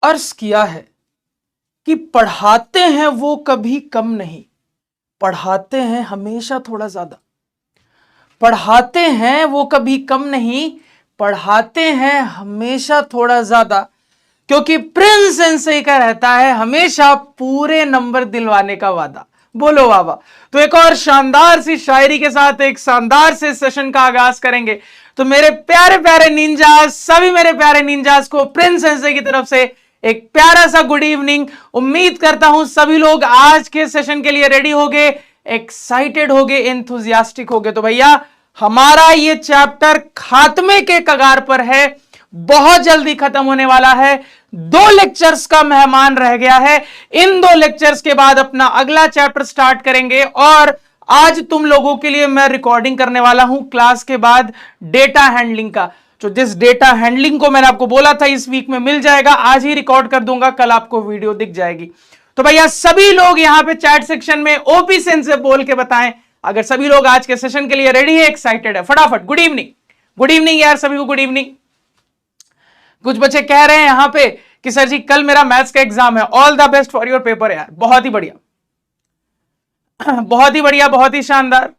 अर्ज किया है कि पढ़ाते हैं वो कभी कम नहीं, पढ़ाते हैं हमेशा थोड़ा ज्यादा। पढ़ाते हैं वो कभी कम नहीं, पढ़ाते हैं हमेशा थोड़ा ज्यादा, क्योंकि प्रिंस सेंसेई का रहता है हमेशा पूरे नंबर दिलवाने का वादा। बोलो बाबा। तो एक और शानदार सी शायरी के साथ एक शानदार से सेशन का आगाज करेंगे। तो मेरे प्यारे प्यारे निंजास, सभी मेरे प्यारे निंजास को प्रिंस सेंसेई की तरफ से एक प्यारा सा गुड इवनिंग। उम्मीद करता हूं सभी लोग आज के सेशन के लिए रेडी हो गए, एक्साइटेड हो गए, एंथुजियास्टिक हो गए। तो भैया हमारा ये चैप्टर खात्मे के कगार पर है, बहुत जल्दी खत्म होने वाला है। 2 लेक्चर्स का मेहमान रह गया है। इन 2 लेक्चर्स के बाद अपना अगला चैप्टर स्टार्ट करेंगे। और आज तुम लोगों के लिए मैं रिकॉर्डिंग करने वाला हूं क्लास के बाद डेटा हैंडलिंग का। तो जिस डेटा हैंडलिंग को मैंने आपको बोला था इस वीक में मिल जाएगा, आज ही रिकॉर्ड कर दूंगा, कल आपको वीडियो दिख जाएगी। तो भैया सभी लोग यहां पे चैट सेक्शन में ओपी सेन से बोल के बताएं अगर सभी लोग आज के सेशन के लिए रेडी है, एक्साइटेड है। फटाफट गुड इवनिंग, गुड इवनिंग यार सभी को, गुड इवनिंग। कुछ बच्चे कह रहे हैं यहां पे कि सर जी कल मेरा मैथ्स का एग्जाम है, all the best for your paper यार। बहुत ही बढ़िया, बहुत ही बढ़िया, बहुत ही शानदार।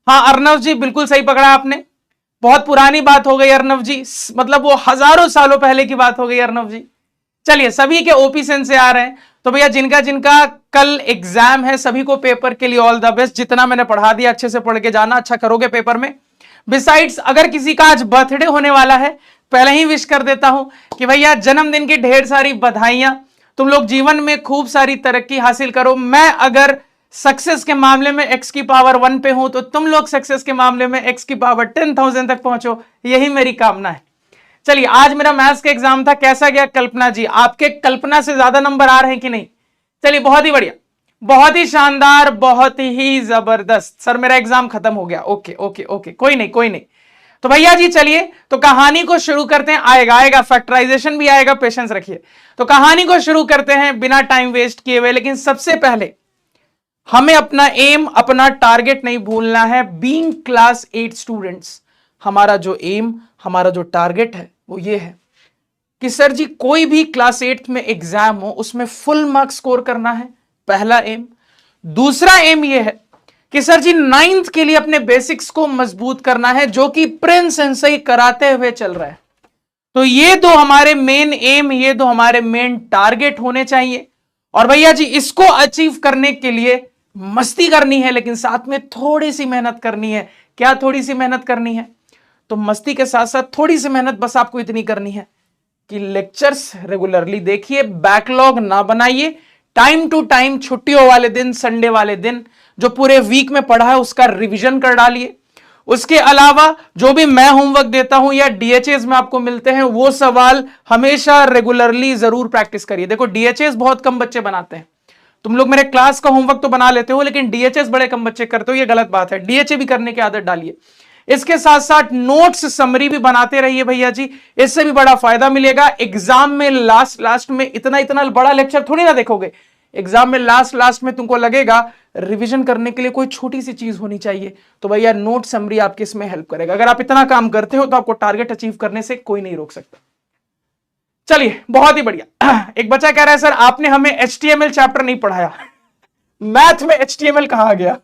हाँ अर्नव जी बिल्कुल सही पकड़ा आपने, बहुत पुरानी बात हो गई अर्नव जी, मतलब वो हजारों सालों पहले की बात हो गई अर्नव जी। चलिए सभी के ओपी सेन से आ रहे हैं। तो भैया जिनका जिनका कल एग्जाम है सभी को पेपर के लिए ऑल द बेस्ट। जितना मैंने पढ़ा दिया अच्छे से पढ़ के जाना, अच्छा करोगे पेपर में। बिसाइड्स अगर किसी का आज बर्थडे होने वाला है, पहले ही विश कर देता हूं कि भैया जन्मदिन की ढेर सारी बधाइयां, तुम लोग जीवन में खूब सारी तरक्की हासिल करो। मैं अगर सक्सेस के मामले में x की पावर 1 पे हूं तो तुम लोग सक्सेस के मामले में x की पावर 10,000 तक पहुंचो, यही मेरी कामना है। चलिए आज मेरा मैथ्स का एग्जाम था, कैसा गया कल्पना जी? आपके कल्पना से ज्यादा नंबर आ रहे हैं कि नहीं? चलिए बहुत ही बढ़िया, बहुत ही शानदार, बहुत ही जबरदस्त। सर मेरा एग्जाम खत्म हो गया, ओके ओके ओके, कोई नहीं कोई नहीं। तो भैया जी चलिए तो कहानी को शुरू करते हैं। आएगा आएगा फैक्टराइजेशन भी आएगा, पेशेंस रखिए। तो कहानी को शुरू करते हैं बिना टाइम वेस्ट किए हुए। लेकिन सबसे पहले हमें अपना एम, अपना टारगेट नहीं भूलना है। बीइंग क्लास 8 स्टूडेंट्स, हमारा जो एम, हमारा जो टारगेट है वो ये है कि सर जी कोई भी क्लास 8 में एग्जाम हो उसमें फुल मार्क्स स्कोर करना है, पहला एम। दूसरा एम ये है कि सर जी 9th के लिए अपने बेसिक्स को मजबूत करना है, जो कि प्रिंस सेंसेई कराते हुए चल रहा है। तो ये 2 हमारे मेन एम, ये 2 हमारे मेन टारगेट होने चाहिए। और भैया जी इसको अचीव करने के लिए मस्ती करनी है, लेकिन साथ में थोड़ी सी मेहनत करनी है। क्या थोड़ी सी मेहनत करनी है? तो मस्ती के साथ साथ थोड़ी सी मेहनत बस आपको इतनी करनी है कि लेक्चर्स रेगुलरली देखिए, बैकलॉग ना बनाइए, टाइम टू टाइम छुट्टियों वाले दिन, संडे वाले दिन जो पूरे वीक में पढ़ा है उसका रिवीजन कर डालिए। उसके अलावा जो भी मैं होमवर्क देता हूं या डीएचएस में आपको मिलते हैं वो सवाल हमेशा रेगुलरली जरूर प्रैक्टिस करिए। देखो डीएचएस बहुत कम बच्चे बनाते हैं, तुम लोग मेरे क्लास का होमवर्क तो बना लेते हो लेकिन डीएचएस बड़े कम बच्चे करते हो, ये गलत बात है। डीएचए भी करने की आदत डालिए। इसके साथ साथ नोट्स समरी भी बनाते रहिए भैया जी, इससे भी बड़ा फायदा मिलेगा। एग्जाम में लास्ट में इतना बड़ा लेक्चर थोड़ी ना देखोगे। एग्जाम में लास्ट में तुमको लगेगा रिवीजन करने के लिए कोई छोटी सी चीज होनी चाहिए, तो भैया नोट समरी आपकी इसमें हेल्प करेगा। अगर आप इतना काम करते हो तो आपको टारगेट अचीव करने से कोई नहीं रोक सकता। चलिए बहुत ही बढ़िया। एक बच्चा कह रहा है सर आपने हमें HTML चैप्टर नहीं पढ़ाया, मैथ में HTML कहां आ गया?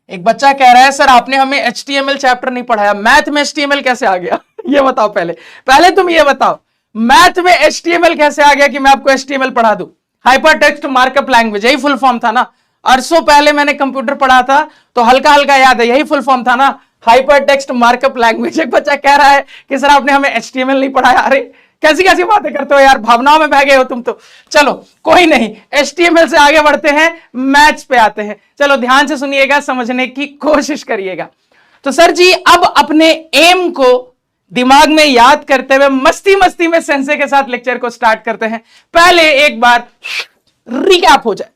एक बच्चा कह रहा है सर आपने हमें HTML चैप्टर नहीं पढ़ाया, मैथ में HTML कैसे आ गया? ये बताओ पहले तुम ये बताओ, मैथ में HTML कैसे आ गया कि मैं आपको HTML पढ़ा दूं? हाइपर टेक्स्ट मार्कअप लैंग्वेज, यही फुल फॉर्म था ना। अरसों पहले मैंने कंप्यूटर पढ़ा था तो हल्का हल्का याद है, यही फुल फॉर्म था ना, हाइपर टेक्स्ट मार्कअप लैंग्वेज। एक बच्चा कह रहा है कि सर आपने हमें HTML नहीं पढ़ाया। अरे कैसी कैसी बातें करते हो यार, भावनाओं में बह गए हो तुम तो। चलो कोई नहीं, HTML से आगे बढ़ते हैं, मैथ्स पे आते हैं। चलो ध्यान से सुनिएगा, समझने की कोशिश करिएगा। तो सर जी अब अपने एम को दिमाग में याद करते हुए मस्ती में सेंसे के साथ लेक्चर को स्टार्ट करते हैं। पहले एक बार रिकैप हो जाए,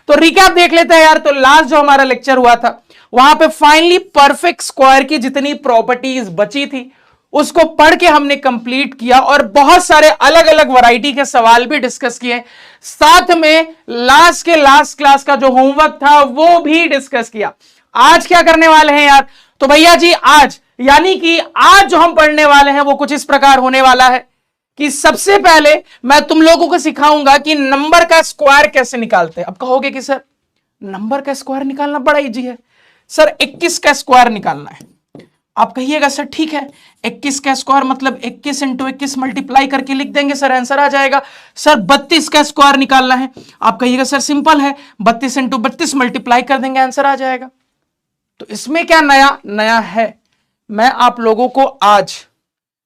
तो रिकैप देख लेते हैं यार। तो लास्ट जो हमारा लेक्चर हुआ था वहां पे फाइनली परफेक्ट स्क्वायर की जितनी प्रॉपर्टीज बची थी उसको पढ़ के हमने कंप्लीट किया और बहुत सारे अलग अलग वैरायटी के सवाल भी डिस्कस किए। साथ में लास्ट क्लास का जो होमवर्क था वो भी डिस्कस किया। आज क्या करने वाले हैं यार? तो भैया जी आज यानी कि आज जो हम पढ़ने वाले हैं वो कुछ इस प्रकार होने वाला है कि सबसे पहले मैं तुम लोगों को सिखाऊंगा कि नंबर का स्क्वायर कैसे निकालते हैं। अब कहोगे कि सर नंबर का स्क्वायर निकालना बड़ा इजी है सर, 21 का स्क्वायर निकालना है। आप कहिएगा सर ठीक है, 21 का स्क्वायर मतलब 21 इंटू 21 मल्टीप्लाई करके लिख देंगे सर, आंसर आ जाएगा। सर 32 का स्क्वायर निकालना है। आप कहिएगा सर सिंपल है, 32 इंटू 32 मल्टीप्लाई कर देंगे, आंसर आ जाएगा। तो इसमें क्या नया है, मैं आप लोगों को आज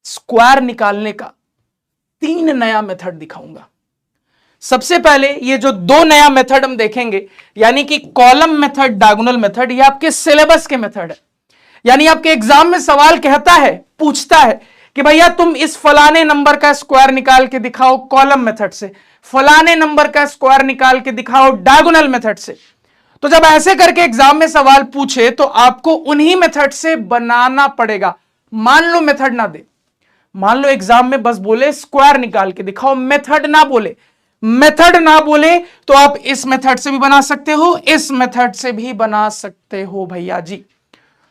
स्क्वायर निकालने का 3 नया मेथड दिखाऊंगा। सबसे पहले ये जो 2 नया मेथड हम देखेंगे, यानी कि कॉलम मेथड, डायगोनल मेथड, ये आपके सिलेबस के मेथड है। यानी आपके एग्जाम में सवाल कहता है, पूछता है कि भैया तुम इस फलाने नंबर का स्क्वायर निकाल के दिखाओ कॉलम मेथड से, फलाने नंबर का स्क्वायर निकाल के दिखाओ डायगोनल मेथड से। तो जब ऐसे करके एग्जाम में सवाल पूछे तो आपको उन्हीं मेथड से बनाना पड़ेगा। मान लो मेथड ना दे, मान लो एग्जाम में बस बोले स्क्वायर निकाल के दिखाओ, मेथड ना बोले, मेथड ना बोले तो आप इस मेथड से भी बना सकते हो, इस मेथड से भी बना सकते हो भैया जी।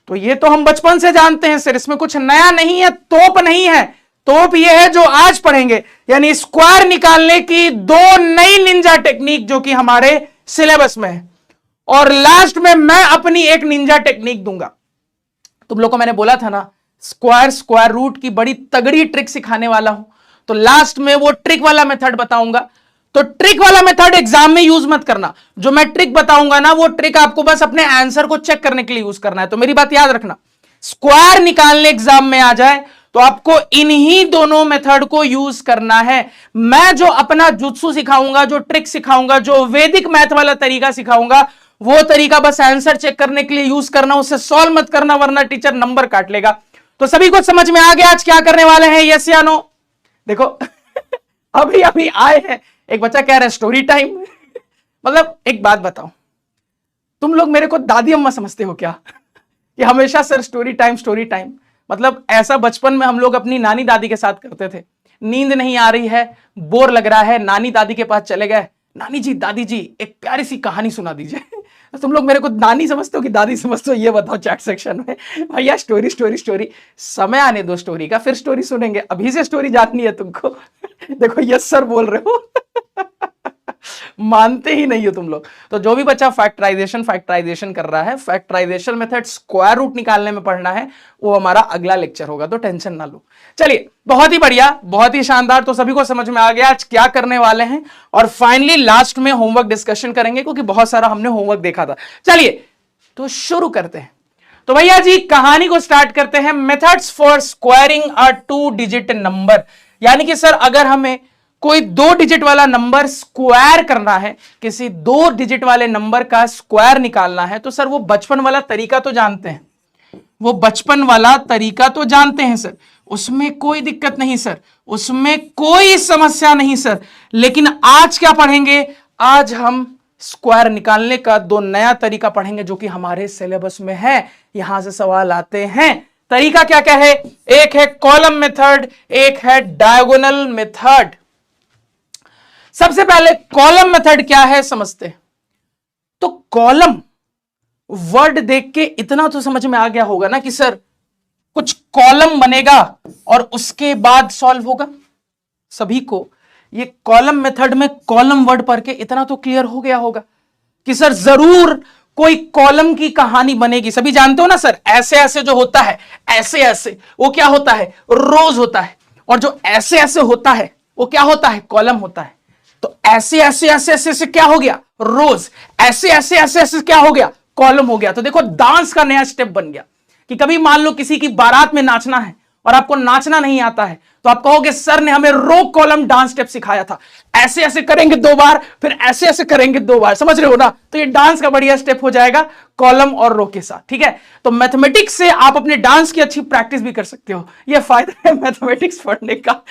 तो ये तो हम बचपन से जानते हैं सर, इसमें कुछ नया नहीं है, तोप नहीं है। तोप ये है जो आज पढ़ेंगे, यानी स्क्वायर निकालने की 2 नई निंजा टेक्निक जो कि हमारे सिलेबस में है। और लास्ट में मैं अपनी एक निंजा टेक्निक दूंगा। तुम लोग को मैंने बोला था ना स्क्वायर रूट की बड़ी तगड़ी ट्रिक सिखाने वाला हूं, तो लास्ट में वो ट्रिक वाला मेथड बताऊंगा। तो ट्रिक वाला मेथड एग्जाम में यूज मत करना, जो मैं ट्रिक बताऊंगा ना वो ट्रिक आपको बस अपने आंसर को चेक करने के लिए यूज करना है। तो मेरी बात याद रखना, स्क्वायर निकालने एग्जाम में आ जाए तो आपको इन्हीं दोनों मेथड को यूज करना है। मैं जो अपना जुत्सु सिखाऊंगा, जो ट्रिक सिखाऊंगा, जो वैदिक मैथ वाला तरीका सिखाऊंगा, वो तरीका बस आंसर चेक करने के लिए यूज करना, उससे सॉल्व मत करना वरना टीचर नंबर काट लेगा। तो सभी को समझ में आ गया आज क्या करने वाले हैं, यस या नो? देखो अभी अभी आए हैं, एक बच्चा कह रहा है स्टोरी टाइम मतलब एक बात बताओ, तुम लोग मेरे को दादी अम्मा समझते हो क्या कि हमेशा सर स्टोरी टाइम? मतलब ऐसा बचपन में हम लोग अपनी नानी दादी के साथ करते थे। नींद नहीं आ रही है, बोर लग रहा है, नानी दादी के पास चले गए, नानी जी दादी जी एक प्यारी सी कहानी सुना दीजिए। तो तुम लोग मेरे को नानी समझते हो कि दादी समझते हो, ये बताओ चैट सेक्शन में। भैया स्टोरी समय आने दो स्टोरी का, फिर स्टोरी सुनेंगे, अभी से स्टोरी जाननी है तुमको। देखो यस सर बोल रहे हो मानते ही नहीं हो तुम लोग। तो जो भी बच्चा फैक्टराइजेशन कर रहा है, फैक्टराइजेशन मेथड स्क्वायर रूट निकालने में पढ़ना है, वो हमारा अगला लेक्चर होगा, तो टेंशन ना लो। चलिए बहुत ही बढ़िया, बहुत ही शानदार। तो सभी को समझ में आ गया आज क्या करने वाले हैं, और फाइनली लास्ट में होमवर्क डिस्कशन करेंगे क्योंकि बहुत सारा हमने होमवर्क देखा था। चलिए तो शुरू करते हैं। तो भैया जी कहानी को स्टार्ट करते हैं। Methods for squaring a 2 digit number, यानी कि सर अगर हमें कोई 2 डिजिट वाला नंबर स्क्वायर करना है, किसी 2 डिजिट वाले नंबर का स्क्वायर निकालना है, तो सर वो बचपन वाला तरीका तो जानते हैं, वो बचपन वाला तरीका तो जानते हैं सर, उसमें कोई दिक्कत नहीं सर, उसमें कोई समस्या नहीं सर। लेकिन आज क्या पढ़ेंगे, आज हम स्क्वायर निकालने का 2 नया तरीका पढ़ेंगे जो कि हमारे सिलेबस में है, यहां से सवाल आते हैं। तरीका क्या क्या है, एक है कॉलम मेथड, एक है डायगोनल मेथड। सबसे पहले कॉलम मेथड क्या है समझते हैं। तो कॉलम वर्ड देख के इतना तो समझ में आ गया होगा ना कि सर कुछ कॉलम बनेगा और उसके बाद सॉल्व होगा। सभी को ये कॉलम मेथड में कॉलम वर्ड पढ़ के इतना तो क्लियर हो गया होगा कि सर जरूर कोई कॉलम की कहानी बनेगी। सभी जानते हो ना सर, ऐसे ऐसे जो होता है, ऐसे ऐसे वो क्या होता है, रोज होता है, और जो ऐसे ऐसे होता है वो क्या होता है, कॉलम होता है। तो ऐसे ऐसे ऐसे ऐसे ऐसे क्या हो गया, रोज, ऐसे ऐसे ऐसे ऐसे क्या हो गया, कॉलम हो गया। तो देखो डांस का नया स्टेप बन गया कि कभी मान लो किसी की बारात में नाचना है और आपको नाचना नहीं आता है, तो आप कहोगे सर ने हमें रो कॉलम डांस स्टेप सिखाया था, ऐसे ऐसे करेंगे 2 बार, फिर ऐसे ऐसे करेंगे 2 बार, समझ रहे हो ना। तो ये डांस का बढ़िया स्टेप हो जाएगा कॉलम और रो के साथ, ठीक है। तो मैथमेटिक्स से आप अपने डांस की अच्छी प्रैक्टिस भी कर सकते हो, ये फायदा है मैथमेटिक्स पढ़ने का।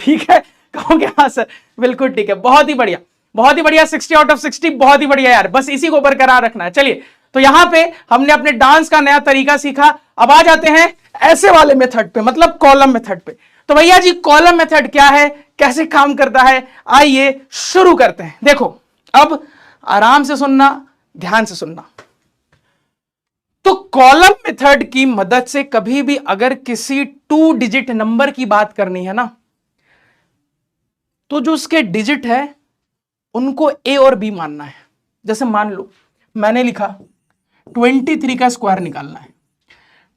ठीक है, कहोगे हाँ सर बिल्कुल ठीक है, बहुत ही बढ़िया, बहुत ही बढ़िया, 60 आउट ऑफ 60, बहुत ही बढ़िया यार, बस इसी को बरकरार रखना है। चलिए तो यहां पे हमने अपने डांस का नया तरीका सीखा, अब आ जाते हैं ऐसे वाले मेथड पे, मतलब कॉलम मेथड पे। तो भैया जी कॉलम मेथड क्या है, कैसे काम करता है, आइए शुरू करते हैं। देखो अब आराम से सुनना, ध्यान से सुनना। तो कॉलम मेथड की मदद से कभी भी अगर किसी 2 डिजिट नंबर की बात करनी है ना, तो जो उसके डिजिट है उनको ए और बी मानना है। जैसे मान लो मैंने लिखा 23 का स्क्वायर निकालना है।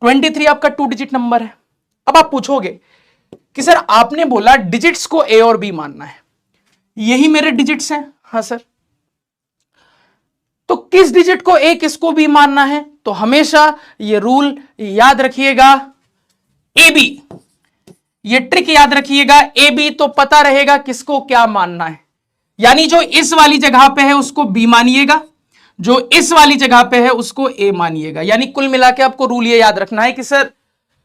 23 आपका 2 डिजिट नंबर है। अब आप पूछोगे कि सर आपने बोला डिजिट्स को ए और बी मानना है, यही मेरे डिजिट्स हैं। हाँ सर, तो किस डिजिट को ए किसको बी मानना है? तो हमेशा ये रूल याद रखिएगा, ए बी, ये ट्रिक याद रखिएगा, ए बी तो पता रहेगा किसको क्या मानना है। यानी जो इस वाली जगह पे है उसको बी मानिएगा, जो इस वाली जगह पे है उसको ए मानिएगा। यानी कुल मिला के आपको रूल ये याद रखना है कि सर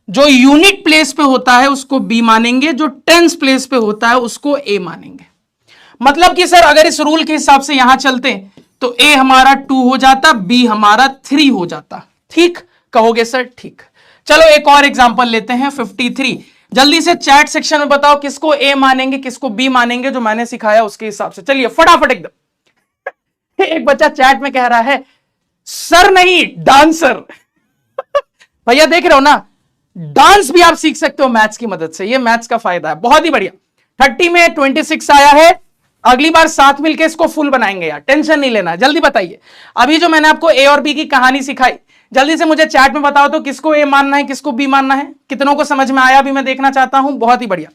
जो यूनिट प्लेस पे होता है उसको बी मानेंगे, जो टेंस प्लेस पे होता है उसको ए मानेंगे। मतलब कि सर अगर इस रूल के हिसाब से यहां चलते तो ए हमारा 2 हो जाता, बी हमारा 3 हो जाता। ठीक कहोगे सर? ठीक। चलो एक और एग्जांपल लेते हैं 53। जल्दी से चैट सेक्शन में बताओ किसको ए मानेंगे किसको बी मानेंगे, जो मैंने सिखाया उसके हिसाब से। चलिए फटाफट एकदम। एक बच्चा चैट में कह रहा है सर नहीं डांसर। भैया देख रहे हो ना, डांस भी आप सीख सकते हो मैथ्स की मदद से, ये मैथ्स का फायदा है। बहुत ही बढ़िया। 30 में 26 आया है, अगली बार साथ मिलकर इसको फुल बनाएंगे यार, टेंशन नहीं लेना। जल्दी बताइए, अभी जो मैंने आपको ए और बी की कहानी सिखाई, जल्दी से मुझे चैट में बताओ तो किसको ए मानना है किसको बी मानना है, कितनों को समझ में आया भी मैं देखना चाहता हूं। बहुत ही बढ़िया।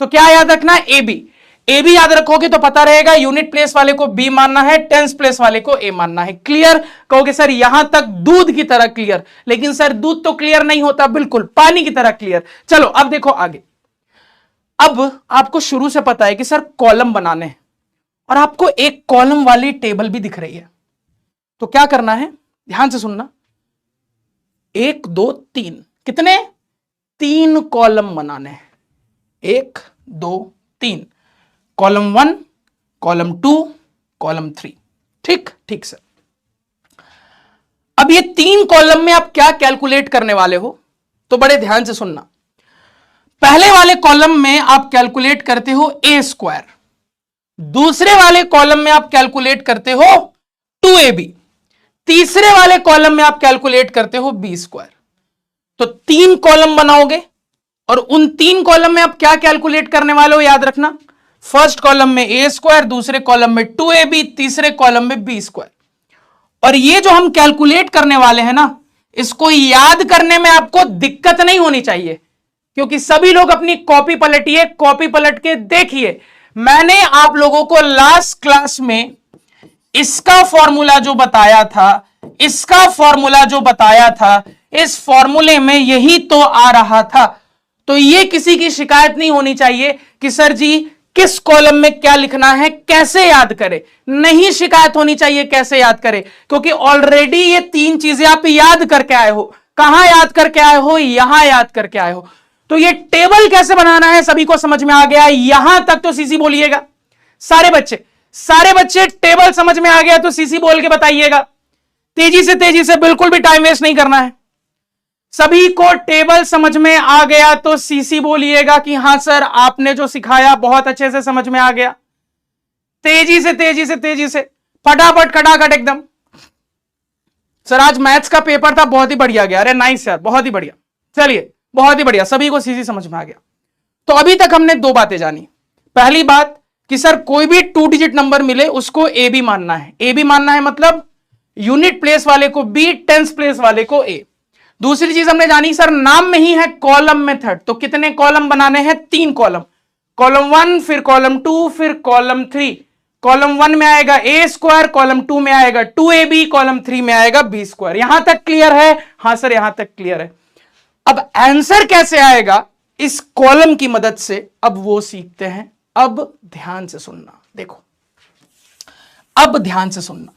तो क्या याद रखना है? A B. ए बी याद रखोगे तो पता रहेगा यूनिट प्लेस वाले को बी मानना है, टेंस प्लेस वाले को ए मानना है। क्लियर? कहोगे सर यहां तक दूध की तरह क्लियर, लेकिन सर दूध तो क्लियर नहीं होता, बिल्कुल पानी की तरह क्लियर। चलो अब देखो आगे। अब आपको शुरू से पता है कि सर कॉलम बनाने हैं और आपको एक कॉलम वाली टेबल भी दिख रही है, तो क्या करना है? ध्यान से सुनना। 1 2 3, कितने? 3 कॉलम बनाने हैं। 1 2 3, कॉलम 1, कॉलम 2, कॉलम 3। ठीक ठीक सर। अब ये 3 कॉलम में आप क्या कैलकुलेट करने वाले हो, तो बड़े ध्यान से सुनना। पहले वाले कॉलम में आप कैलकुलेट करते हो ए स्क्वायर, दूसरे वाले कॉलम में आप कैलकुलेट करते हो 2ab, तीसरे वाले कॉलम में आप कैलकुलेट करते हो बी स्क्वायर। तो 3 कॉलम बनाओगे और उन 3 कॉलम में आप क्या कैलकुलेट करने वाले हो याद रखना। फर्स्ट कॉलम में ए स्क्वायर, दूसरे कॉलम में 2ab, तीसरे कॉलम में बी स्क्वायर। और ये जो हम कैलकुलेट करने वाले हैं ना, इसको याद करने में आपको दिक्कत नहीं होनी चाहिए, क्योंकि सभी लोग अपनी कॉपी पलटिए, कॉपी पलट के देखिए। मैंने आप लोगों को लास्ट क्लास में इसका फॉर्मूला जो बताया था, इसका फॉर्मूला जो बताया था, इस फॉर्मूले में यही तो आ रहा था। तो ये किसी की शिकायत नहीं होनी चाहिए कि सर जी किस कॉलम में क्या लिखना है, कैसे याद करें। नहीं शिकायत होनी चाहिए कैसे याद करें, क्योंकि ऑलरेडी ये 3 चीजें आप याद करके आए हो। कहां याद करके आए हो? यहां याद करके आए हो। तो ये टेबल कैसे बनाना है सभी को समझ में आ गया। यहां तक तो सीसी बोलिएगा सारे बच्चे टेबल समझ में आ गया तो सीसी बोल के बताइएगा। तेजी से, बिल्कुल भी टाइम वेस्ट नहीं करना है। सभी को टेबल समझ में आ गया तो सीसी बोलिएगा कि हां सर आपने जो सिखाया बहुत अच्छे से समझ में आ गया। तेजी से फटाफट खटाखट एकदम। सर आज मैथ्स का पेपर था, बहुत ही बढ़िया गया। अरे नाइस यार, बहुत ही बढ़िया। चलिए बहुत ही बढ़िया, सभी को सीसी समझ में आ गया। तो अभी तक हमने 2 बातें जानी। पहली बात कि सर कोई भी 2 डिजिट नंबर मिले उसको ए बी मानना है। ए बी मानना है मतलब यूनिट प्लेस वाले को बी, टेंस प्लेस वाले को ए। दूसरी चीज हमने जानी सर नाम में ही है कॉलम मेथड, तो कितने कॉलम बनाने हैं? 3 कॉलम। कॉलम 1, फिर कॉलम 2, फिर कॉलम 3। कॉलम 1 में आएगा ए स्क्वायर, कॉलम 2 में आएगा 2ab, कॉलम 3 में आएगा बी स्क्वायर। यहां तक क्लियर है? हां सर यहां तक क्लियर है। अब आंसर कैसे आएगा इस कॉलम की मदद से, अब वो सीखते हैं। अब ध्यान से सुनना, देखो अब ध्यान से सुनना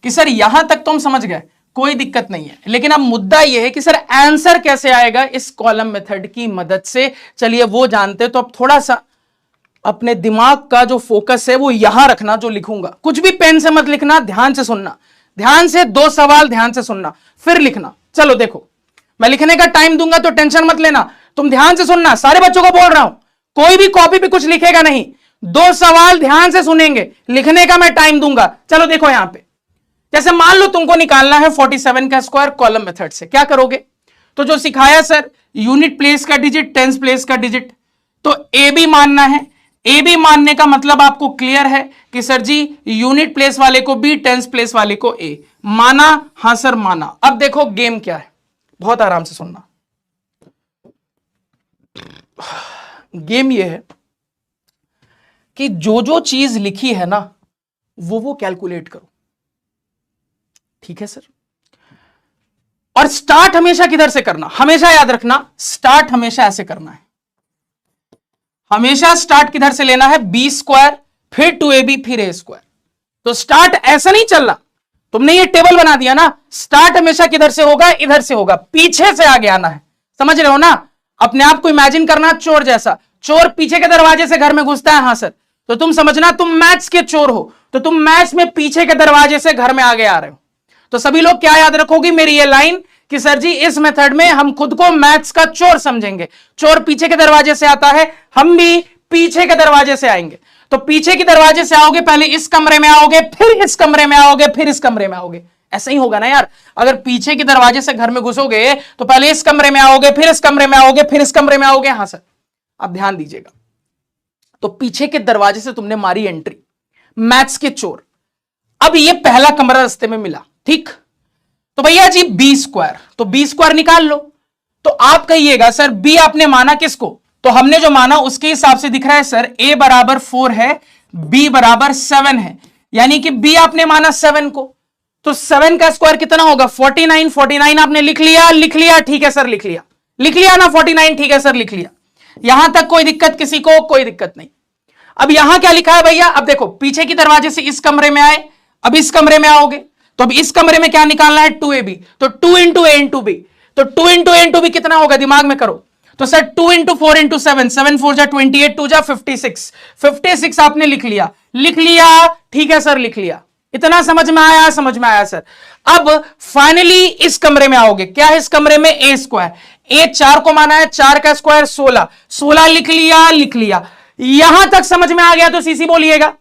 कि सर यहां तक तो हम समझ गए, कोई दिक्कत नहीं है, लेकिन अब मुद्दा यह है कि सर आंसर कैसे आएगा इस कॉलम मेथड की मदद से। चलिए वो जानते। तो अब थोड़ा सा अपने दिमाग का जो फोकस है वो यहां रखना, जो लिखूंगा कुछ भी पेन से मत लिखना, ध्यान से सुनना। ध्यान से 2 सवाल ध्यान से सुनना फिर लिखना। चलो देखो, मैं लिखने का टाइम दूंगा तो टेंशन मत लेना, तुम ध्यान से सुनना। सारे बच्चों को बोल रहा हूं, कोई भी कॉपी पे कुछ लिखेगा नहीं। 2 सवाल ध्यान से सुनेंगे, लिखने का मैं टाइम दूंगा। चलो देखो यहां पे, जैसे मान लो तुमको निकालना है 47 का स्क्वायर कॉलम मेथड से, क्या करोगे? तो जो सिखाया सर यूनिट प्लेस का डिजिट, टेंस प्लेस का डिजिट, तो ए बी मानना है। ए बी मानने का मतलब आपको क्लियर है कि सर जी यूनिट प्लेस वाले को बी, टेंस प्लेस वाले को ए। माना? हां सर माना। अब देखो गेम क्या है, बहुत आराम से सुनना। गेम ये है कि जो जो चीज लिखी है ना वो कैलकुलेट करो, ठीक है सर। और स्टार्ट हमेशा किधर से करना, हमेशा याद रखना, स्टार्ट हमेशा ऐसे करना है। हमेशा स्टार्ट किधर से लेना है, बी स्क्वायर फिर 2ab फिर a स्क्वायर। तो स्टार्ट ऐसा नहीं चलना, तुमने ये टेबल बना दिया ना, स्टार्ट हमेशा किधर से होगा, इधर से होगा, पीछे से आगे आना है। समझ रहे हो ना? अपने आप को इमेजिन करना चोर जैसा, चोर पीछे के दरवाजे से घर में घुसता है, हां सर, तो तुम समझना तुम मैथ्स के चोर हो, तो तुम मैथ्स में पीछे के दरवाजे से घर में आगे आ रहे हो। तो सभी लोग क्या याद रखोगी मेरी ये लाइन कि सर जी इस मेथड में हम खुद को मैथ्स का चोर समझेंगे। चोर पीछे के दरवाजे से आता है, हम भी पीछे के दरवाजे से आएंगे। तो पीछे के दरवाजे से आओगे, पहले इस कमरे में आओगे, फिर इस कमरे में आओगे, फिर इस कमरे में आओगे। ऐसा ही होगा ना यार, अगर पीछे के दरवाजे से घर में घुसोगे तो पहले इस कमरे में आओगे, फिर इस कमरे में आओगे, फिर इस कमरे में आओगे। हां सर, अब ध्यान दीजिएगा। तो पीछे के दरवाजे से तुमने मारी एंट्री, मैथ्स के चोर। अब ये पहला कमरा रास्ते में मिला, ठीक। तो भैया जी बी स्क्वायर, तो बी स्क्वायर निकाल लो। तो आप कहिएगा सर बी आपने माना किसको, तो हमने जो माना उसके हिसाब से दिख रहा है सर a बराबर 4 है, b बराबर 7 है, यानी कि b आपने माना 7 को। तो 7 का स्क्वायर कितना होगा, 49। 49 आपने लिख लिया, ठीक है सर, लिख लिया ना 49, ठीक है सर, लिख लिया। यहां तक कोई दिक्कत किसी को? कोई दिक्कत नहीं। अब यहां क्या लिखा है भैया, अब देखो पीछे की दरवाजे से इस कमरे में आए, अब इस कमरे में आओगे, तो अब इस कमरे में क्या निकालना है, 2ab। तो 2 इंटू a इंटू b, तो 2 इंटू a इंटू b कितना होगा, दिमाग में करो। तो सर 2 इंटू 4 इंटू 7, 7 4 जा 28, 2 जा 56। 56 आपने लिख लिया, ठीक है सर, लिख लिया। इतना समझ में आया? समझ में आया सर। अब फाइनली इस कमरे में आओगे, क्या है इस कमरे में, a स्क्वायर। a 4 को माना है, 4 का स्क्वायर 16, 16 लिख लिया। यहां तक समझ में आ गया तो सीसी बोलिएगा।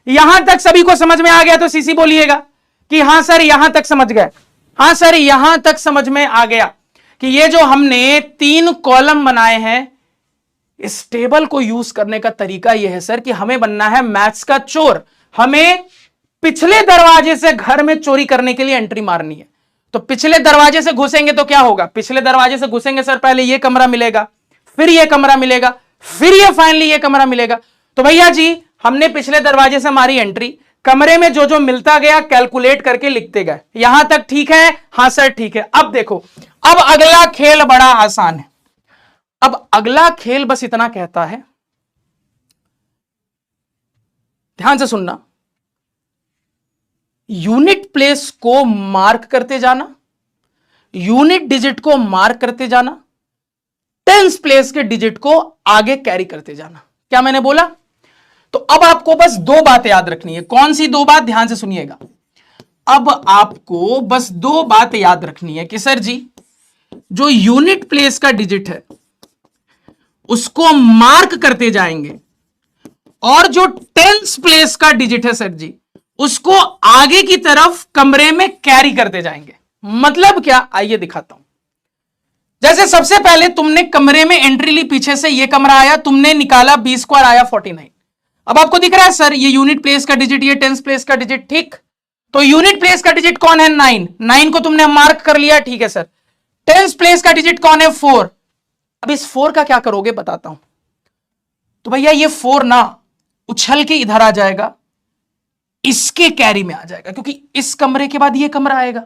यहां तक सभी को समझ में आ गया तो सीसी बोलिएगा कि हां सर यहां तक समझ गए। हां सर, यहां तक समझ में आ गया कि ये जो हमने 3 कॉलम बनाए हैं, इस टेबल को यूज करने का तरीका यह है सर कि हमें बनना है मैथ्स का चोर। हमें पिछले दरवाजे से घर में चोरी करने के लिए एंट्री मारनी है। तो पिछले दरवाजे से घुसेंगे तो क्या होगा, पिछले दरवाजे से घुसेंगे सर, पहले ये कमरा मिलेगा, फिर ये कमरा मिलेगा, फिर ये फाइनली ये कमरा मिलेगा। तो भैया जी हमने पिछले दरवाजे से मारी एंट्री, कमरे में जो जो मिलता गया कैलकुलेट करके लिखते गए। यहां तक ठीक है? हां सर ठीक है। अब देखो, अब अगला खेल बड़ा आसान है। अब अगला खेल बस इतना कहता है, ध्यान से सुनना, यूनिट प्लेस को मार्क करते जाना, यूनिट डिजिट को मार्क करते जाना, टेंस प्लेस के डिजिट को आगे कैरी करते जाना। क्या मैंने बोला? तो अब आपको बस 2 बातें याद रखनी है। कौन सी 2 बात, ध्यान से सुनिएगा। अब आपको बस 2 बातें याद रखनी है कि सर जी जो यूनिट प्लेस का डिजिट है उसको मार्क करते जाएंगे, और जो टेंस प्लेस का डिजिट है सर जी उसको आगे की तरफ कमरे में कैरी करते जाएंगे। मतलब क्या, आइए दिखाता हूं। जैसे सबसे पहले तुमने कमरे में एंट्री ली, पीछे से ये कमरा आया, तुमने निकाला बी स्क्वायर आया 49। अब आपको दिख रहा है सर ये यूनिट प्लेस का डिजिट, ये टेंस प्लेस का डिजिट, ठीक। तो यूनिट प्लेस का डिजिट कौन है, 9, 9 को तुमने मार्क कर लिया, ठीक है सर। टेंस प्लेस का डिजिट कौन है, 4। अब इस 4 का क्या करोगे बताता हूं। तो भैया ये 4 ना उछल के इधर आ जाएगा, इसके कैरी में आ जाएगा, क्योंकि इस कमरे के बाद ये कमरा आएगा,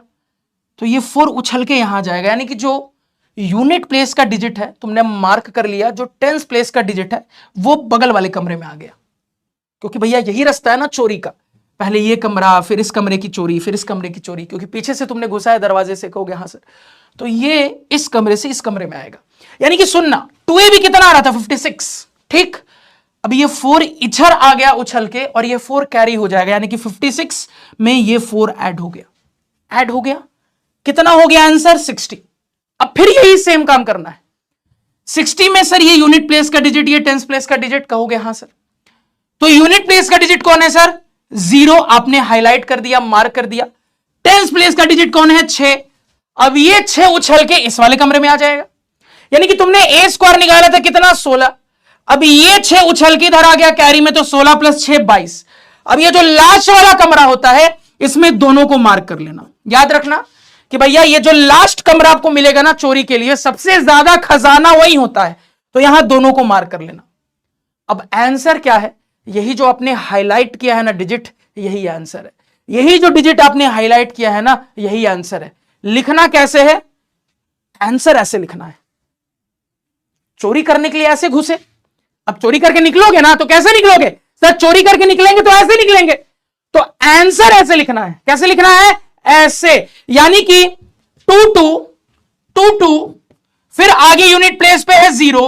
तो ये 4 उछल के यहां जाएगा। यानी कि जो यूनिट प्लेस का डिजिट है तुमने मार्क कर लिया, जो टेंस प्लेस का डिजिट है वो बगल वाले कमरे में आ गया। क्योंकि भैया यही रास्ता है ना चोरी का, पहले ये कमरा, फिर इस कमरे की चोरी, फिर इस कमरे की चोरी, क्योंकि पीछे से तुमने घुसा है दरवाजे से, कहोगे हाँ सर, तो ये इस कमरे से इस कमरे में आएगा। यानी कि सुनना, 2a भी कितना आ रहा था, 56, ठीक। अब ये 4 इधर आ गया उछल के, और ये 4 कैरी हो जाएगा, यानी कि 56 में ये 4 ऐड हो गया, कितना हो गया आंसर, 60। अब फिर यही सेम काम करना है। 60 में सर ये यूनिट प्लेस का डिजिट, ये टेंस प्लेस का डिजिट, कहोगे हाँ सर। तो यूनिट प्लेस का डिजिट कौन है सर, 0, आपने हाईलाइट कर दिया, मार्क कर दिया। टेंस प्लेस का डिजिट कौन है, 6। अब ये 6 उछल के इस वाले कमरे में आ जाएगा। यानी कि तुमने a स्क्वायर निकाला था कितना, 16। अब ये 6 उछल की इधर आ गया कैरी में, तो 16 + 6 22। अब ये जो लास्ट वाला कमरा होता है इसमें दोनों को मार्क कर लेना। याद रखना कि भैया ये जो लास्ट कमरा आपको मिलेगा ना चोरी के लिए, सबसे ज्यादा खजाना वही होता है, तो यहां दोनों को मार्क कर लेना। अब आंसर क्या है? यही जो आपने हाईलाइट किया है ना डिजिट, यही आंसर है। यही जो डिजिट आपने हाईलाइट किया है ना, यही आंसर है। लिखना कैसे है? आंसर ऐसे लिखना है। चोरी करने के लिए ऐसे घुसे, अब चोरी करके निकलोगे ना तो कैसे निकलोगे? सर चोरी करके निकलेंगे तो ऐसे निकलेंगे, तो आंसर ऐसे लिखना है। कैसे लिखना है? ऐसे, यानी कि 2 2 2 2, फिर आगे यूनिट प्लेस पे है 0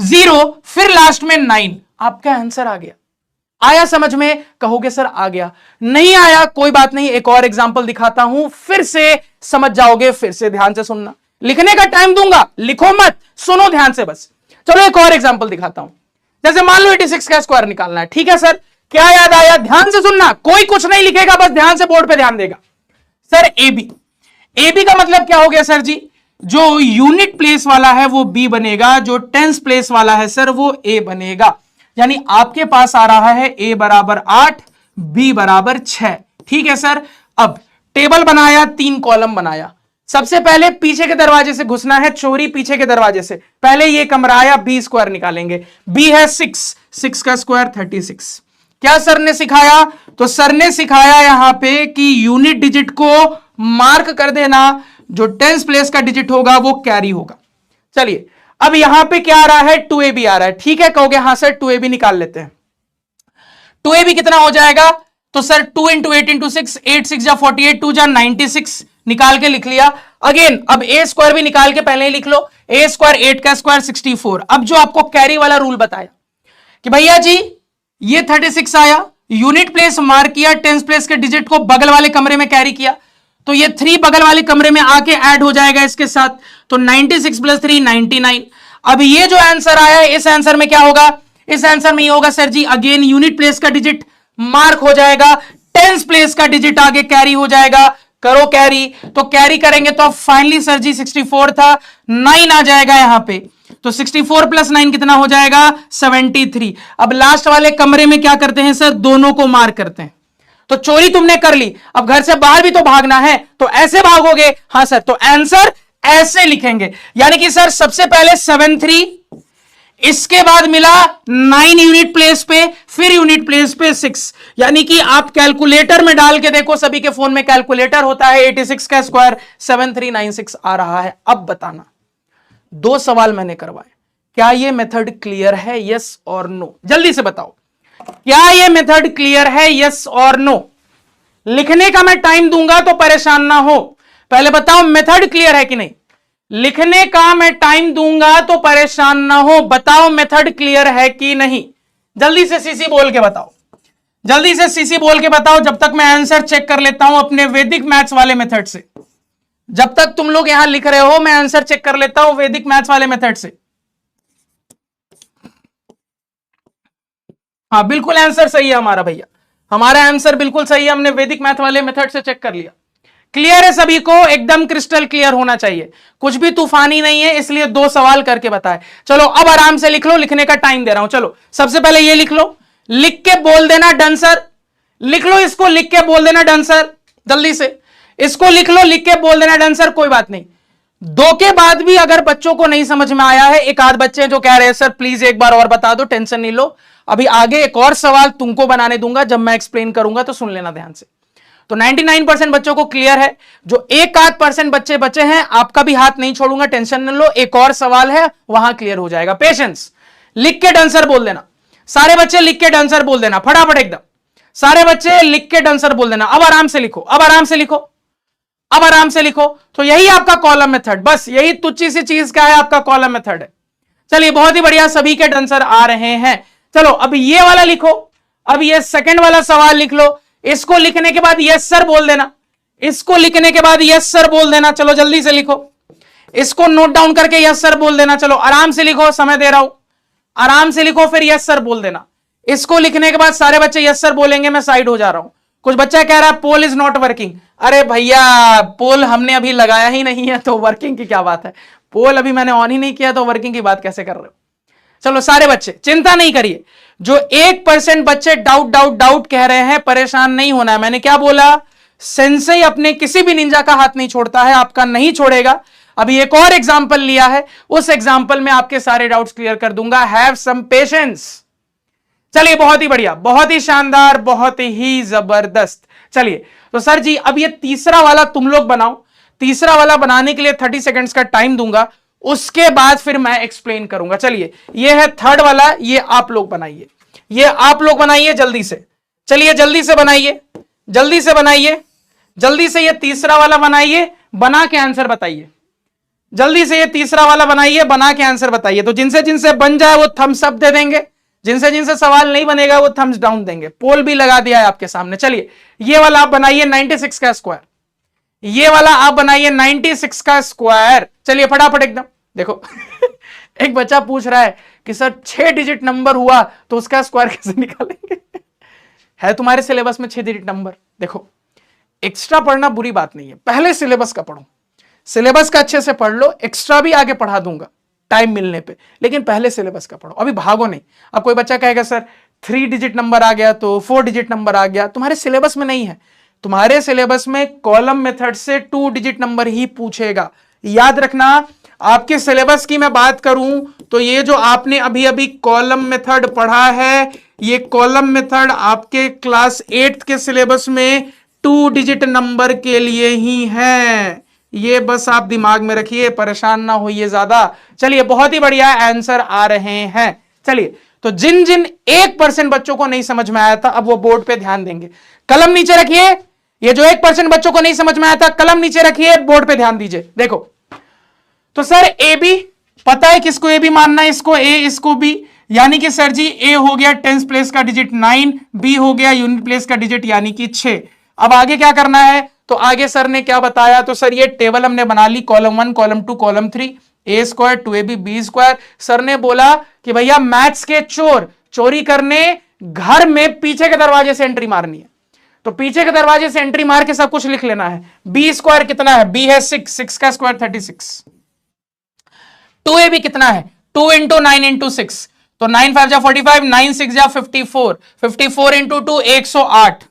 0, फिर लास्ट में 9। आपका आंसर आ गया। आया समझ में? कहोगे सर आ गया। नहीं आया कोई बात नहीं, एक और एग्जांपल दिखाता हूं, फिर से समझ जाओगे। फिर से ध्यान से सुनना, लिखने का टाइम दूंगा, लिखो मत, सुनो ध्यान से बस। चलो एक और एग्जांपल दिखाता हूं। जैसे मान लो 86 का स्क्वायर निकालना है, ठीक है सर। क्या याद आया? ध्यान से सुनना, कोई कुछ नहीं लिखेगा, बस ध्यान से बोर्ड पे ध्यान देगा। सर AB, AB का मतलब क्या हो गया सर जी? जो यूनिट प्लेस वाला है वो B बनेगा, जो टेंस प्लेस वाला है सर वो A बनेगा। यानी आपके पास आ रहा है A बराबर 8, B बराबर 6। ठीक है सर। अब टेबल बनाया, 3 कॉलम बनाया। सबसे पहले पीछे के दरवाजे से घुसना है, चोरी पीछे के दरवाजे से। पहले ये कमरा आया, B स्क्वायर निकालेंगे। B है 6, 6 का स्क्वायर 36। क्या सर ने सिखाया? तो सर ने सिखाया यहां पे कि यूनिट डिजिट को मार्क कर देना, जो टेंस प्लेस का डिजिट होगा वो कैरी होगा। चलिए अब यहां पे क्या आ रहा है? 2AB आ रहा है। ठीक है, कहोगे हाँ सर 2AB निकाल लेते हैं। 2AB कितना हो जाएगा? तो सर 2 × 8 × 6, 8 6 जा 48, 2 जा 96, निकाल के लिख लिया। अगेन अब A स्क्वायर भी निकाल के पहले ही लिख लो। A स्क्वायर 8 का स्क्वायर 64। अब जो आपको कैरी वाला रूल बताया कि भैया जी ये 36 आया, यूनिट प्लेस मार्क किया, टेंस प्लेस के डिजिट को बगल वाले कमरे में कैरी किया, तो ये 3 बगल वाले कमरे में आके ऐड हो जाएगा इसके साथ, तो 96 + 3 99। अब ये जो आंसर आया है, इस आंसर में क्या होगा? इस आंसर में ये होगा सर जी, अगेन यूनिट प्लेस का डिजिट मार्क हो जाएगा, टेंस प्लेस का डिजिट आगे कैरी हो जाएगा। करो कैरी, तो कैरी करेंगे तो फाइनली सर जी 64 था, 9 आ जाएगा यहां पे, तो 64 + 9 कितना हो जाएगा? 73। अब लास्ट वाले कमरे में क्या करते हैं सर? दोनों को मार्क करते हैं। तो चोरी तुमने कर ली, अब घर से बाहर भी तो भागना है, तो ऐसे भागोगे। हाँ सर, तो आंसर ऐसे लिखेंगे, यानी कि सर सबसे पहले 73, इसके बाद मिला 9 यूनिट प्लेस पे, फिर यूनिट प्लेस पे 6। यानी कि आप कैलकुलेटर में डाल के देखो, सभी के फोन में कैलकुलेटर होता है, 86 का स्क्वायर 7396 आ रहा है। अब बताना, 2 सवाल मैंने करवाए, क्या ये मेथड क्लियर है? यस और नो, जल्दी से बताओ, क्या ये मेथड क्लियर है? यस और नो। लिखने का मैं टाइम दूंगा तो परेशान ना हो, पहले बताओ मेथड क्लियर है कि नहीं। लिखने का मैं टाइम दूंगा तो परेशान ना हो, बताओ मेथड क्लियर है कि नहीं। जल्दी से सीसी बोल के बताओ, जल्दी से सीसी बोल के बताओ, जब तक मैं आंसर चेक कर लेता हूं अपने वैदिक मैथ्स वाले मेथड से। जब तक तुम लोग यहां लिख रहे हो, मैं आंसर चेक कर लेता हूं वैदिक मैथ्स वाले मेथड से। हाँ बिल्कुल आंसर सही है हमारा भैया, हमारा आंसर बिल्कुल सही है, हमने वैदिक मैथ वाले मेथड से चेक कर लिया। क्लियर है सभी को? एकदम क्रिस्टल क्लियर होना चाहिए, कुछ भी तूफानी नहीं है, इसलिए 2 सवाल करके बताए। चलो अब आराम से लिख लो, लिखने का टाइम दे रहा हूं। चलो सबसे पहले ये लिख लो, लिख के बोल देना डन सर। लिख लो इसको, लिख के बोल देना डन सर, जल्दी से इसको लिख लो, लिख के बोल देना डन सर। कोई बात नहीं, 2 के बाद भी अगर बच्चों को नहीं समझ में आया है, एक आध बच्चे जो कह रहे हैं सर प्लीज एक बार और बता दो, टेंशन नहीं लो, अभी आगे एक और सवाल तुमको बनाने दूंगा, जब मैं एक्सप्लेन करूंगा तो सुन लेना ध्यान से। तो 99% बच्चों को क्लियर है, जो 1-8% बच्चे बचे हैं, आपका भी हाथ नहीं छोड़ूंगा, टेंशन न लो, एक और सवाल है वहां क्लियर हो जाएगा। पेशेंस, लिख के डन सर बोल देना, सारे बच्चे लिख के डन सर बोल देना, फटाफट एकदम सारे बच्चे लिख के डन सर बोल देना। अब आराम से लिखो, अब आराम से लिखो, अब आराम से लिखो। तो यही आपका कॉलम मेथड, बस यही तुच्छी सी चीज क्या है, आपका कॉलम मेथड है। चलिए बहुत ही बढ़िया, सभी के डन सर आ रहे हैं। चलो अब ये वाला लिखो, अब ये सेकंड वाला सवाल लिख लो, इसको लिखने के बाद यस सर बोल देना, इसको लिखने के बाद यस सर बोल देना। चलो जल्दी से लिखो, इसको नोट डाउन करके यस सर बोल देना। चलो आराम से लिखो, समय दे रहा हूं, आराम से लिखो, फिर यस सर बोल देना। इसको लिखने के बाद सारे बच्चे यस सर बोलेंगे, मैं साइड हो जा रहा हूं। कुछ बच्चा कह रहा है पोल इज नॉट वर्किंग, अरे भैया पोल हमने अभी लगाया ही नहीं है, तो वर्किंग की क्या बात है, पोल अभी मैंने ऑन ही नहीं किया, तो वर्किंग की बात कैसे कर रहे हो। चलो सारे बच्चे चिंता नहीं करिए, जो 1% बच्चे डाउट डाउट डाउट कह रहे हैं, परेशान नहीं होना है। मैंने क्या बोला, सेंसेई अपने किसी भी निंजा का हाथ नहीं छोड़ता है, आपका नहीं छोड़ेगा। अभी एक और एग्जांपल लिया है, उस एग्जांपल में आपके सारे डाउट्स क्लियर कर दूंगा। Have some patience. चलिए बहुत ही बढ़िया, बहुत ही शानदार, बहुत ही जबरदस्त। चलिए तो सर जी अब ये तीसरा वाला तुम लोग बनाओ। तीसरा वाला बनाने के लिए 30 सेकेंड्स का टाइम दूंगा, उसके बाद फिर मैं एक्सप्लेन करूंगा। चलिए ये है थर्ड वाला, ये आप लोग बनाइए, ये आप लोग बनाइए जल्दी से। चलिए जल्दी से बनाइए, जल्दी से बनाइए, जल्दी से ये तीसरा वाला बनाइए, बना के आंसर बताइए। जल्दी से ये तीसरा वाला बनाइए, बना के आंसर बताइए। तो जिनसे जिनसे बन जाए वो थम्स अप दे देंगे, जिनसे जिनसे सवाल नहीं बनेगा वो थम्स डाउन देंगे। पोल भी लगा दिया है आपके सामने। चलिए ये वाला आप बनाइए 96 का स्क्वायर, ये वाला आप बनाइए 96 का स्क्वायर। चलिए फटाफट एकदम देखो एक बच्चा पूछ रहा है कि सर 6 डिजिट नंबर हुआ तो उसका स्क्वायर कैसे निकालेंगे है तुम्हारे सिलेबस में 6 डिजिट नंबर? देखो एक्स्ट्रा पढ़ना बुरी बात नहीं है, पहले सिलेबस का पढ़ो, सिलेबस का अच्छे से पढ़ लो, एक्स्ट्रा भी आगे पढ़ा दूंगा टाइम मिलने पे, लेकिन पहले सिलेबस का पढ़ो, अभी भागो नहीं। अब कोई बच्चा कहेगा सर 3 डिजिट नंबर आ गया तो 4 डिजिट नंबर आ गया, तुम्हारे सिलेबस में नहीं है। तुम्हारे सिलेबस में कॉलम मेथड से 2 डिजिट नंबर ही पूछेगा, याद रखना। आपके सिलेबस की मैं बात करूं तो ये जो आपने अभी अभी कॉलम मेथड पढ़ा है, ये कॉलम मेथड आपके क्लास 8 के सिलेबस में 2 डिजिट नंबर के लिए ही है, ये बस आप दिमाग में रखिए, परेशान ना होइए ज्यादा। चलिए बहुत ही बढ़िया आंसर आ रहे हैं। चलिए तो जिन जिन 1% बच्चों को नहीं समझ में आया था अब वो बोर्ड पे ध्यान देंगे, कलम नीचे रखिए। ये जो 1% बच्चों को नहीं समझ में आया था कलम नीचे रखिए, बोर्ड पे ध्यान दीजिए। देखो तो सर ए बी पता है किसको ए बी मानना है, इसको ए इसको बी, यानी कि सर जी ए हो गया टेंस प्लेस का डिजिट 9, बी हो गया यूनिट प्लेस का डिजिट यानी कि 6। अब आगे क्या करना है, तो आगे सर ने क्या बताया, तो सर ये टेबल हमने बना ली, column 1 column 2 column 3, A square 2ab B square. Sir ने बोला कि भैया मैथ्स के चोर चोरी करने घर में पीछे के दरवाजे से एंट्री मारनी है, तो पीछे के दरवाजे से एंट्री मार के सब कुछ लिख लेना है। बी स्क्वायर कितना है, बी है 6, 6 का स्क्वायर 36। 2ab कितना है, 2 इंटू 9 इंटू 6, तो 9 5 जा 45, 9 6 जा 54, 54 इंटू 2 108।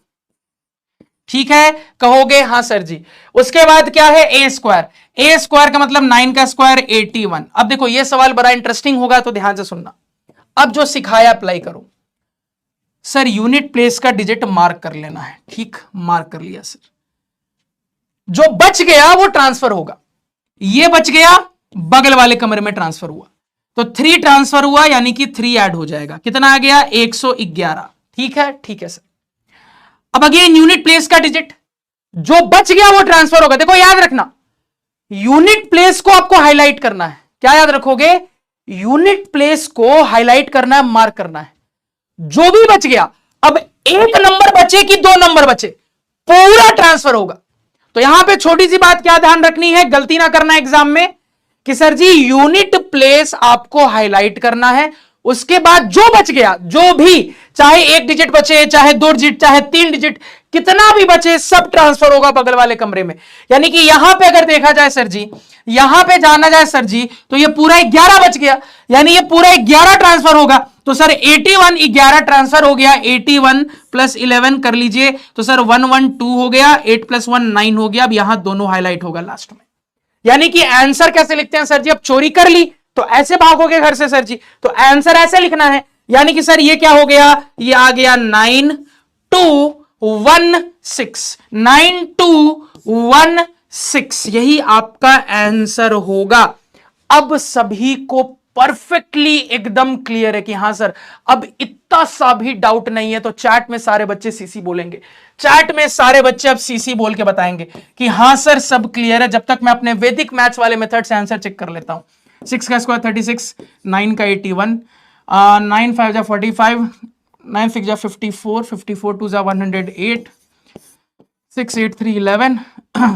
ठीक है कहोगे हाँ सर जी। उसके बाद क्या है ए स्क्वायर, ए स्क्वायर का मतलब 9 का स्क्वायर 81। अब देखो ये सवाल बड़ा इंटरेस्टिंग होगा तो ध्यान से सुनना। अब जो सिखाया अप्लाई करो। सर यूनिट प्लेस का डिजिट मार्क कर लेना है, ठीक मार्क कर लिया सर। जो बच गया वो ट्रांसफर होगा, ये बच गया बगल वाले कमरे में ट्रांसफर हुआ, तो 3 ट्रांसफर हुआ यानी कि 3 ऐड हो जाएगा, कितना आ गया 111। ठीक है सर। अब अगेन यूनिट प्लेस का डिजिट जो बच गया वो ट्रांसफर होगा। देखो याद रखना यूनिट प्लेस को आपको हाईलाइट करना है, क्या याद रखोगे, यूनिट प्लेस को हाईलाइट करना है, मार्क करना है। जो भी बच गया, अब 1 नंबर बचे कि 2 नंबर बचे, पूरा ट्रांसफर होगा। तो यहां पे छोटी सी बात क्या ध्यान रखनी है, गलती ना करना एग्जाम में, कि सर जी यूनिट प्लेस आपको हाईलाइट करना है, उसके बाद जो बच गया, जो भी चाहे 1 डिजिट बचे, चाहे 2 डिजिट, चाहे 3 डिजिट, कितना भी बचे सब ट्रांसफर होगा बगल वाले कमरे में। यानी कि यहां पे अगर देखा जाए सर जी, यहां पे जाना जाए सर जी, तो ये पूरा 11 बच गया, यानी ये पूरा 11 ट्रांसफर होगा। तो सर 81 11 ट्रांसफर हो गया, 81 प्लस 11 कर लीजिए, तो सर 112 हो गया, 8 प्लस 1 9 हो गया। अब यहां दोनों हाईलाइट होगा लास्ट में। यानी कि आंसर कैसे लिखते हैं सर जी, अब चोरी कर ली तो ऐसे भागोगे घर से सर जी, तो आंसर ऐसे लिखना है। यानी कि सर ये क्या हो गया, ये आ गया 9216, 9216, यही आपका आंसर होगा। अब सभी को परफेक्टली एकदम क्लियर है कि हां सर अब इतना सा भी डाउट नहीं है। तो चैट में सारे बच्चे सीसी बोलेंगे, चैट में सारे बच्चे अब सीसी बोल के बताएंगे कि हां सर सब क्लियर है। जब तक मैं अपने वैदिक मैथ्स वाले मेथड से आंसर चेक कर लेता हूं। 6 का स्क्वायर 36, 9 का 81, 9 5 जा 45, 9 6 जा 54, 54 2 जा 108, 6 8 3 11,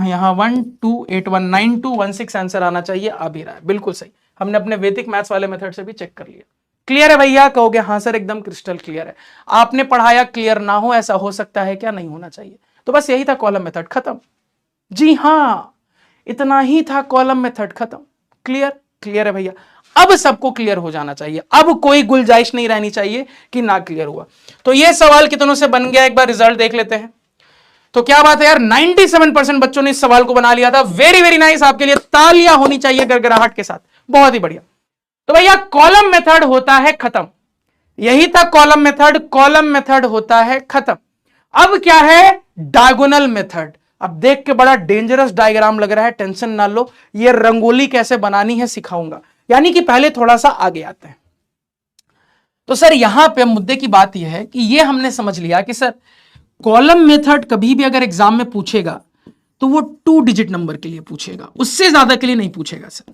यहाँ 1 2 8 1 9 2 1 6 आंसर आना चाहिए, आ भी रहा है, बिल्कुल सही। हमने अपने वैदिक मैथ्स वाले मेथड से भी चेक कर लिया। क्लियर है भैया, कहोगे हाँ सर एकदम क्रिस्टल क्लियर है। आपने पढ़ाया क्लियर ना हो, ऐसा हो सकता है क्या, नहीं होना चाहिए। तो बस यही था कॉलम मेथड, खत्म। जी हाँ इतना ही था कॉलम मेथड, खत्म। क्लियर है भैया। अब सबको क्लियर हो जाना चाहिए, अब कोई गुंजाइश नहीं रहनी चाहिए कि ना क्लियर हुआ। तो ये सवाल कितनों से बन गया, एक बार रिजल्ट देख लेते हैं। तो क्या बात है यार, 97% बच्चों ने इस सवाल को बना लिया था। वेरी वेरी नाइस, आपके लिए तालियां होनी चाहिए गड़गड़ाहट के साथ, बहुत ही बढ़िया। तो भैया कॉलम मेथड होता है खत्म, यही था कॉलम मेथड, कॉलम मेथड होता है खत्म। अब क्या है, डायगोनल मेथड। अब देख के बड़ा डेंजरस डायग्राम लग रहा है, टेंशन ना लो, ये रंगोली कैसे बनानी है सिखाऊंगा। यानी कि पहले थोड़ा सा आगे आते हैं। तो सर यहां पे मुद्दे की बात यह है कि ये हमने समझ लिया कि सर कॉलम मेथड कभी भी अगर एग्जाम में पूछेगा तो वो 2 डिजिट नंबर के लिए पूछेगा, उससे ज्यादा के लिए नहीं पूछेगा सर।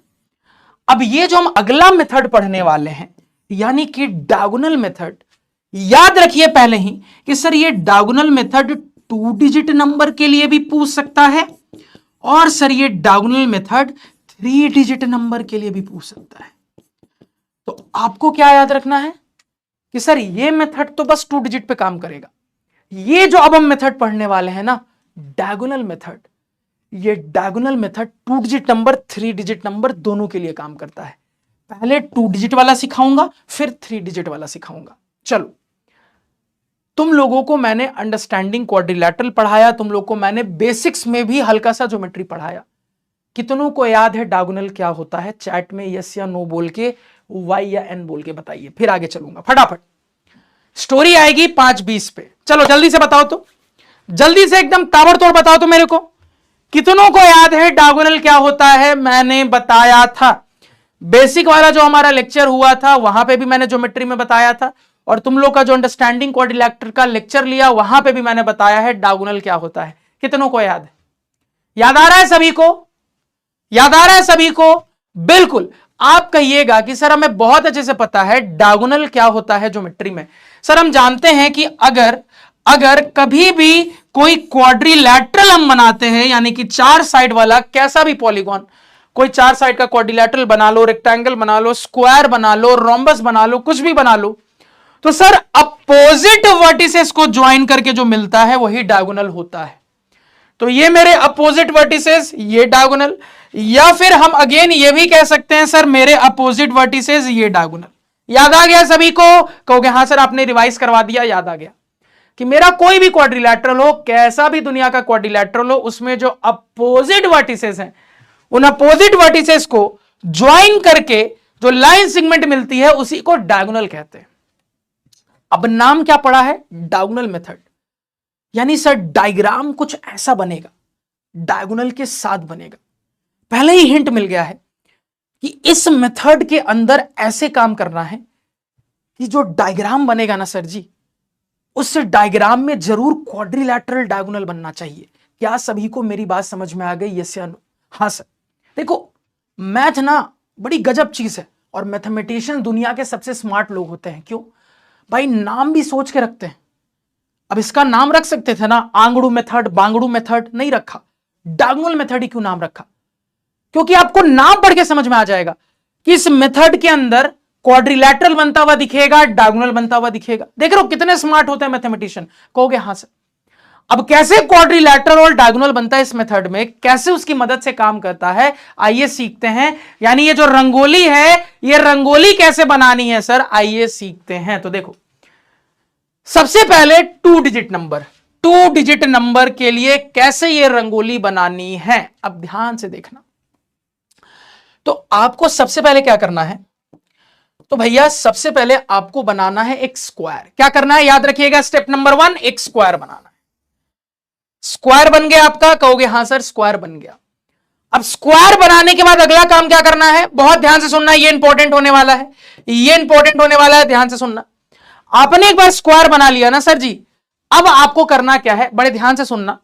अब ये जो हम अगला मेथड पढ़ने वाले हैं यानी कि डायगोनल मेथड, याद रखिए पहले ही कि सर ये डायगोनल मेथड 2 डिजिट नंबर के लिए भी पूछ सकता है और सर ये डायगोनल मेथड 3 डिजिट नंबर के लिए भी पूछ सकता है। तो आपको क्या याद रखना है कि सर ये मेथड तो बस 2 डिजिट पे काम करेगा। ये जो अब हम मेथड पढ़ने वाले हैं ना, डायगोनल मेथड, ये diagonal method 2 digit number 3 digit number दोनों के लिए काम करता है। पहले 2 डिजिट वाला सिखाऊंगा, फिर 3 डिजिट वाला सिखाऊंगा। चलो, तुम लोगों को मैंने अंडरस्टैंडिंग क्वाड्रिलैटरल पढ़ाया, तुम लोगों को मैंने बेसिक्स में भी हल्का सा ज्योमेट्री पढ़ाया। कितनों को याद है डायगोनल क्या होता है? चैट में यस या नो बोल के, वाई या एन बोल के बताइए, फिर आगे चलूंगा। फटाफट स्टोरी आएगी 5:20 पे। चलो जल्दी से बताओ, तो जल्दी से एकदम ताबड़तोड़ बताओ तो मेरे को, कितनों को याद है डायगोनल क्या होता है? मैंने बताया था, बेसिक वाला जो हमारा लेक्चर हुआ था वहां पे भी मैंने ज्योमेट्री में बताया था, और तुम लोग का जो अंडरस्टैंडिंग क्वाड्रिलैटरल का लेक्चर लिया वहां पे भी मैंने बताया है डायगोनल क्या होता है। कितनों को याद है? याद आ रहा है सभी को? याद आ रहा है सभी को? बिल्कुल। आप कहिएगा कि सर हमें बहुत अच्छे से पता है डायगोनल क्या होता है ज्योमेट्री में। सर हम जानते हैं कि अगर कभी भी कोई क्वाड्रिलैटरल हम बनाते हैं, यानी कि 4 साइड वाला कैसा भी पॉलीगॉन, कोई 4 साइड का क्वाड्रिलैटरल बना लो, रेक्टेंगल बना लो, स्क्वायर बना लो, रोम्बस बना लो, कुछ भी बना लो, तो सर अपोजिट वर्टिसेस को ज्वाइन करके जो मिलता है वही डायगोनल होता है। तो ये मेरे अपोजिट वर्टिसेस, ये डायगोनल, या फिर हम अगेन ये भी कह सकते हैं सर मेरे अपोजिट वर्टिसेस ये डायगोनल। याद आ गया सभी को? कहोगे हाँ सर आपने रिवाइज करवा दिया, याद आ गया कि मेरा कोई भी क्वाड्रिलैटरल हो, कैसा भी दुनिया का क्वाड्रिलैटरल हो, उसमें जो अपोजिट वर्टिसेस हैं उन अपोजिट वर्टिसेस को ज्वाइन करके जो लाइन सेगमेंट मिलती है उसी को डायगोनल कहते हैं। अब नाम क्या पड़ा है? Diagonal method. यानी सर डायग्राम कुछ ऐसा बनेगा, डायगोनल के साथ बनेगा। पहले ही हिंट मिल गया है कि इस मेथड के अंदर ऐसे काम करना है कि जो डायग्राम बनेगा ना सर जी, उस डायग्राम में जरूर क्वाड्रिलैटरल डायगोनल बनना चाहिए। क्या सभी को मेरी बात समझ में आ गई? यस या नो? हाँ सर। देखो मैथ ना बड़ी गजब चीज है, और मैथमेटिशियन दुनिया के सबसे स्मार्ट लोग होते हैं। क्यों भाई? नाम भी सोच के रखते हैं। अब इसका नाम रख सकते थे ना, आंगड़ू मेथड, बांगड़ू मेथड, नहीं रखा, डायगोनल मेथड ही क्यों नाम रखा? क्योंकि आपको नाम पढ़ के समझ में आ जाएगा कि इस मेथड के अंदर क्वाड्रिलैटरल बनता हुआ दिखेगा, डायगोनल बनता हुआ दिखेगा। देख रहे हो कितने स्मार्ट होते हैं मैथमेटिशियन? कहोगे हाँ सर। अब कैसे क्वाड्रिलैटरल और डायगोनल बनता है इस मेथड में, कैसे उसकी मदद से काम करता है, आइए सीखते हैं। यानी ये जो रंगोली है, ये रंगोली कैसे बनानी है सर, आइए सीखते हैं। तो देखो सबसे पहले 2 डिजिट नंबर, 2 डिजिट नंबर के लिए कैसे ये रंगोली बनानी है, अब ध्यान से देखना। तो आपको सबसे पहले क्या करना है? तो भैया सबसे पहले आपको बनाना है एक स्क्वायर। क्या करना है? याद रखिएगा, स्टेप नंबर 1 एक स्क्वायर बनाना है। स्क्वायर बन गया आपका? कहोगे हाँ सर स्क्वायर बन गया। अब स्क्वायर बनाने के बाद अगला काम क्या करना है? बहुत ध्यान से सुनना, ये इंपॉर्टेंट होने वाला है, ये इंपॉर्टेंट होने वाला है, ध्यान से सुनना। आपने एक बार स्क्वायर बना लिया ना सर जी, अब आपको करना क्या है? बड़े ध्यान से सुनना।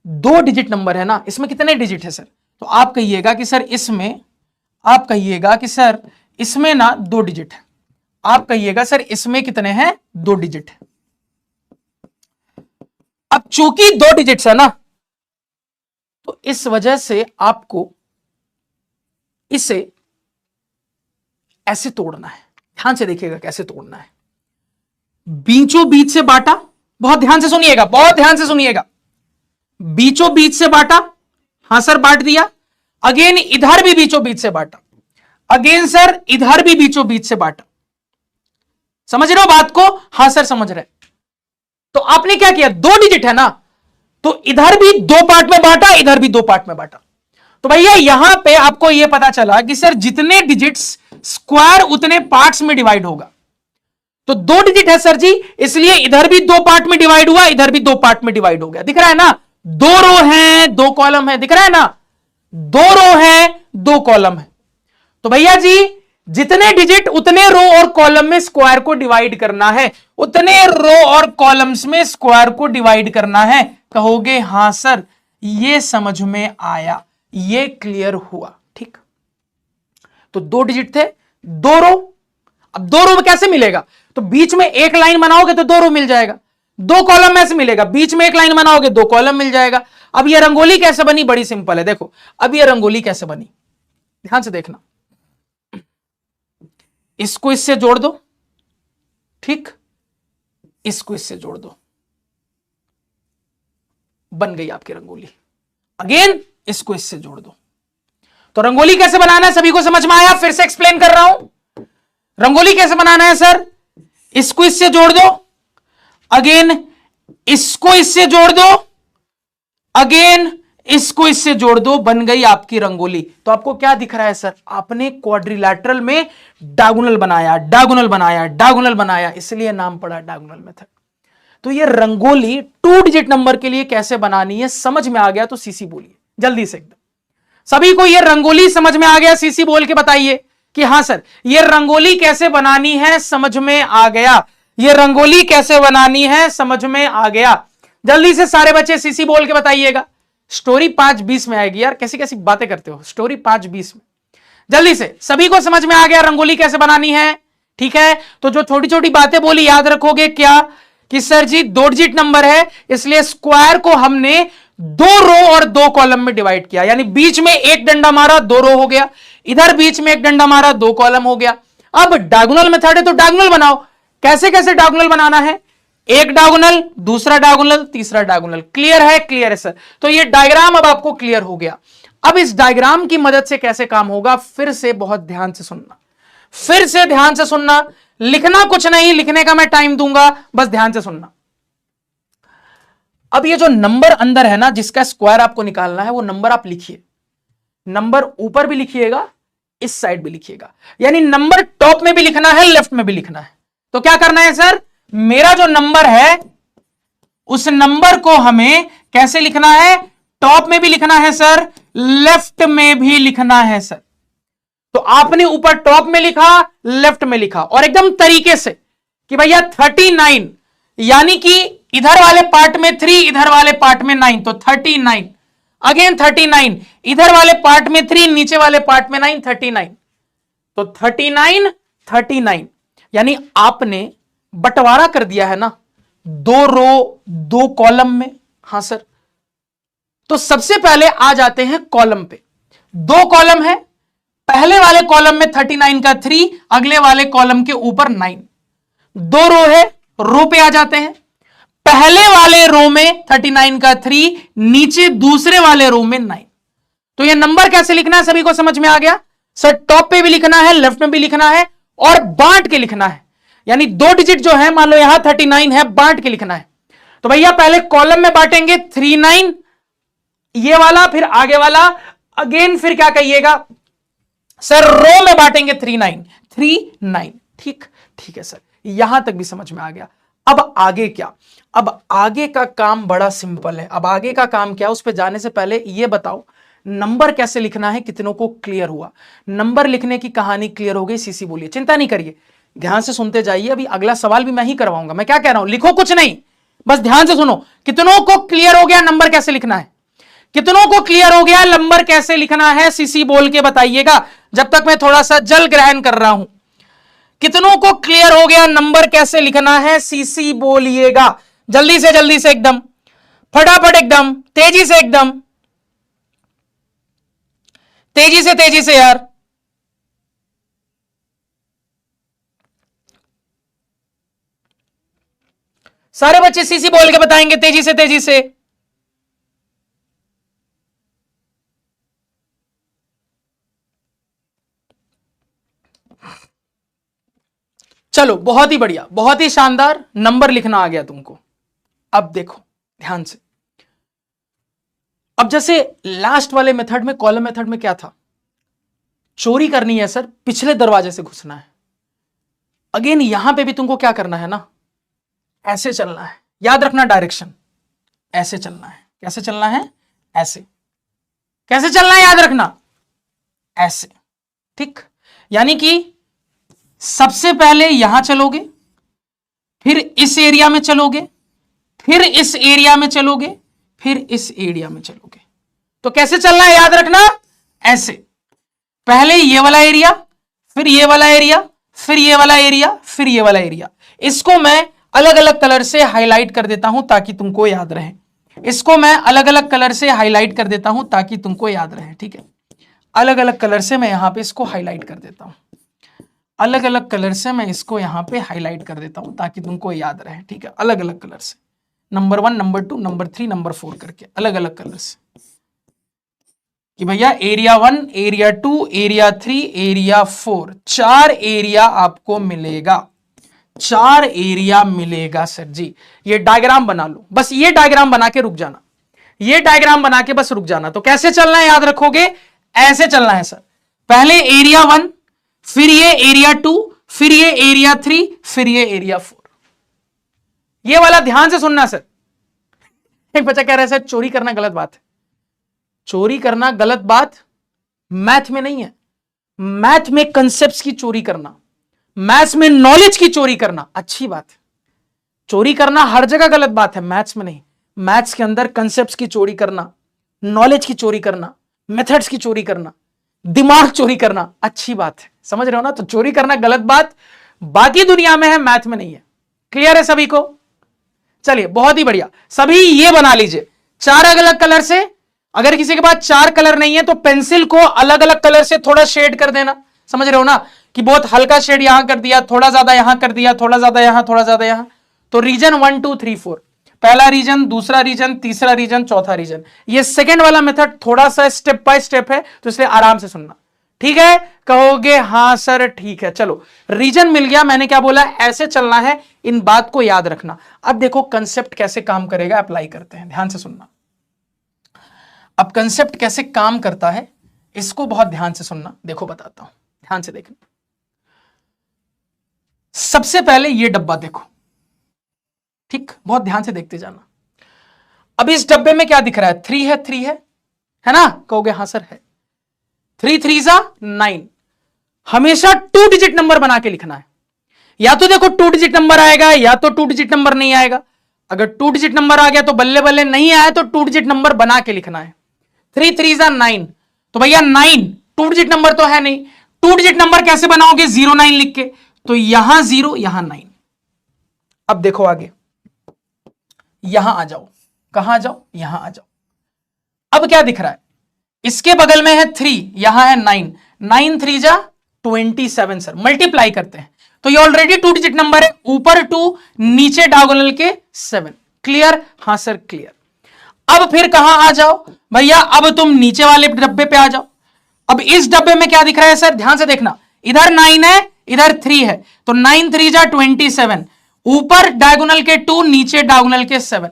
2 डिजिट नंबर है ना, इसमें कितने डिजिट है सर? तो आप कहिएगा कि सर इसमें, आप कहिएगा कि सर इसमें ना 2 डिजिट है। आप कहिएगा सर इसमें कितने हैं? 2 डिजिट है। अब चूंकि 2 डिजिट्स है ना, तो इस वजह से आपको इसे ऐसे तोड़ना है। ध्यान से देखिएगा कैसे तोड़ना है। बीचों बीच से बांटा, बहुत ध्यान से सुनिएगा, बहुत ध्यान से सुनिएगा। बीचों बीच से बांटा, हां सर बांट दिया। अगेन इधर भी बीचों बीच से बांटा। अगेन सर इधर भी बीचों बीच से बांटा। समझ रहे हो बात को? हां सर समझ रहे। तो आपने क्या किया, 2 डिजिट है ना, तो इधर भी 2 पार्ट में बांटा, इधर भी 2 पार्ट में बांटा। तो भैया यहां पे आपको यह पता चला कि सर जितने डिजिट्स स्क्वायर उतने पार्ट्स में डिवाइड होगा। तो 2 डिजिट है सर जी, इसलिए इधर भी 2 पार्ट में डिवाइड हुआ, इधर भी 2 पार्ट में डिवाइड हो गया। दिख रहा है ना, 2 रो है 2 कॉलम है, दिख रहा है ना, 2 रो है 2 कॉलम है। तो भैया जी जितने डिजिट उतने रो और कॉलम में स्क्वायर को डिवाइड करना है, उतने रो और कॉलम्स में स्क्वायर को डिवाइड करना है। कहोगे हां सर ये समझ में आया, ये क्लियर हुआ। ठीक, तो 2 डिजिट थे, 2 रो। अब 2 रो में कैसे मिलेगा, तो बीच में एक लाइन बनाओगे तो 2 रो मिल जाएगा। 2 कॉलम में से मिलेगा, बीच में एक लाइन बनाओगे 2 कॉलम मिल जाएगा। अब ये रंगोली कैसे बनी, बड़ी सिंपल है। देखो अब ये रंगोली कैसे बनी, ध्यान से देखना। इसको इससे जोड़ दो, ठीक, इसको इससे जोड़ दो, बन गई आपकी रंगोली। अगेन इसको इससे जोड़ दो। तो रंगोली कैसे बनाना है सभी को समझ में आया? फिर से एक्सप्लेन कर रहा हूं, रंगोली कैसे बनाना है सर। इसको इससे जोड़ दो, अगेन इसको इससे जोड़ दो, अगेन इसको इससे जोड़ दो, बन गई आपकी रंगोली। तो आपको क्या दिख रहा है सर, आपने क्वाड्रिलैटरल में डायगोनल बनाया, डायगोनल बनाया, डायगोनल बनाया, इसलिए नाम पड़ा डायगोनल मेथड। तो ये रंगोली 2 डिजिट नंबर के लिए कैसे बनानी है समझ में आ गया तो सीसी बोलिए जल्दी से एकदम। सभी को ये रंगोली समझ में आ गया? सीसी बोल के बताइए कि हां सर ये रंगोली कैसे बनानी है समझ में आ गया, ये रंगोली कैसे बनानी है समझ में आ गया। जल्दी से सारे बच्चे सीसी बोल के बताइएगा। स्टोरी 5:20 में आएगी यार, कैसी कैसी बातें करते हो, स्टोरी 5:20 में। जल्दी से सभी को समझ में आ गया रंगोली कैसे बनानी है? ठीक है, तो जो छोटी छोटी बातें बोली याद रखोगे क्या, कि सर जी 2 डिजिट नंबर है इसलिए स्क्वायर को हमने 2 रो और 2 कॉलम में डिवाइड किया, यानी बीच में एक डंडा मारा 2 रो हो गया, इधर बीच में एक डंडा मारा 2 कॉलम हो गया। अब डायगोनल मेथड है तो डायगोनल बनाओ। कैसे कैसे डायगोनल बनाना है, एक डायगोनल, दूसरा डायगोनल, तीसरा डायगोनल। क्लियर है? क्लियर है सर। तो ये डायग्राम अब आपको क्लियर हो गया। अब इस डायग्राम की मदद से कैसे काम होगा, फिर से बहुत ध्यान से सुनना, फिर से ध्यान से सुनना। लिखना कुछ नहीं, लिखने का मैं टाइम दूंगा, बस ध्यान से सुनना। अब ये जो नंबर अंदर है ना, जिसका स्क्वायर आपको निकालना है, वो नंबर आप लिखिए। नंबर ऊपर भी लिखिएगा, इस साइड भी लिखिएगा, यानी नंबर टॉप में भी लिखना है, लेफ्ट में भी लिखना है। तो क्या करना है सर, मेरा जो नंबर है उस नंबर को हमें कैसे लिखना है, टॉप में भी लिखना है सर, लेफ्ट में भी लिखना है सर। तो आपने ऊपर टॉप में लिखा, लेफ्ट में लिखा, और एकदम तरीके से कि भैया 39, यानी कि इधर वाले पार्ट में 3, इधर वाले पार्ट में 9, तो 39, अगेन 39, इधर वाले पार्ट में 3, नीचे वाले पार्ट में 9, 39। तो 39 39, यानी आपने बंटवारा कर दिया है ना, 2 रो 2 कॉलम में। हां सर, तो सबसे पहले आ जाते हैं कॉलम पे। 2 कॉलम है, पहले वाले कॉलम में 39 का 3, अगले वाले कॉलम के ऊपर 9। 2 रो है, रो पे आ जाते हैं। पहले वाले रो में 39 का 3, नीचे दूसरे वाले रो में 9। तो ये नंबर कैसे लिखना है सभी को समझ में आ गया सर। टॉप पे भी लिखना है, लेफ्ट में भी लिखना है, और बांट के लिखना है, यानी 2 डिजिट जो है, मान लो यहां 39 है, बांट के लिखना है। तो भैया पहले कॉलम में बांटेंगे 39, ये वाला, फिर आगे वाला, अगेन फिर क्या कहिएगा सर, रो में बांटेंगे 39 39। ठीक, ठीक है सर, यहां तक भी समझ में आ गया। अब आगे क्या, अब आगे का काम बड़ा सिंपल है। अब आगे का काम क्या, उस पर जाने से पहले ये बताओ नंबर कैसे लिखना है, कितनों को क्लियर हुआ? नंबर लिखने की कहानी क्लियर हो गई? सीसी बोलिए, चिंता नहीं करिए, ध्यान से सुनते जाइए। अभी अगला सवाल भी मैं ही करवाऊंगा। मैं क्या कह रहा हूं, लिखो कुछ नहीं, बस ध्यान से सुनो। कितनों को क्लियर हो गया नंबर कैसे लिखना है? कितनों को क्लियर हो गया नंबर कैसे लिखना है? सीसी बोल के बताइएगा, जब तक मैं थोड़ा सा जल ग्रहण कर रहा हूं। कितनों को क्लियर हो गया नंबर कैसे लिखना है? सीसी बोलिएगा जल्दी से एकदम फटाफट, एकदम तेजी से, एकदम तेजी से यार। सारे बच्चे सीसी बोल के बताएंगे तेजी से, तेजी से। चलो बहुत ही बढ़िया, बहुत ही शानदार, नंबर लिखना आ गया तुमको। अब देखो ध्यान से, अब जैसे लास्ट वाले मेथड में, कॉलम मेथड में क्या था, चोरी करनी है सर, पिछले दरवाजे से घुसना है। अगेन यहां पे भी तुमको क्या करना है ना, ऐसे चलना है, याद रखना डायरेक्शन, ऐसे चलना है। कैसे चलना है? ऐसे। कैसे चलना है याद रखना, ऐसे, ठीक। यानी कि सबसे पहले यहां चलोगे, फिर इस एरिया में चलोगे, फिर इस एरिया में चलोगे, फिर इस एरिया में चलोगे। तो कैसे चलना है याद रखना, ऐसे। पहले ये वाला एरिया, फिर ये वाला एरिया, फिर ये वाला एरिया, फिर ये वाला एरिया। इसको मैं अलग अलग कलर से हाईलाइट कर देता हूं ताकि तुमको याद रहे। इसको मैं अलग अलग कलर से हाईलाइट कर देता हूं ताकि तुमको याद रहे, ठीक है। अलग अलग कलर से मैं यहां पे इसको हाईलाइट कर देता हूं, अलग अलग कलर से मैं इसको यहां पे हाईलाइट कर देता हूं ताकि तुमको याद रहे, ठीक है। अलग अलग कलर से, नंबर 1, नंबर 2, नंबर 3, नंबर 4 करके अलग अलग कलर से, कि भैया area 1, area 2, area 3, area 4, 4 area आपको मिलेगा, 4 एरिया मिलेगा सर जी। ये डायग्राम बना लो, बस ये डायग्राम बना के रुक जाना, ये डायग्राम बना के बस रुक जाना। तो कैसे चलना है याद रखोगे, ऐसे चलना है सर। पहले एरिया 1, फिर ये एरिया 2, फिर ये एरिया 3, फिर ये एरिया 4। ये वाला ध्यान से सुनना सर। एक बच्चा कह रहा है सर चोरी करना गलत बात है। चोरी करना गलत बात मैथ में नहीं है। मैथ में कंसेप्ट्स की चोरी करना, मैथ्स में नॉलेज की चोरी करना अच्छी बात है। चोरी करना हर जगह गलत बात है, मैथ्स में नहीं। मैथ्स के अंदर कंसेप्ट्स की चोरी करना, नॉलेज की चोरी करना, मेथड्स की चोरी करना, दिमाग चोरी करना अच्छी बात है, समझ रहे हो ना। तो चोरी करना गलत बात बाकी दुनिया में है, मैथ में नहीं है। क्लियर है सभी को? चलिए बहुत ही बढ़िया, सभी ये बना लीजिए 4 अलग अलग कलर से। अगर किसी के पास 4 कलर नहीं है तो पेंसिल को अलग अलग कलर से थोड़ा शेड कर देना, समझ रहे हो ना, कि बहुत हल्का शेड यहां कर दिया, थोड़ा ज्यादा यहां कर दिया, थोड़ा ज्यादा यहां, थोड़ा ज्यादा यहां। तो रीजन 1 2 3 4, पहला रीजन, दूसरा रीजन, तीसरा रीजन, चौथा रीजन। ये सेकंड वाला मेथड थोड़ा सा स्टेप बाय स्टेप है, तो इसलिए आराम से सुनना, ठीक है। कहोगे हाँ सर ठीक है। चलो रीजन मिल गया, मैंने क्या बोला, ऐसे चलना है, इन बात को याद रखना। अब देखो कंसेप्ट कैसे काम करेगा, अप्लाई करते हैं, ध्यान से सुनना। अब कंसेप्ट कैसे काम करता है इसको बहुत ध्यान से सुनना। देखो बताता हूं, ध्यान से देखना। सबसे पहले ये डब्बा देखो, ठीक, बहुत ध्यान से देखते जाना। अब इस डब्बे में क्या दिख रहा है, 3 है, 3 है ना। कहोगे हाँ सर है। 3 3 जा 9। हमेशा 2 डिजिट नंबर बना के लिखना है। या तो देखो 2 डिजिट नंबर आएगा, या तो 2 डिजिट नंबर नहीं आएगा। अगर 2 डिजिट नंबर आ गया तो बल्ले बल्ले, नहीं आया तो 2 डिजिट नंबर बना के लिखना है। 3 3 जा 9, तो भैया 9 2 डिजिट नंबर तो है नहीं। 2 डिजिट नंबर कैसे बनाओगे, 0 9 लिख के। तो यहां 0, यहां 9। अब देखो आगे, यहां आ जाओ। कहां आ जाओ, यहां आ जाओ। अब क्या दिख रहा है, इसके बगल में है 3, यहां है 9। 9 3 जा 27 सर। मल्टीप्लाई करते हैं तो ये ऑलरेडी 2 डिजिट नंबर है, ऊपर 2, नीचे डायगोनल के 7। क्लियर? हाँ सर क्लियर। अब फिर कहां आ जाओ भैया, अब तुम नीचे वाले डब्बे पे आ जाओ। अब इस डब्बे में क्या दिख रहा है सर, ध्यान से देखना। इधर 9 है, इधर 3 है, तो 9 3 जा 27। ऊपर डायगोनल के 2, नीचे डायगोनल के 7।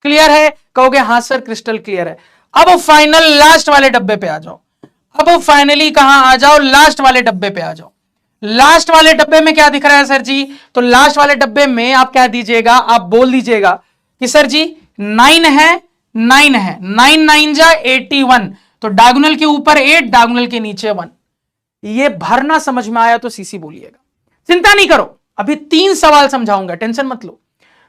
क्लियर है? कहोगे हाँ सर क्रिस्टल क्लियर है। अब फाइनल लास्ट वाले डब्बे पे आ जाओ। अब फाइनली कहां आ जाओ, लास्ट वाले डब्बे पे आ जाओ। लास्ट वाले डब्बे में क्या दिख रहा है सर जी, तो लास्ट वाले डब्बे में आप क्या दीजिएगा, आप बोल दीजिएगा कि सर जी 9 है, 9 है, 9 9 जा 81। तो डायगोनल के ऊपर 8, डायगोनल के नीचे 1। ये भरना समझ में आया तो सीसी बोलिएगा। चिंता नहीं करो, अभी 3 सवाल समझाऊंगा, टेंशन मत लो।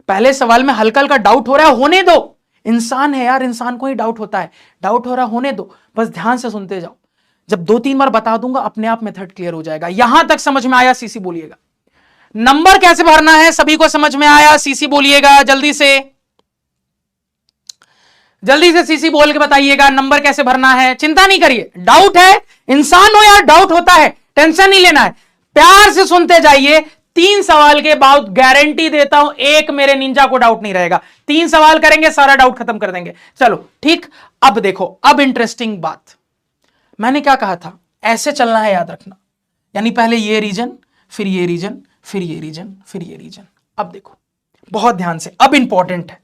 पहले सवाल में हल्का हल्का डाउट हो रहा है, होने दो, इंसान है यार, इंसान को ही डाउट होता है। डाउट हो रहा होने दो, बस ध्यान से सुनते जाओ। जब 2-3 बार बता दूंगा अपने आप मेथड क्लियर हो जाएगा। यहां तक समझ में आया, सीसी बोलिएगा। नंबर कैसे भरना है सभी को समझ में आया, सीसी बोलिएगा जल्दी से, जल्दी से सीसी बोल के बताइएगा नंबर कैसे भरना है। चिंता नहीं करिए, डाउट है, इंसान हो यार, डाउट होता है, टेंशन नहीं लेना है, प्यार से सुनते जाइए। 3 सवाल के बाद गारंटी देता हूं एक मेरे निंजा को डाउट नहीं रहेगा। 3 सवाल करेंगे, सारा डाउट खत्म कर देंगे। चलो ठीक। अब देखो, अब इंटरेस्टिंग बात, मैंने क्या कहा था, ऐसे चलना है याद रखना। यानी पहले ये रीजन, फिर ये रीजन, फिर ये रीजन, फिर ये रीजन। अब देखो बहुत ध्यान से, अब इंपॉर्टेंट है,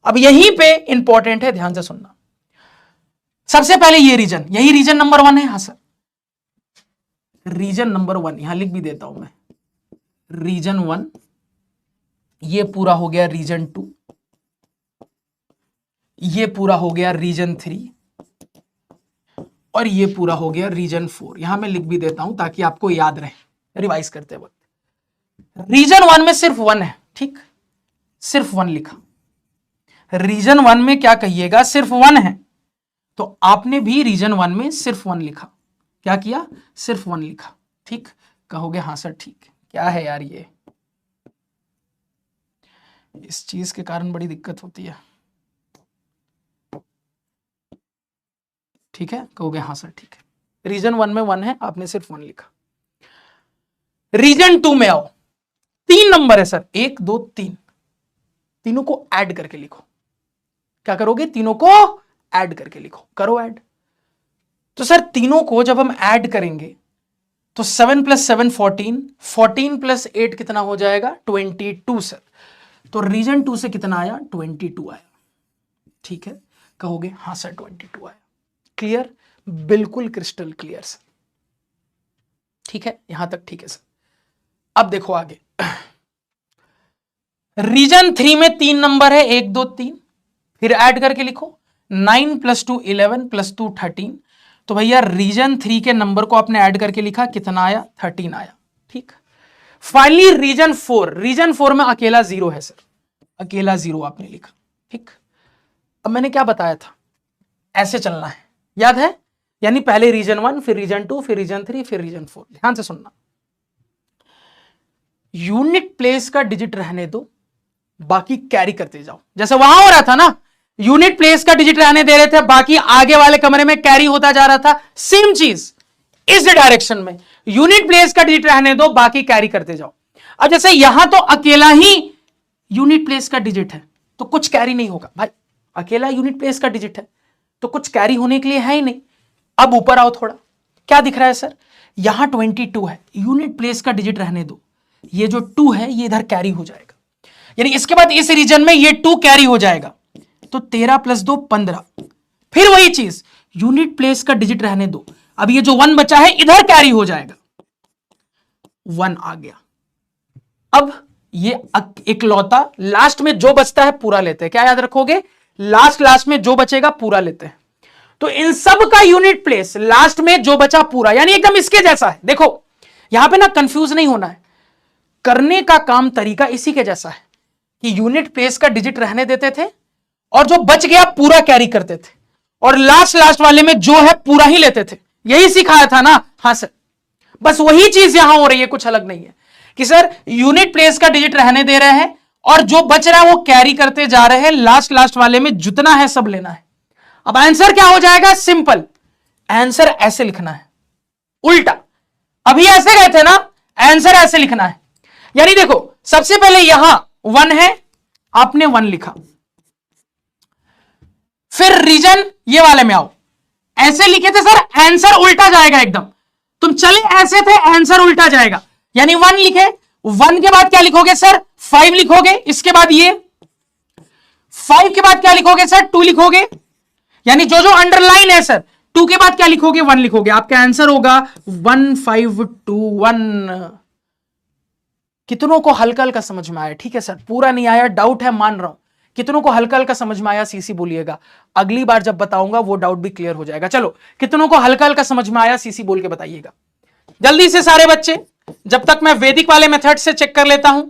अब यहीं पे इंपॉर्टेंट है, ध्यान से सुनना। सबसे पहले ये रीजन, यही रीजन नंबर 1 है। हाँ सर, रीजन नंबर 1 यहां लिख भी देता हूं मैं, रीजन 1, ये पूरा हो गया रीजन 2, ये पूरा हो गया रीजन 3, और ये पूरा हो गया रीजन 4। यहां मैं लिख भी देता हूं ताकि आपको याद रहे रिवाइज करते वक्त। रीजन 1 में सिर्फ 1 है, ठीक, सिर्फ 1 लिखा। रीजन 1 में क्या कहिएगा, सिर्फ 1 है, तो आपने भी रीजन 1 में सिर्फ 1 लिखा। क्या किया, सिर्फ 1 लिखा, ठीक। कहोगे हाँ सर ठीक, क्या है यार ये, इस चीज के कारण बड़ी दिक्कत होती है, ठीक है। कहोगे हाँ सर ठीक है, रीजन 1 में 1 है, आपने सिर्फ 1 लिखा। रीजन 2 में आओ, 3 नंबर है सर, 1 2 3, तीनों को ऐड करके लिखो। क्या करोगे, तीनों को ऐड करके लिखो, करो ऐड। तो सर तीनों को जब हम ऐड करेंगे तो 7 + 7 14, 14 + 8 कितना हो जाएगा, 22 सर। तो रीजन 2 से कितना आया, 22 आया, ठीक है। कहोगे हाँ सर 22 आया। क्लियर, बिल्कुल क्रिस्टल क्लियर सर, ठीक है, यहां तक ठीक है सर। अब देखो आगे, रीजन 3 में 3 नंबर है, 1 2 3, फिर ऐड करके लिखो, 9 + 2 11 + 2 13। तो भैया रीजन 3 के नंबर को आपने ऐड करके लिखा, कितना आया, 13 आया, ठीक। फाइनली रीजन 4, रीजन 4 में अकेला 0 है सर, अकेला 0 आपने लिखा, ठीक। अब मैंने क्या बताया था, ऐसे चलना है, याद है, यानी पहले रीजन 1, फिर रीजन 2, फिर रीजन 3, फिर रीजन 4। ध्यान से सुनना, यूनिट प्लेस का डिजिट रहने दो, बाकी कैरी करते जाओ। जैसे वहां हो रहा था ना, यूनिट प्लेस का डिजिट रहने दे रहे थे, बाकी आगे वाले कमरे में कैरी होता जा रहा था। सेम चीज इस डायरेक्शन में, यूनिट प्लेस का डिजिट रहने दो, बाकी कैरी करते जाओ। अब जैसे यहां तो अकेला ही यूनिट प्लेस का डिजिट है, तो कुछ कैरी नहीं होगा भाई, अकेला यूनिट प्लेस का डिजिट है तो कुछ कैरी होने के लिए है ही नहीं। अब ऊपर आओ थोड़ा, क्या दिख रहा है सर, यहां 22 है, यूनिट प्लेस का डिजिट रहने दो, ये जो 2 है ये इधर कैरी हो जाएगा, यानी इसके बाद इस रीजन में ये 2 कैरी हो जाएगा, तो 13 + 2 15। फिर वही चीज, यूनिट प्लेस का डिजिट रहने दो, अब ये जो 1 बचा है इधर कैरी हो जाएगा, 1 आ गया। अब ये इकलौता लास्ट में जो बचता है पूरा लेते हैं, क्या याद रखोगे, लास्ट में जो बचेगा पूरा लेते हैं। तो इन सब का यूनिट प्लेस लास्ट में जो बचा पूरा, यानी एकदम इसके जैसा है। देखो यहां पे ना कंफ्यूज नहीं होना है, करने का काम तरीका इसी के जैसा है कि यूनिट प्लेस का डिजिट रहने देते थे और जो बच गया पूरा कैरी करते थे, और लास्ट वाले में जो है पूरा ही लेते थे। यही सिखाया था ना, हाँ सर, बस वही चीज यहां हो रही है, कुछ अलग नहीं है कि सर यूनिट प्लेस का डिजिट रहने दे रहे हैं और जो बच रहा है वो कैरी करते जा रहे हैं, लास्ट वाले में जितना है सब लेना है। अब आंसर क्या हो जाएगा, सिंपल, आंसर ऐसे लिखना है, उल्टा। अभी ऐसे गए थे ना, आंसर ऐसे लिखना है, यानी देखो सबसे पहले यहां 1 है, आपने 1 लिखा, फिर रीजन ये वाले में आओ, ऐसे लिखे थे सर, आंसर उल्टा जाएगा एकदम। तुम चले ऐसे थे, आंसर उल्टा जाएगा, यानी 1 लिखे, 1 के बाद क्या लिखोगे सर, 5 लिखोगे, इसके बाद ये 5 के बाद क्या लिखोगे सर, 2 लिखोगे, यानी जो अंडरलाइन है सर, 2 के बाद क्या लिखोगे, 1 लिखोगे, आपका आंसर होगा 1 5 2 1। कितनों को हल्का हल्का समझ में आया, ठीक है सर, पूरा नहीं आया, डाउट है, मान रहा हूं, कितनों को हल्का हल्का समझ में आया सीसी बोलिएगा, अगली बार जब बताऊंगा वो डाउट भी क्लियर हो जाएगा। चलो कितनों को हल्का हल्का समझ में आया सीसी बोल के बताइएगा जल्दी से सारे बच्चे, जब तक मैं वैदिक वाले मेथड से चेक कर लेता हूं।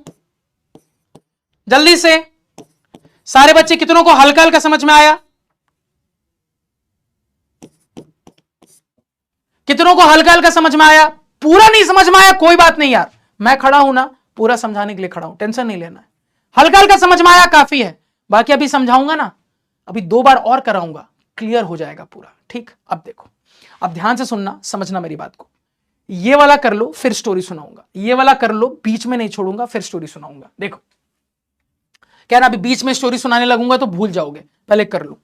जल्दी से सारे बच्चे, कितनों को हल्का हल्का समझ में आया, कितनों को हल्का हल्का समझ में आया, पूरा नहीं समझ में आया कोई बात नहीं यार, मैं खड़ा हूं ना, पूरा समझाने के लिए खड़ा हूं, टेंशन नहीं लेना है। हल्का हल्का समझ में आया काफी है, बाकी अभी समझाऊंगा ना, अभी 2 बार और कराऊंगा, क्लियर हो जाएगा पूरा, ठीक। अब देखो, अब ध्यान से सुनना, समझना मेरी बात को, ये वाला कर लो फिर स्टोरी सुनाऊंगा, ये वाला कर लो, बीच में नहीं छोड़ूंगा, फिर स्टोरी सुनाऊंगा। देखो क्या ना, अभी बीच में स्टोरी सुनाने लगूंगा तो भूल जाओगे, पहले कर लो।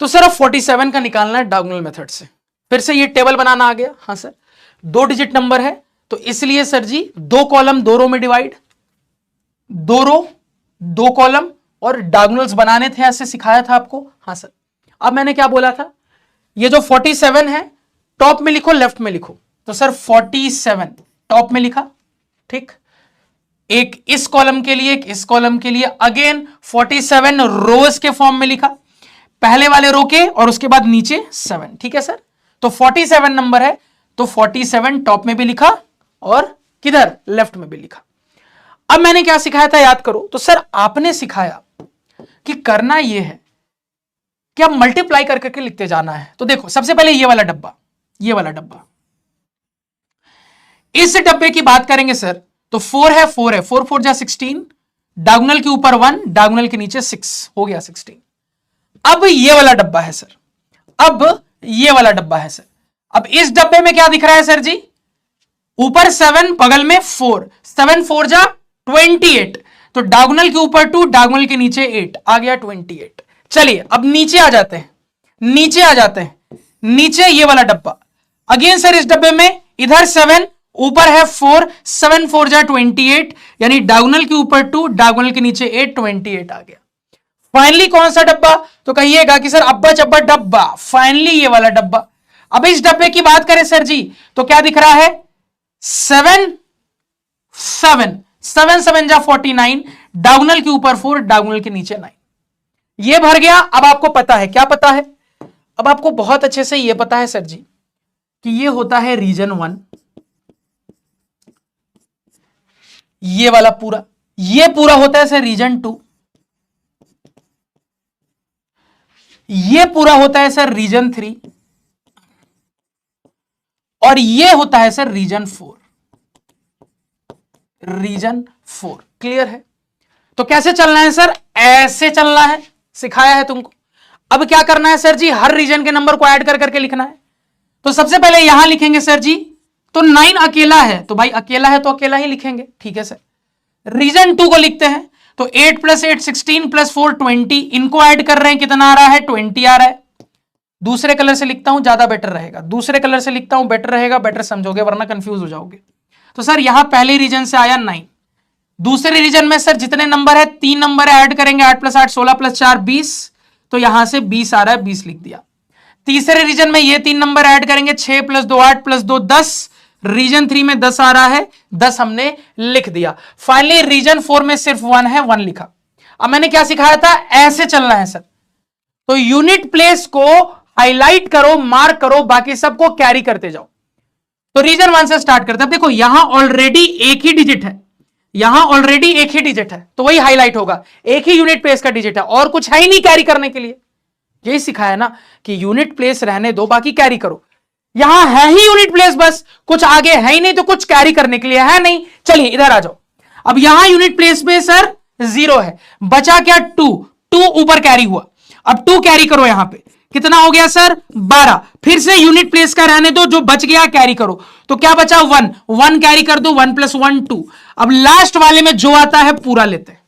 तो सर अब 47 का निकालना है डायगोनल मेथड से, फिर से ये टेबल बनाना आ गया, हाँ सर, 2 डिजिट नंबर है तो इसलिए सर जी 2 कॉलम 2 रो में डिवाइड, 2 रो 2 कॉलम, और डायगोनल्स बनाने थे, ऐसे सिखाया था आपको। हाँ सर। अब मैंने क्या बोला था, ये जो 47 है टॉप में लिखो लेफ्ट में लिखो, तो सर 47 टॉप में लिखा, ठीक, एक इस कॉलम के लिए एक इस कॉलम के लिए, अगेन 47 रोज के फॉर्म में लिखा, पहले वाले रो के और उसके बाद नीचे 7, ठीक है सर। तो 47 नंबर है, तो 47 टॉप में भी लिखा और किधर लेफ्ट में भी लिखा। अब मैंने क्या सिखाया था याद करो, तो सर आपने सिखाया कि करना यह है कि अब मल्टीप्लाई कर करके लिखते जाना है। तो देखो सबसे पहले ये वाला डब्बा, ये वाला डब्बा, इस डब्बे की बात करेंगे सर, तो 4 है 4 है, 4 4 जा 16, डायगोनल के ऊपर 1, डायगोनल के नीचे 6, हो गया 16। अब ये वाला डब्बा है सर, अब ये वाला डब्बा है सर। अब इस डब्बे में क्या दिख रहा है सर जी, ऊपर 7 बगल में 4, 7 4 जा 28, तो डायगोनल के ऊपर 2, डायगोनल के नीचे 8, आ गया 28। चलिए अब नीचे आ जाते हैं, नीचे आ जाते हैं, नीचे ये वाला डब्बा, अगेन सर इस डब्बे में इधर 7, ऊपर है 4, 7 4 जा 28, यानी डायगोनल के ऊपर 2, डायगोनल के नीचे 8, 28 आ गया। फाइनली कौन सा डब्बा, तो कहिएगा कि सर अब्बा चब्बा डब्बा, फाइनली ये वाला डब्बा। अब इस डब्बे की बात करें सर जी, तो क्या दिख रहा है, 7 7 7 7 जा 49, डायगोनल के ऊपर 4, डायगोनल के नीचे 9, ये भर गया। अब आपको पता है, क्या पता है, अब आपको बहुत अच्छे से ये पता है सर जी कि ये होता है रीजन 1, ये वाला पूरा, ये पूरा होता है सर रीजन 2, ये पूरा होता है सर रीजन 3, और ये होता है सर रीजन 4, रीजन 4। क्लियर है। तो कैसे चलना है सर, ऐसे चलना है, सिखाया है तुमको। अब क्या करना है सर जी, हर रीजन के नंबर को ऐड कर करके लिखना है। तो सबसे पहले यहां लिखेंगे सर जी, तो 9 अकेला है, तो भाई अकेला है तो अकेला ही लिखेंगे, ठीक है सर। रीजन 2 को लिखते हैं, तो 8 + 8 16 + 4 20, इनको ऐड कर रहे हैं, कितना आ रहा है, 20 आ रहा है। दूसरे कलर से लिखता हूं, ज्यादा बेटर रहेगा, दूसरे कलर से लिखता हूं, बेटर रहेगा, बेटर समझोगे, वरना कंफ्यूज हो जाओगे। तो सर यहां पहले रीजन से आया 9, दूसरे रीजन में सर जितने नंबर है 3 नंबर ऐड करेंगे, 8 + 8 16 + 4 20, तो यहां से 20 आ रहा है, 20 लिख दिया। तीसरे रीजन में ये 3 नंबर ऐड करेंगे, 6 + 2 8 + 2 10, रीजन 3 में 10 आ रहा है, 10 हमने लिख दिया। फाइनली रीजन 4 में सिर्फ 1 है, 1 लिखा। अब मैंने क्या सिखाया था, ऐसे चलना है सर। तो यूनिट प्लेस को हाईलाइट करो, मार्क करो, बाकी सबको कैरी करते जाओ। तो रीजन 1 से स्टार्ट करते हैं। देखो यहां ऑलरेडी एक ही डिजिट है, यहां ऑलरेडी एक ही डिजिट है, तो वही हाईलाइट होगा, एक ही यूनिट प्लेस का डिजिट है, और कुछ है ही नहीं कैरी करने के लिए। यही सिखाया ना कि यूनिट प्लेस रहने दो, बाकी कैरी करो। यहां है ही यूनिट प्लेस, बस कुछ आगे है ही नहीं, तो कुछ कैरी करने के लिए है नहीं। चलिए इधर आ जाओ। अब यहां यूनिट प्लेस में सर 0 है, बचा क्या, 2 ऊपर कैरी हुआ। अब 2 कैरी करो, यहां पे कितना हो गया सर, 12। फिर से यूनिट प्लेस का रहने दो, जो बच गया कैरी करो, तो क्या बचा, 1 कैरी कर दो, 1 + 1 2। अब लास्ट वाले में जो आता है पूरा लेते हैं।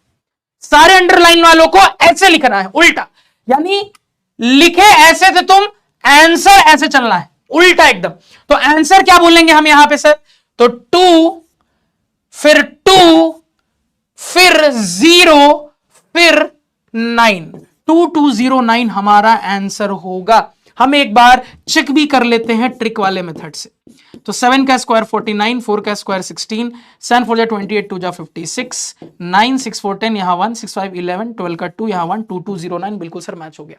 सारे अंडरलाइन वालों को ऐसे लिखना है, उल्टा, यानी लिखे ऐसे थे तुम, आंसर ऐसे चलना है, उल्टा एकदम। तो आंसर क्या बोलेंगे हम यहां पे सर, तो 2 फिर 2 फिर 0 फिर 9, 2209 हमारा आंसर होगा। हम एक बार चेक भी कर लेते हैं ट्रिक वाले मेथड से। तो 7 का स्क्वायर 49, 4 का स्क्वायर 16, 7 4 जा 28, 2 जा 56, 9 6 4 10, यहां 1 6 5 11, 12 का 2, यहां 1 2209, बिल्कुल सर मैच हो गया।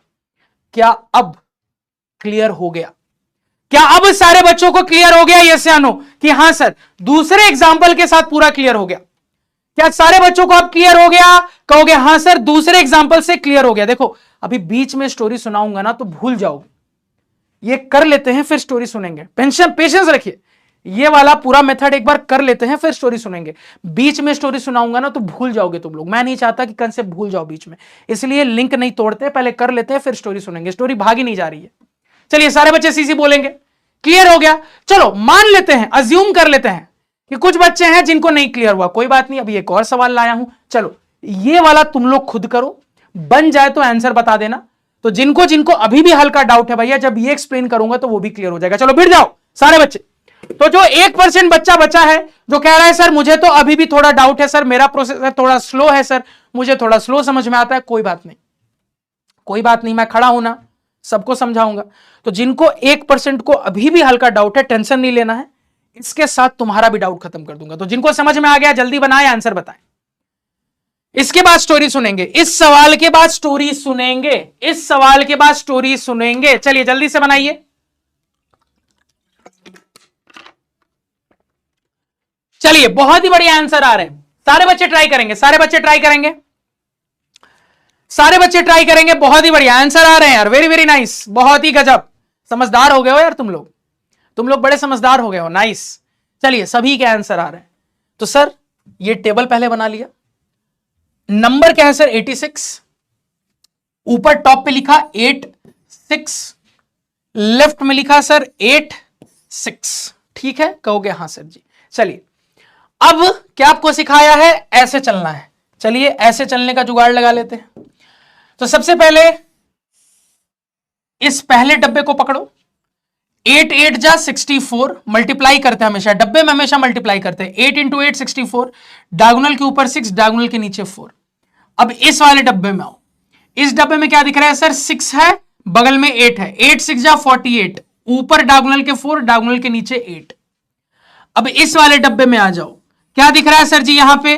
क्या अब क्लियर हो गया? क्या अब सारे बच्चों को क्लियर हो गया, यस या नो? कि हां सर, दूसरे एग्जाम्पल के साथ पूरा क्लियर हो गया। क्या सारे बच्चों को अब क्लियर हो गया? कहोगे हां सर, दूसरे एग्जाम्पल से क्लियर हो गया। देखो अभी बीच में स्टोरी सुनाऊंगा ना तो भूल जाओगे, ये कर लेते हैं फिर स्टोरी सुनेंगे। पेशेंस रखिए, ये वाला पूरा मेथड एक बार कर लेते हैं फिर स्टोरी सुनेंगे। बीच में स्टोरी सुनाऊंगा ना तो भूल जाओगे तुम लोग। मैं नहीं चाहता कि कंसेप्ट भूल जाओ बीच में, इसलिए लिंक नहीं तोड़ते, पहले कर लेते हैं फिर स्टोरी सुनेंगे। स्टोरी भागी नहीं जा रही है। चलिए सारे बच्चे सीसी बोलेंगे, क्लियर हो गया। चलो मान लेते हैं, अज्यूम कर लेते हैं कि कुछ बच्चे हैं जिनको नहीं क्लियर हुआ, कोई बात नहीं, अभी एक और सवाल लाया हूं। चलो ये वाला तुम लोग खुद करो, बन जाए तो आंसर बता देना। तो जिनको जिनको अभी भी हल्का डाउट है भैया, जब ये एक्सप्लेन करूंगा तो वो भी क्लियर हो जाएगा। चलो बैठ जाओ सारे बच्चे। तो जो 1% बच्चा बचा है जो कह रहा है सर मुझे तो अभी भी थोड़ा डाउट है सर, मेरा प्रोसेसर थोड़ा स्लो है सर, मुझे थोड़ा स्लो समझ में आता है, कोई बात नहीं, कोई बात नहीं, मैं खड़ा हूं ना, सबको समझाऊंगा। तो जिनको 1% को अभी भी हल्का डाउट है, टेंशन नहीं लेना है, इसके साथ तुम्हारा भी डाउट खत्म कर दूंगा। तो जिनको समझ में आ गया जल्दी बनाए, आंसर बताएं। इसके बाद स्टोरी सुनेंगे, इस सवाल के बाद स्टोरी सुनेंगे, इस सवाल के बाद स्टोरी सुनेंगे। चलिए जल्दी से बनाइए। चलिए बहुत ही बढ़िया आंसर आ रहे हैं, सारे बच्चे ट्राई करेंगे, सारे बच्चे ट्राई करेंगे, सारे बच्चे ट्राई करेंगे। बहुत ही बढ़िया आंसर आ रहे हैं यार, वेरी वेरी नाइस, बहुत ही गजब, समझदार हो गए हो यार तुम लोग बड़े समझदार हो गए हो, नाइस। चलिए सभी के आंसर आ रहे हैं। तो सर ये टेबल पहले बना लिया, नंबर क्या है सर 86, ऊपर टॉप पे लिखा 86, लेफ्ट में लिखा सर 86, ठीक है, कहोगे हाँ सर जी। चलिए अब क्या आपको सिखाया है, ऐसे चलना है, चलिए ऐसे चलने का जुगाड़ लगा लेते हैं। तो सबसे पहले इस पहले डब्बे को पकड़ो, 8 8 जा 64, मल्टीप्लाई करते हैं हमेशा, डब्बे में हमेशा मल्टीप्लाई करते हैं, 8 इंटू 8 64, डायगोनल के ऊपर 6, डायगोनल के नीचे 4। अब इस वाले डब्बे में आओ, इस डब्बे में क्या दिख रहा है सर 6 है, बगल में 8 है, 8 6 जा 48, ऊपर डायगोनल के 4, डायगोनल के नीचे 8। अब इस वाले डब्बे में आ जाओ, क्या दिख रहा है सर जी यहां पे,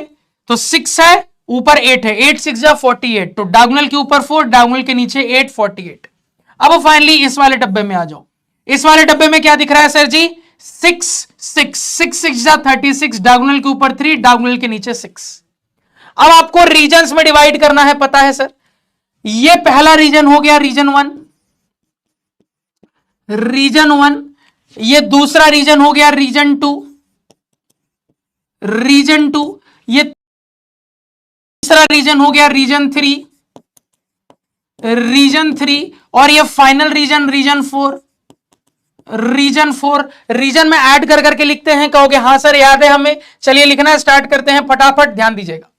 तो 6 है, ऊपर 8 है, 8 6 जा 48, तो डायगोनल के ऊपर 4, डायगोनल के नीचे 8, 48। अब फाइनली इस वाले डब्बे में आ जाओ, इस वाले डब्बे में क्या दिख रहा है सर जी 6 6 6 6 जा 36, डायगोनल के ऊपर 3, डायगोनल के नीचे 6। अब आपको रीजन्स में डिवाइड करना है, पता है सर, ये पहला रीजन हो गया रीजन 1, रीजन 1, ये दूसरा रीजन हो गया रीजन 2, रीजन 2, ये तीसरा रीजन हो गया रीजन 3, रीजन 3, और ये final reason reason 4, reason 4। Reason में ऐड कर करके लिखते हैं, कहोगे हाँ सर याद है हमें, चलिए लिखना स्टार्ट करते हैं फटाफट, ध्यान दीजिएगा।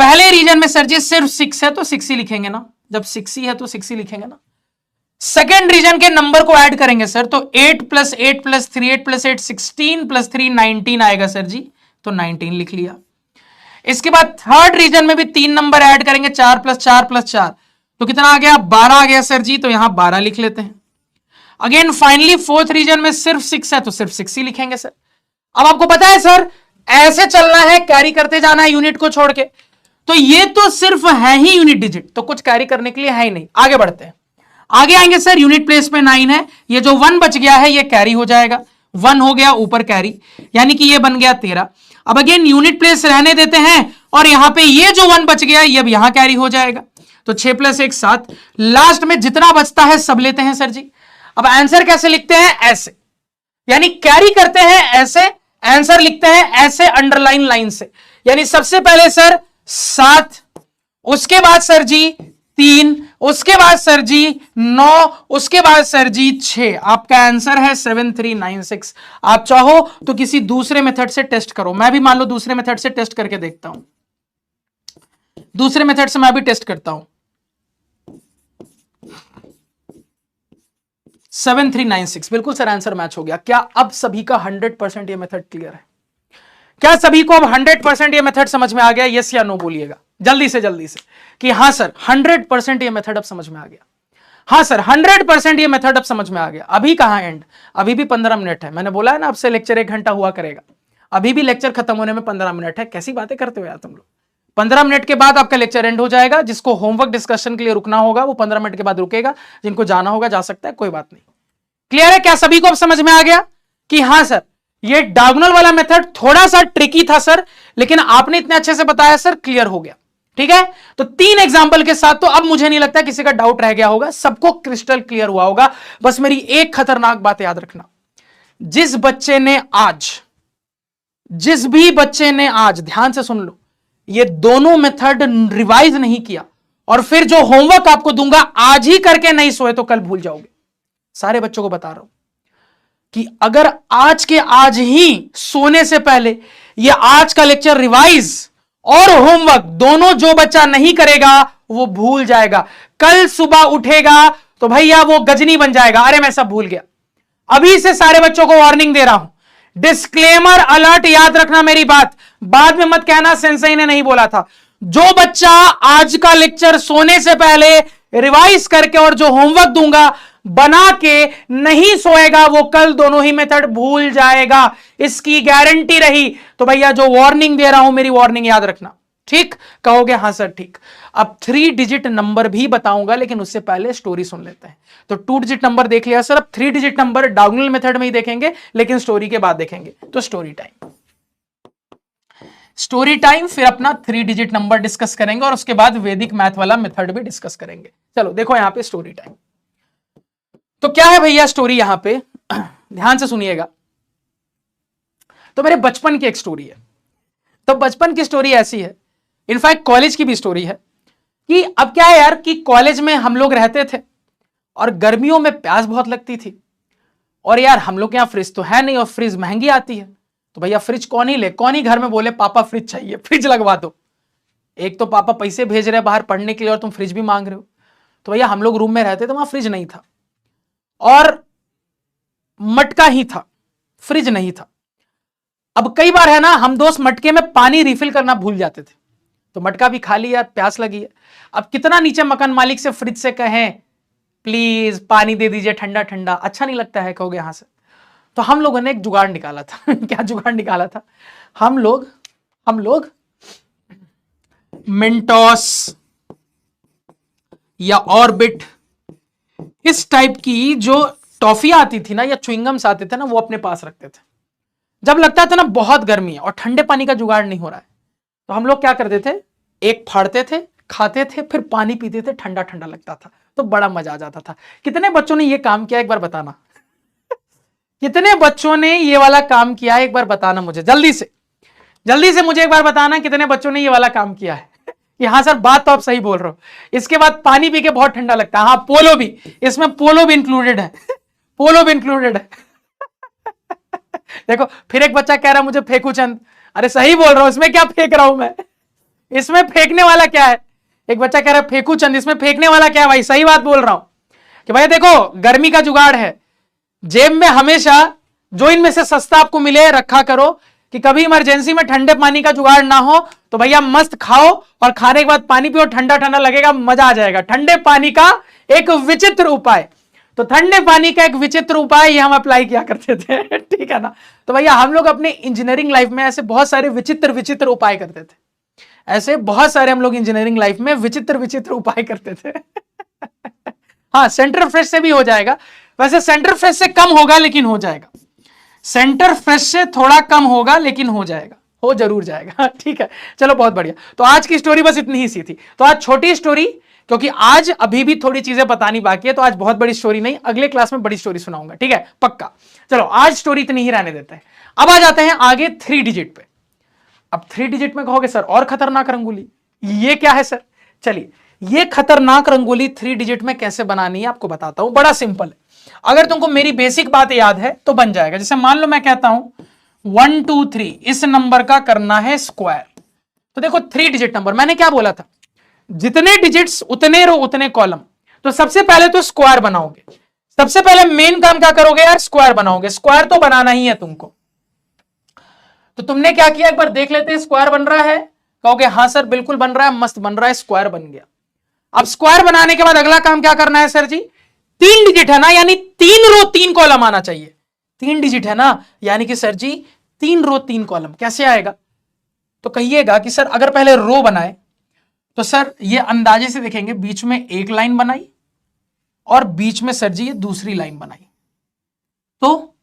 पहले रीजन में सर जी सिर्फ 6 है तो 6 ही लिखेंगे ना, जब 6 ही है तो 6 ही लिखेंगे ना। सेकेंड रीजन के नंबर को ऐड करेंगे सर, तो 8 + 8 + 3, 8 + 8 16 + 3 19 आएगा सर जी, तो 19 लिख लिया। इसके बाद थर्ड रीजन में भी 3 नंबर ऐड करेंगे, 4 + 4 + 4, तो कितना आ गया 12 आ गया सर जी, तो यहां 12 लिख लेते हैं। अगेन फाइनली फोर्थ रीजन में सिर्फ 6 है तो सिर्फ 6 ही लिखेंगे सर। अब आपको पता है सर ऐसे चलना है, कैरी करते जाना है यूनिट को छोड़ के, तो ये तो सिर्फ है ही यूनिट डिजिट, तो कुछ कैरी करने के लिए है ही नहीं। आगे बढ़ते हैं, आगे आएंगे सर, यूनिट प्लेस में 9 है, ये जो 1 बच गया है ये कैरी हो जाएगा, 1 हो गया ऊपर कैरी, यानी कि ये बन गया 13। अब अगेन यूनिट प्लेस रहने देते हैं, और यहां पे ये जो 1 बच गया ये अब यहां कैरी हो जाएगा, तो 6 + 1 7, लास्ट में जितना बचता है सब लेते हैं सर जी। अब आंसर कैसे लिखते हैं, ऐसे, यानी कैरी करते हैं ऐसे, आंसर लिखते हैं ऐसे अंडरलाइन लाइन से, यानी सबसे पहले सर 7, उसके बाद सर जी 3, उसके बाद सर जी 9, उसके बाद सर जी 6। आपका आंसर है 7396। आप चाहो तो किसी दूसरे मेथड से टेस्ट करो, मैं भी मान लो दूसरे मेथड से टेस्ट करके देखता हूं, दूसरे मेथड से मैं भी टेस्ट करता हूं। 7396 बिल्कुल सर आंसर मैच हो गया। क्या अब सभी का 100% ये मेथड क्लियर है? क्या सभी को अब 100% ये मेथड समझ में आ गया? यस या नो बोलिएगा जल्दी से कि हाँ सर 100% ये मेथड अब समझ में आ गया। हाँ सर 100% ये मेथड अब समझ में आ गया। अभी कहां एंड, अभी भी 15 मिनट है, मैंने बोला है ना आपसे लेक्चर 1 घंटा हुआ करेगा, अभी भी लेक्चर खत्म होने में 15 मिनट है। कैसी बातें करते हो यार तुम लोग, 15 मिनट के बाद आपका लेक्चर एंड हो जाएगा। जिसको होमवर्क डिस्कशन के लिए रुकना होगा वो 15 मिनट के बाद रुकेगा, जिनको जाना होगा जा सकता है, कोई बात नहीं। क्लियर है? क्या सभी को अब समझ में आ गया कि हाँ सर ये डायगोनल वाला मेथड थोड़ा सा ट्रिकी था सर, लेकिन आपने इतने अच्छे से बताया सर, क्लियर हो गया। ठीक है, तो 3 एग्जाम्पल के साथ तो अब मुझे नहीं लगता किसी का डाउट रह गया होगा, सबको क्रिस्टल क्लियर हुआ होगा। बस मेरी एक खतरनाक बात याद रखना, जिस भी बच्चे ने आज ध्यान से सुन लो, ये दोनों मेथड रिवाइज नहीं किया और फिर जो होमवर्क आपको दूंगा आज ही करके नहीं सोए तो कल भूल जाओगे। सारे बच्चों को बता रहा हूं कि अगर आज के आज ही सोने से पहले ये आज का लेक्चर रिवाइज और होमवर्क दोनों जो बच्चा नहीं करेगा वो भूल जाएगा। कल सुबह उठेगा तो भैया वो गजनी बन जाएगा, अरे मैं सब भूल गया। अभी से सारे बच्चों को वार्निंग दे रहा हूं डिस्क्लेमर अलर्ट, याद रखना मेरी बात, बाद में मत कहना सेंसेई ने नहीं बोला था। जो बच्चा आज का लेक्चर सोने से पहले रिवाइज करके और जो होमवर्क दूंगा बना के नहीं सोएगा, वो कल दोनों ही मेथड भूल जाएगा, इसकी गारंटी रही। तो भैया जो वार्निंग दे रहा हूं, मेरी वार्निंग याद रखना, ठीक? कहोगे हाँ सर ठीक। अब 3 डिजिट नंबर भी बताऊंगा, लेकिन उससे पहले स्टोरी सुन लेते हैं। तो 2 डिजिट नंबर देख लिया सर, अब 3 डिजिट नंबर डायगोनल मेथड में ही देखेंगे, लेकिन स्टोरी के बाद देखेंगे। तो स्टोरी टाइम, स्टोरी टाइम, फिर अपना 3 डिजिट नंबर डिस्कस करेंगे और उसके बाद वैदिक मैथ वाला मेथड भी डिस्कस करेंगे। चलो देखो यहां पे स्टोरी टाइम। तो क्या है भैया स्टोरी यहां पे, ध्यान से सुनिएगा। तो मेरे बचपन की एक स्टोरी है। तो बचपन की स्टोरी ऐसी है, इनफैक्ट कॉलेज की भी स्टोरी है, कि अब क्या है यार कि कॉलेज में हम लोग रहते थे और गर्मियों में प्यास बहुत लगती थी, और यार हम लोग के यहाँ फ्रिज तो है नहीं और फ्रिज महंगी आती है। तो भैया फ्रिज कौन ही ले, कौन ही घर में बोले पापा फ्रिज चाहिए, फ्रिज लगवा दो। एक तो पापा पैसे भेज रहे हैं बाहर पढ़ने के लिए और तुम फ्रिज भी मांग रहे हो। तो भैया हम लोग रूम में रहते थे, वहां फ्रिज नहीं था और मटका ही था, फ्रिज नहीं था। अब कई बार है ना, हम दोस्त मटके में पानी रिफिल करना भूल जाते थे, तो मटका भी खाली, यार प्यास लगी है। अब कितना नीचे मकान मालिक से फ्रिज से कहें प्लीज पानी दे दीजिए ठंडा ठंडा, अच्छा नहीं लगता है, कहोगे यहां से। तो हम लोगों ने एक जुगाड़ निकाला था क्या जुगाड़ निकाला था? हम लोग मिंटॉस या ऑर्बिट इस टाइप की जो टॉफी आती थी ना, या च्युइंगम्स आते थे ना, वो अपने पास रखते थे। जब लगता था ना बहुत गर्मी है और ठंडे पानी का जुगाड़ नहीं हो रहा है, तो हम लोग क्या करते थे, एक फाड़ते थे, खाते थे, फिर पानी पीते थे, ठंडा ठंडा लगता था, तो बड़ा मजा आ जाता था। कितने बच्चों ने ये काम किया एक बार बताना कितने बच्चों ने ये वाला काम किया है एक बार बताना मुझे, जल्दी से मुझे एक बार बताना कितने बच्चों ने ये वाला काम किया है। कि हाँ सर बात तो आप सही बोल रहे हो, इसके बाद पानी पी के बहुत ठंडा लगता है। हाँ पोलो भी, इसमें पोलो भी इंक्लूडेड है पोलो भी इंक्लूडेड है देखो फिर एक बच्चा कह रहा है मुझे फेंकू चंद, अरे सही बोल रहा हूं, इसमें क्या फेंक रहा हूं मैं, इसमें फेंकने वाला क्या है? एक बच्चा कह रहा है फेंकू चंद, इसमें फेंकने वाला क्या है? भाई सही बात बोल रहा हूं कि भाई देखो गर्मी का जुगाड़ है, जेब में हमेशा जो इनमें से सस्ता आपको मिले रखा करो, कि कभी इमरजेंसी में ठंडे पानी का जुगाड़ ना हो तो भैया मस्त खाओ और खाने के बाद पानी पियो, ठंडा ठंडा लगेगा, मजा आ जाएगा। ठंडे पानी का एक विचित्र उपाय, तो ठंडे पानी का एक विचित्र उपाय ये हम अप्लाई किया करते थे ठीक है ना। तो भैया हम लोग अपने इंजीनियरिंग लाइफ में ऐसे बहुत सारे विचित्र उपाय करते थे, ऐसे बहुत सारे हम लोग इंजीनियरिंग लाइफ में विचित्र उपाय करते थे हाँ सेंटर फ्रेश से भी हो जाएगा, वैसे सेंटर फ्रेश से कम होगा लेकिन हो जाएगा, सेंटर फ्रेश से थोड़ा कम होगा लेकिन हो जाएगा, हो जरूर जाएगा ठीक है। चलो बहुत बढ़िया। तो आज की स्टोरी बस इतनी ही सी थी। तो आज छोटी स्टोरी, क्योंकि आज अभी भी थोड़ी चीजें बतानी बाकी है, तो आज बहुत बड़ी स्टोरी नहीं, अगले क्लास में बड़ी स्टोरी सुनाऊंगा, ठीक है पक्का। चलो आज स्टोरी इतनी ही रहने देते हैं। अब आ जाते हैं आगे 3 डिजिट पे। अब 3 डिजिट में कहोगे सर और खतरनाक रंगोली, ये क्या है सर? चलिए ये खतरनाक रंगोली 3 डिजिट में कैसे बनानी है आपको बताता हूं, बड़ा सिंपल है। अगर तुमको मेरी बेसिक बात याद है तो बन जाएगा। जैसे मान लो मैं कहता हूं 1 2 3, इस नंबर का करना है स्क्वायर। तो देखो 3 डिजिट नंबर, मैंने क्या बोला था, जितने डिजिट्स उतने रो उतने कॉलम। तो सबसे पहले तो स्क्वायर बनाओगे, सबसे पहले मेन काम क्या करोगे यार, स्क्वायर बनाओगे। स्क्वायर तो बनाना ही है तुमको। तो तुमने क्या किया एक बार देख लेते हैं, स्क्वायर बन रहा है? कहोगे हाँ सर बिल्कुल बन रहा है, मस्त बन रहा है, स्क्वायर बन गया। अब स्क्वायर बनाने के बाद अगला काम क्या करना है सर जी? 3 डिजिट है ना, यानी 3 रो 3 कॉलम आना चाहिए। 3 डिजिट है ना, यानी कि सर जी 3 रो 3 कॉलम कैसे आएगा? तो कहिएगा कि सर अगर पहले रो बनाए तो सर ये अंदाजे से देखेंगे, बीच में एक लाइन बनाई और बीच में सर जी ये दूसरी लाइन बनाई, तो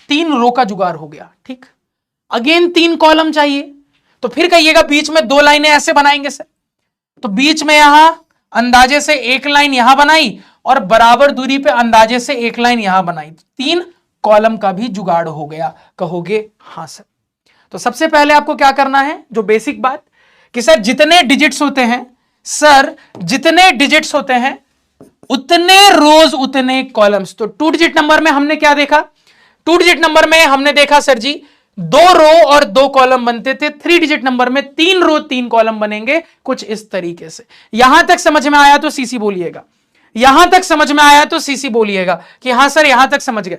3 रो का जुगाड़ हो गया, ठीक। अगेन 3 कॉलम चाहिए, तो फिर कहिएगा बीच में 2 लाइनें ऐसे बनाएंगे सर। तो बीच में यहां अंदाजे से एक लाइन यहां बनाई और बराबर दूरी पे अंदाजे से एक लाइन यहां बनाई, 3 कॉलम का भी जुगाड़ हो गया। कहोगे हाँ सर। तो सबसे पहले आपको क्या करना है, जो बेसिक बात कि सर जितने डिजिट्स होते हैं, सर जितने डिजिट्स होते हैं उतने रोज उतने कॉलम्स। तो 2 डिजिट नंबर में हमने क्या देखा, 2 डिजिट नंबर में हमने देखा सर जी 2 रो और 2 कॉलम बनते थे। 3 डिजिट नंबर में 3 रो 3 कॉलम बनेंगे, कुछ इस तरीके से। यहां तक समझ में आया तो सीसी बोलिएगा, यहां तक समझ में आया तो सीसी बोलिएगा कि हां सर यहां तक समझ गए।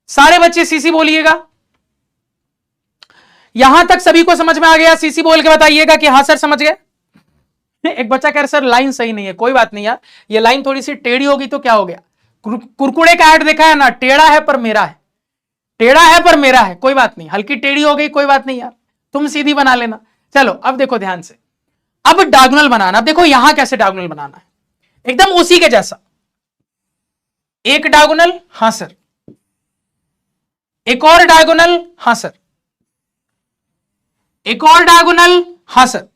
सारे बच्चे सीसी बोलिएगा, यहां तक सभी को समझ में आ गया? सीसी बोल के बताइएगा कि हाँ सर समझ गए। एक बच्चा कह रहा सर लाइन सही नहीं है। कोई बात नहीं यार, ये लाइन थोड़ी सी टेढ़ी होगी तो क्या हो गया? कुरकुरे का ऐड देखा है ना, टेढ़ा है पर मेरा है, टेढ़ा है पर मेरा है, कोई बात नहीं, हल्की टेढ़ी हो गई कोई बात नहीं यार, तुम सीधी बना लेना। चलो अब देखो ध्यान से, अब डायगोनल बनाना। अब देखो यहां कैसे डायगोनल बनाना है, एकदम उसी के जैसा। एक डायगोनल, हां सर। एक और डायगोनल, हां सर। एक और डायगोनल, हां सर।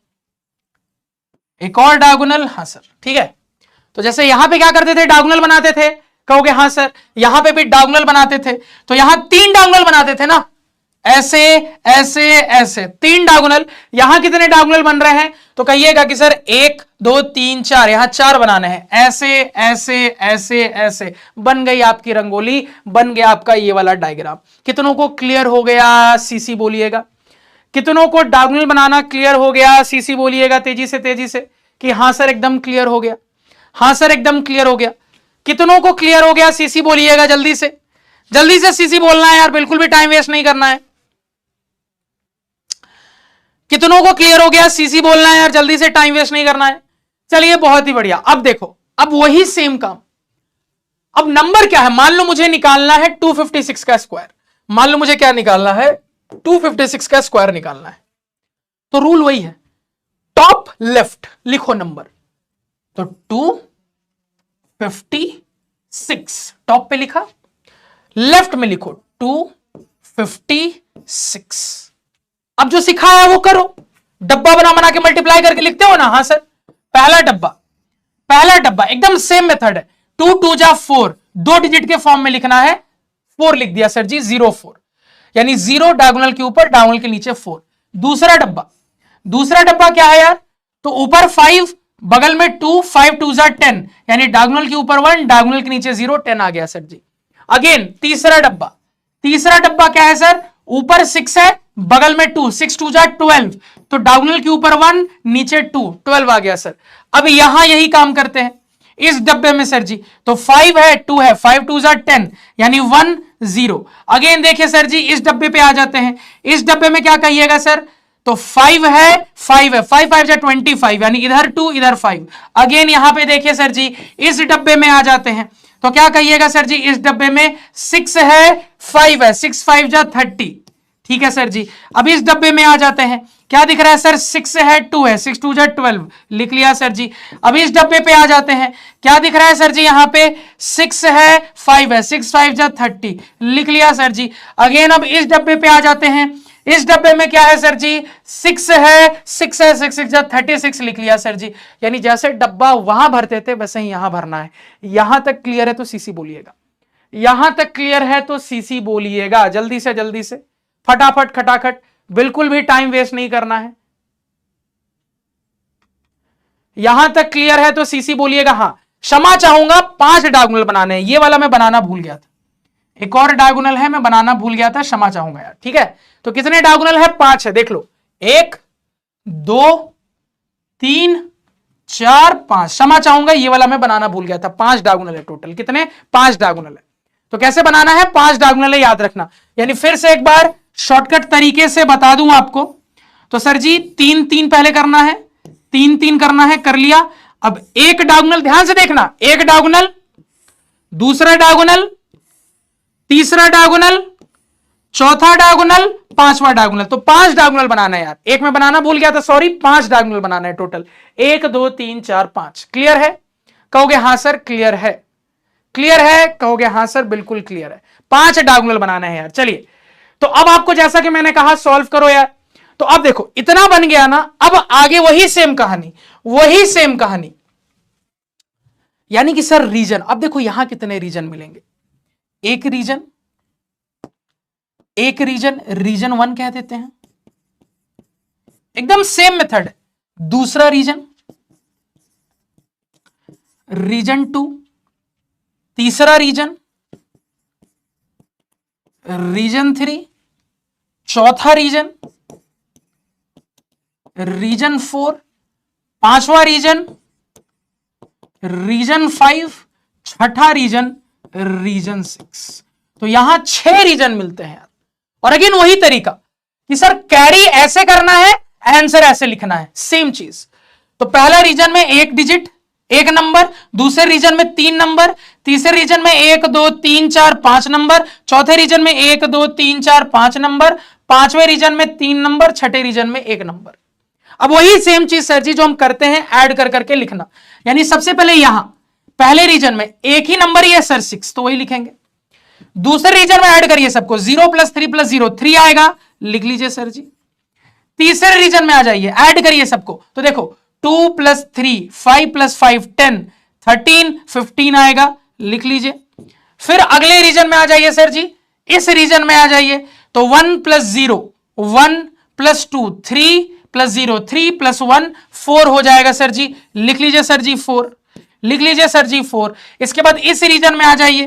एक और डायगोनल, हां सर। ठीक है, तो जैसे यहां पे क्या करते थे, डायगोनल बनाते थे, कहोगे हां सर। यहां पे भी डायगोनल बनाते थे, तो यहां 3 डायगोनल बनाते थे ना, ऐसे ऐसे ऐसे 3 डायगोनल। यहां कितने डायगोनल बन रहे हैं? तो कहिएगा कि सर 1 2 3 4, यहां 4 बनाने हैं। ऐसे ऐसे ऐसे ऐसे बन गई आपकी रंगोली, बन गया आपका ये वाला डायग्राम। कितनों को क्लियर हो गया? सीसी बोलिएगा। कितनों को डायगोनल बनाना क्लियर हो गया? सीसी बोलिएगा तेजी से कि हां सर एकदम क्लियर हो गया, हां सर एकदम क्लियर हो गया। कितनों को क्लियर हो गया? सीसी बोलिएगा जल्दी से सीसी बोलना है यार, बिल्कुल भी टाइम वेस्ट नहीं करना है। कितनों को क्लियर हो गया? सीसी बोलना है यार, जल्दी से, टाइम वेस्ट नहीं करना है। चलिए बहुत ही बढ़िया। अब देखो, अब वही सेम काम। अब नंबर क्या है? मान लो मुझे निकालना है 256 का स्क्वायर। मान लो मुझे क्या निकालना है? 256 का स्क्वायर निकालना है। तो रूल वही है, टॉप लेफ्ट लिखो नंबर। तो 256 टॉप पे लिखा, लेफ्ट में लिखो 256। अब जो सिखाया वो करो, डब्बा बना के मल्टीप्लाई करके लिखते हो ना? हाँ सर, पहला डब्बा एकदम सेम मेथड है। 2 2 जा 4, 2 डिजिट के फॉर्म में लिखना है, 4 लिख दिया सर जी, 0 4, यानी 0 डायगोनल के ऊपर, डायगोनल के नीचे 4। दूसरा डब्बा क्या है यार? तो ऊपर 5, बगल में 2, 5 2 जा 10, यानी डायगोनल के ऊपर 1, डायगोनल के नीचे 0, 10 आ गया सर जी। अगेन तीसरा डब्बा क्या है सर? ऊपर 6 है, बगल में 2, 6 2 जा 12, तो डायगोनल के ऊपर 1, नीचे 2, 12 आ गया सर। अब यहां यही काम करते हैं इस डब्बे में सर जी। तो 5 है, 2 है, 5 2 जा 10, यानी 1 0। अगेन देखिए सर जी, इस डब्बे पे आ जाते हैं। इस डब्बे में क्या कहिएगा सर? तो 5 है, 5 5 जा 25, यानी इधर 2 इधर 5। अगेन यहां पे देखिए सर जी, इस डब्बे में आ जाते हैं, तो क्या कहिएगा सर जी? इस डब्बे में 6 है, 5 है, 6 5 जा 30। ठीक है सर जी। अब इस डब्बे में आ जाते हैं, क्या दिख रहा है सर? 6 है, 2 है, 6 2 जा 12, लिख लिया सर जी। अब इस डब्बे पे आ जाते हैं, क्या दिख रहा है सर जी? यहां पे 6 है, 5 है, 6 5 जा 30, लिख लिया सर जी। अगेन अब इस डब्बे पे आ जाते हैं, इस डब्बे में क्या है सर जी? 6 है, 6 है, 6 6 जा 36, लिख लिया सर जी। यानी जैसे डब्बा वहां भरते थे वैसे ही यहां भरना है। यहां तक क्लियर है तो सीसी बोलिएगा, यहां तक क्लियर है तो सीसी बोलिएगा, जल्दी से फटाफट खटाखट, बिल्कुल भी टाइम वेस्ट नहीं करना है। यहां तक क्लियर है तो सीसी बोलिएगा। हां, क्षमा चाहूंगा, 5 डायगोनल बनाने हैं, ये वाला मैं बनाना भूल गया था। एक और डायगोनल है, मैं बनाना भूल गया था, क्षमा चाहूंगा यार। ठीक है, तो कितने डायगोनल है? 5 है, देख लो, 1 2 3 4 5। क्षमा चाहूंगा, ये वाला मैं बनाना भूल गया था। 5 डायगोनल है टोटल। कितने? 5 डायगोनल है। तो कैसे बनाना है? 5 डायगोनल है, याद रखना। यानी फिर से एक बार शॉर्टकट तरीके से बता दूं आपको, तो सर जी 3 3 पहले करना है, 3 3 करना है, कर लिया। अब एक डायगोनल, ध्यान से देखना, एक डायगोनल, दूसरा डायगोनल, तीसरा डायगोनल, चौथा डायगोनल, पांचवा डायगोनल। तो 5 डायगोनल बनाना है यार, एक में बनाना भूल गया था, सॉरी। 5 डायगोनल बनाना है टोटल, 1 2 3 4 5। क्लियर है? कहोगे हां सर क्लियर है। क्लियर है? कहोगे हां सर बिल्कुल क्लियर है। 5 डायगोनल बनाना है यार। चलिए, तो अब आपको जैसा कि मैंने कहा सॉल्व करो यार। तो अब देखो इतना बन गया ना, अब आगे वही सेम कहानी, यानी कि सर रीजन। अब देखो यहां कितने रीजन मिलेंगे? एक रीजन, रीजन 1 कह देते हैं, एकदम सेम मेथड है। दूसरा रीजन, रीजन 2, तीसरा रीजन, रीजन 3, चौथा रीजन, रीजन 4, पांचवा रीजन, रीजन 5, छठा रीजन, रीजन 6। तो यहां 6 रीजन मिलते हैं यार। और अगेन वही तरीका कि सर कैरी ऐसे करना है, आंसर ऐसे लिखना है, सेम चीज। तो पहला रीजन में एक डिजिट एक नंबर, दूसरे रीजन में 3 नंबर, तीसरे रीजन में 1 2 3 4 5 नंबर, चौथे रीजन में 1 2 3 4 5 नंबर, पांचवें रीजन में 3 नंबर, छठे रीजन में 1 नंबर। अब वही सेम चीज सर जी जो हम करते हैं ऐड कर करके लिखना, यानी सबसे पहले यहां पहले रीजन में एक ही नंबर ही है सर 6, तो वही लिखेंगे। दूसरे रीजन में ऐड करिए सबको, 0 + 3 + 0 3 आएगा, लिख लीजिए सर जी। तीसरे रीजन में आ जाइए, ऐड करिए सबको, तो देखो 2 + 3 5 + 5 10 13 15 आएगा, लिख लीजिए। फिर अगले रीजन में आ जाइए सर जी, इस रीजन में आ जाइए, तो 1 + 0 1 + 2 3 + 0 3 + 1 4 हो जाएगा सर जी, लिख लीजिए सर जी 4, लिख लीजिए सर जी 4। इसके बाद इस रीजन में आ जाइए,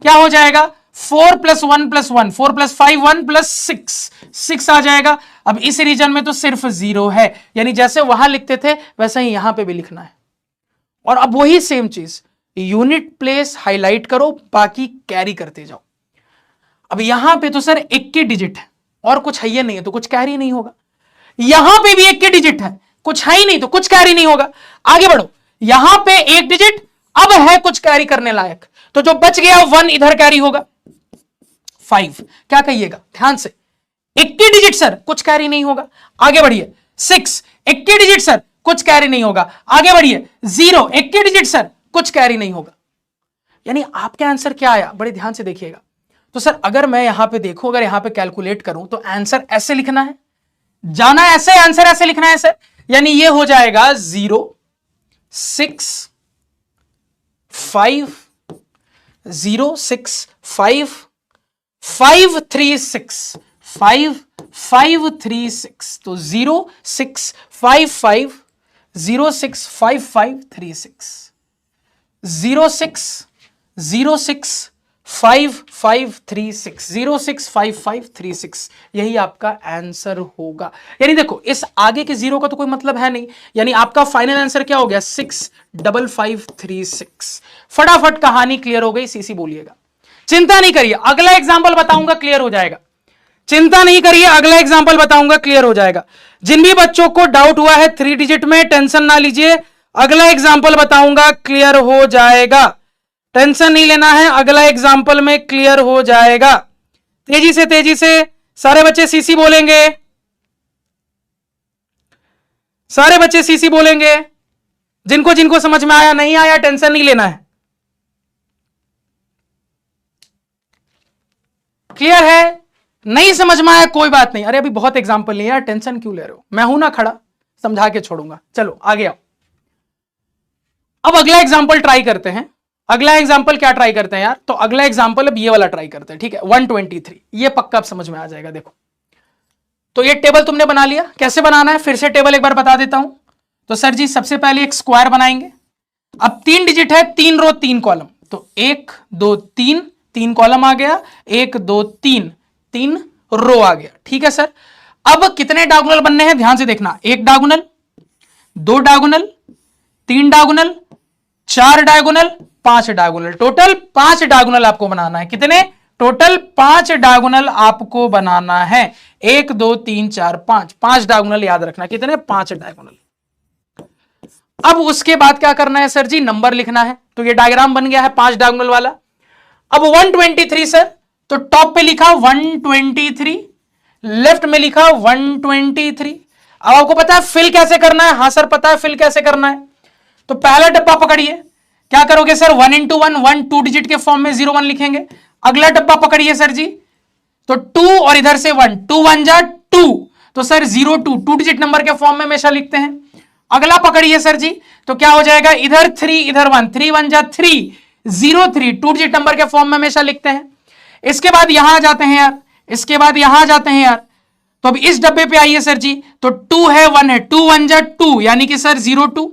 क्या हो जाएगा 4 + 1 + 1 4 + 5 1 + 6 6 आ जाएगा। अब इस रीजन में तो सिर्फ 0 है, यानी जैसे वहां लिखते थे वैसे ही यहां पे भी लिखना है। और अब वही सेम चीज यूनिट प्लेस हाईलाइट करो, बाकी कैरी करते जाओ। अब यहां पे तो सर 1 की डिजिट है और कुछ है ही नहीं है, तो कुछ कैरी नहीं होगा। यहां पे भी 1 की डिजिट है, कुछ है ही नहीं, तो कुछ कैरी नहीं होगा। आगे बढ़ो, यहां पे 1 डिजिट अब है कुछ कैरी करने लायक, तो जो बच गया 1 इधर कैरी होगा। 5 क्या कहिएगा ध्यान से, 1 की डिजिट सर कुछ कैरी नहीं होगा, आगे बढ़िए। 6 1 की डिजिट सर कुछ कैरी नहीं होगा, आगे बढ़िए। 0 1 की डिजिट सर कुछ कैरी नहीं होगा। यानी आपका आंसर क्या आया, बड़े ध्यान से देखिएगा। तो सर अगर मैं यहां पे देखूं, अगर यहां पे कैलकुलेट करूं, तो आंसर ऐसे लिखना है, जाना ऐसे, आंसर ऐसे लिखना है सर। यानी ये हो जाएगा 0 6 5 0 6 5 5 3 6 5 5 3 6, तो 0 6 5 5 0 6 5 5 3 6 0 6 0 6 5 5 3 6 0 6 5 5 3 6, यही आपका आंसर होगा। यानी देखो इस आगे के 0 का तो कोई मतलब है नहीं, यानी आपका फाइनल आंसर क्या हो गया 6 5 5 3 6। फटाफट कहानी क्लियर हो गई, सीसी बोलिएगा। चिंता नहीं करिए, अगला एग्जाम्पल बताऊंगा क्लियर हो जाएगा। चिंता नहीं करिए, अगला एग्जाम्पल बताऊंगा क्लियर हो जाएगा। जिन भी बच्चों को डाउट हुआ है 3 डिजिट में, टेंशन ना लीजिए, अगला एग्जाम्पल बताऊंगा क्लियर हो जाएगा। टेंशन नहीं लेना है, अगला एग्जाम्पल में क्लियर हो जाएगा। तेजी से सारे बच्चे सीसी बोलेंगे, सारे बच्चे सीसी बोलेंगे। जिनको जिनको समझ में आया नहीं आया टेंशन नहीं लेना है, क्लियर है। नहीं समझ में आया कोई बात नहीं, अरे अभी बहुत एग्जाम्पल नहीं है, टेंशन क्यों ले रहे हो, मैं हूं ना खड़ा, समझा के छोड़ूंगा। चलो आगे आओ, अब अगला एग्जाम्पल ट्राई करते हैं। अगला एग्जाम्पल क्या ट्राई करते हैं यार, तो अगला एग्जाम्पल अब ये वाला ट्राई करते हैं, ठीक है। 123 ये पक्का अब समझ में आ जाएगा। देखो तो ये टेबल तुमने बना लिया, कैसे बनाना है फिर से टेबल एक बार बता देता हूं। तो सर जी सबसे पहले एक स्क्वायर बनाएंगे। अब 3 डिजिट है, 3 रो 3 कॉलम, तो 1 2 3 3 कॉलम आ गया, 1 2 3 3 रो आ गया, ठीक है सर। अब कितने डायगोनल बनने हैं ध्यान से देखना, 1 diagonal 2 diagonal 3 diagonal 4 diagonal 5 diagonal, total 5 diagonal आपको बनाना है। कितने, टोटल 5 डायगोनल आपको बनाना है। 1 2 3 4 5 5 डायगोनल याद रखना, कितने 5 डायगोनल। अब उसके बाद क्या करना है सर जी, नंबर लिखना है। तो ये डायग्राम बन गया है 5 डायगोनल वाला। अब 123 सर, तो टॉप पे लिखा 123, लेफ्ट में लिखा 123। अब आपको पता है फिल कैसे करना है, हाँ सर पता है फिल कैसे करना है। तो पहला डब्बा पकड़िए, क्या करोगे सर 1 into 1 1 2 डिजिट के फॉर्म में 0 1 लिखेंगे। अगला डब्बा पकड़िए सर जी, तो 2 और इधर से 1 2 1 जा 2, तो सर 0 2 2 डिजिट नंबर के फॉर्म में हमेशा लिखते हैं। अगला पकड़िए सर जी, तो क्या हो जाएगा इधर 3 इधर 1 3 1 जा 3 0 3 2 डिजिट नंबर के फॉर्म में हमेशा लिखते हैं। इसके बाद यहां जाते हैं यार, इसके बाद यहां जाते हैं यार, तो अब इस डब्बे पे आइए सर जी, तो 2 है 1 है 2 1 जा 2 यानी कि सर 0 2।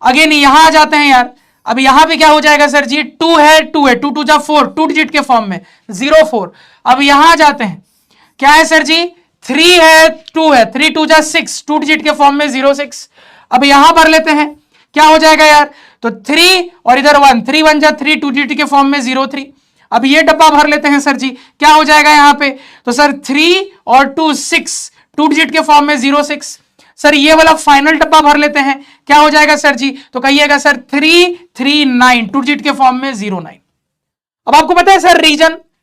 अगेन यहां आ जाते हैं यार, अब यहां पे क्या हो जाएगा सर जी, 2 है 2 है 2 2 जा 4 2 डिजिट के फॉर्म में 0 4। अब यहां जाते हैं, क्या है सर जी 3 है 2 है 3 2 जा 6 2 डिजिट के फॉर्म में 0 6। अब यहां भर लेते हैं, क्या हो जाएगा यार, तो 3 और इधर 1 3 1 जा 3 2 डिजिट के फॉर्म में 0 3। अब ये डब्बा भर लेते हैं सर जी, क्या हो जाएगा यहां पे, तो सर 3 और 2 6, 2 डिजिट के फॉर्म में 06। सर ये वाला फाइनल डब्बा भर लेते हैं, क्या हो जाएगा सर जी, तो कहिएगा सर 339, 2 डिजिट के फॉर्म में 09। अब आपको पता है सर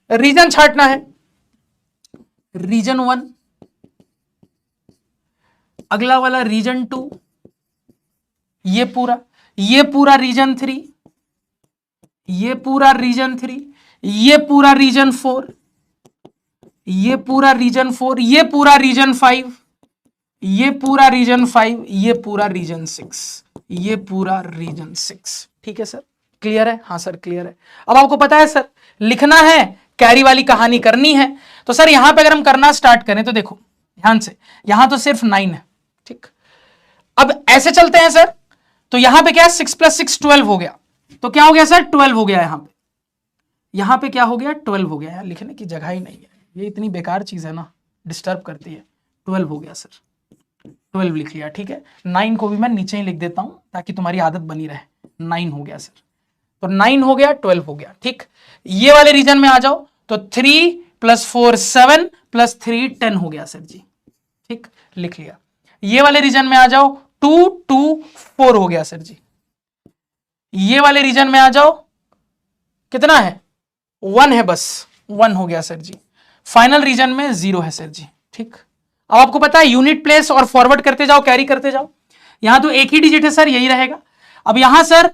रीजन छांटना है, रीजन 1, अगला वाला रीजन 2, ये पूरा रीजन 3, ये पूरा रीजन 3, ये पूरा रीजन 4, ये पूरा रीजन 4, ये पूरा रीजन 5, ये पूरा रीजन 5, ये पूरा रीजन 6, ये पूरा रीजन 6। ठीक है सर, क्लियर है? हाँ सर क्लियर है। अब आपको पता है सर लिखना है, कैरी वाली कहानी करनी है, तो सर यहां पे अगर हम करना स्टार्ट करें तो देखो ध्यान से, यहां तो सिर्फ 9 है, ठीक। अब ऐसे चलते हैं सर, तो यहां पे क्या है, 6 + 6 12 हो गया, तो क्या हो गया सर 12 हो गया, यहां पे क्या हो गया 12 हो गया। यार लिखने की जगह ही नहीं है, ये इतनी बेकार चीज है ना, डिस्टर्ब करती है। 12 हो गया सर, 12 लिख लिया, ठीक है। 9 को भी मैं नीचे ही लिख देता हूं ताकि तुम्हारी आदत बनी रहे। 9 हो गया सर, तो 9 हो गया, 12 हो गया, ठीक। ये वाले रीजन में आ जाओ, तो 3 + 4 7 + 3 10 हो गया सर जी, ठीक, लिख लिया। ये वाले रीजन में आ जाओ, 2 2 4 हो गया सर जी। ये वाले रीजन में आ जाओ, कितना है 1 है, बस 1 हो गया सर जी। फाइनल रीजन में 0 है सर जी, ठीक। अब आपको पता है यूनिट प्लेस और फॉरवर्ड करते जाओ, कैरी करते जाओ। यहां तो एक ही डिजिट है सर, यही रहेगा। अब यहां सर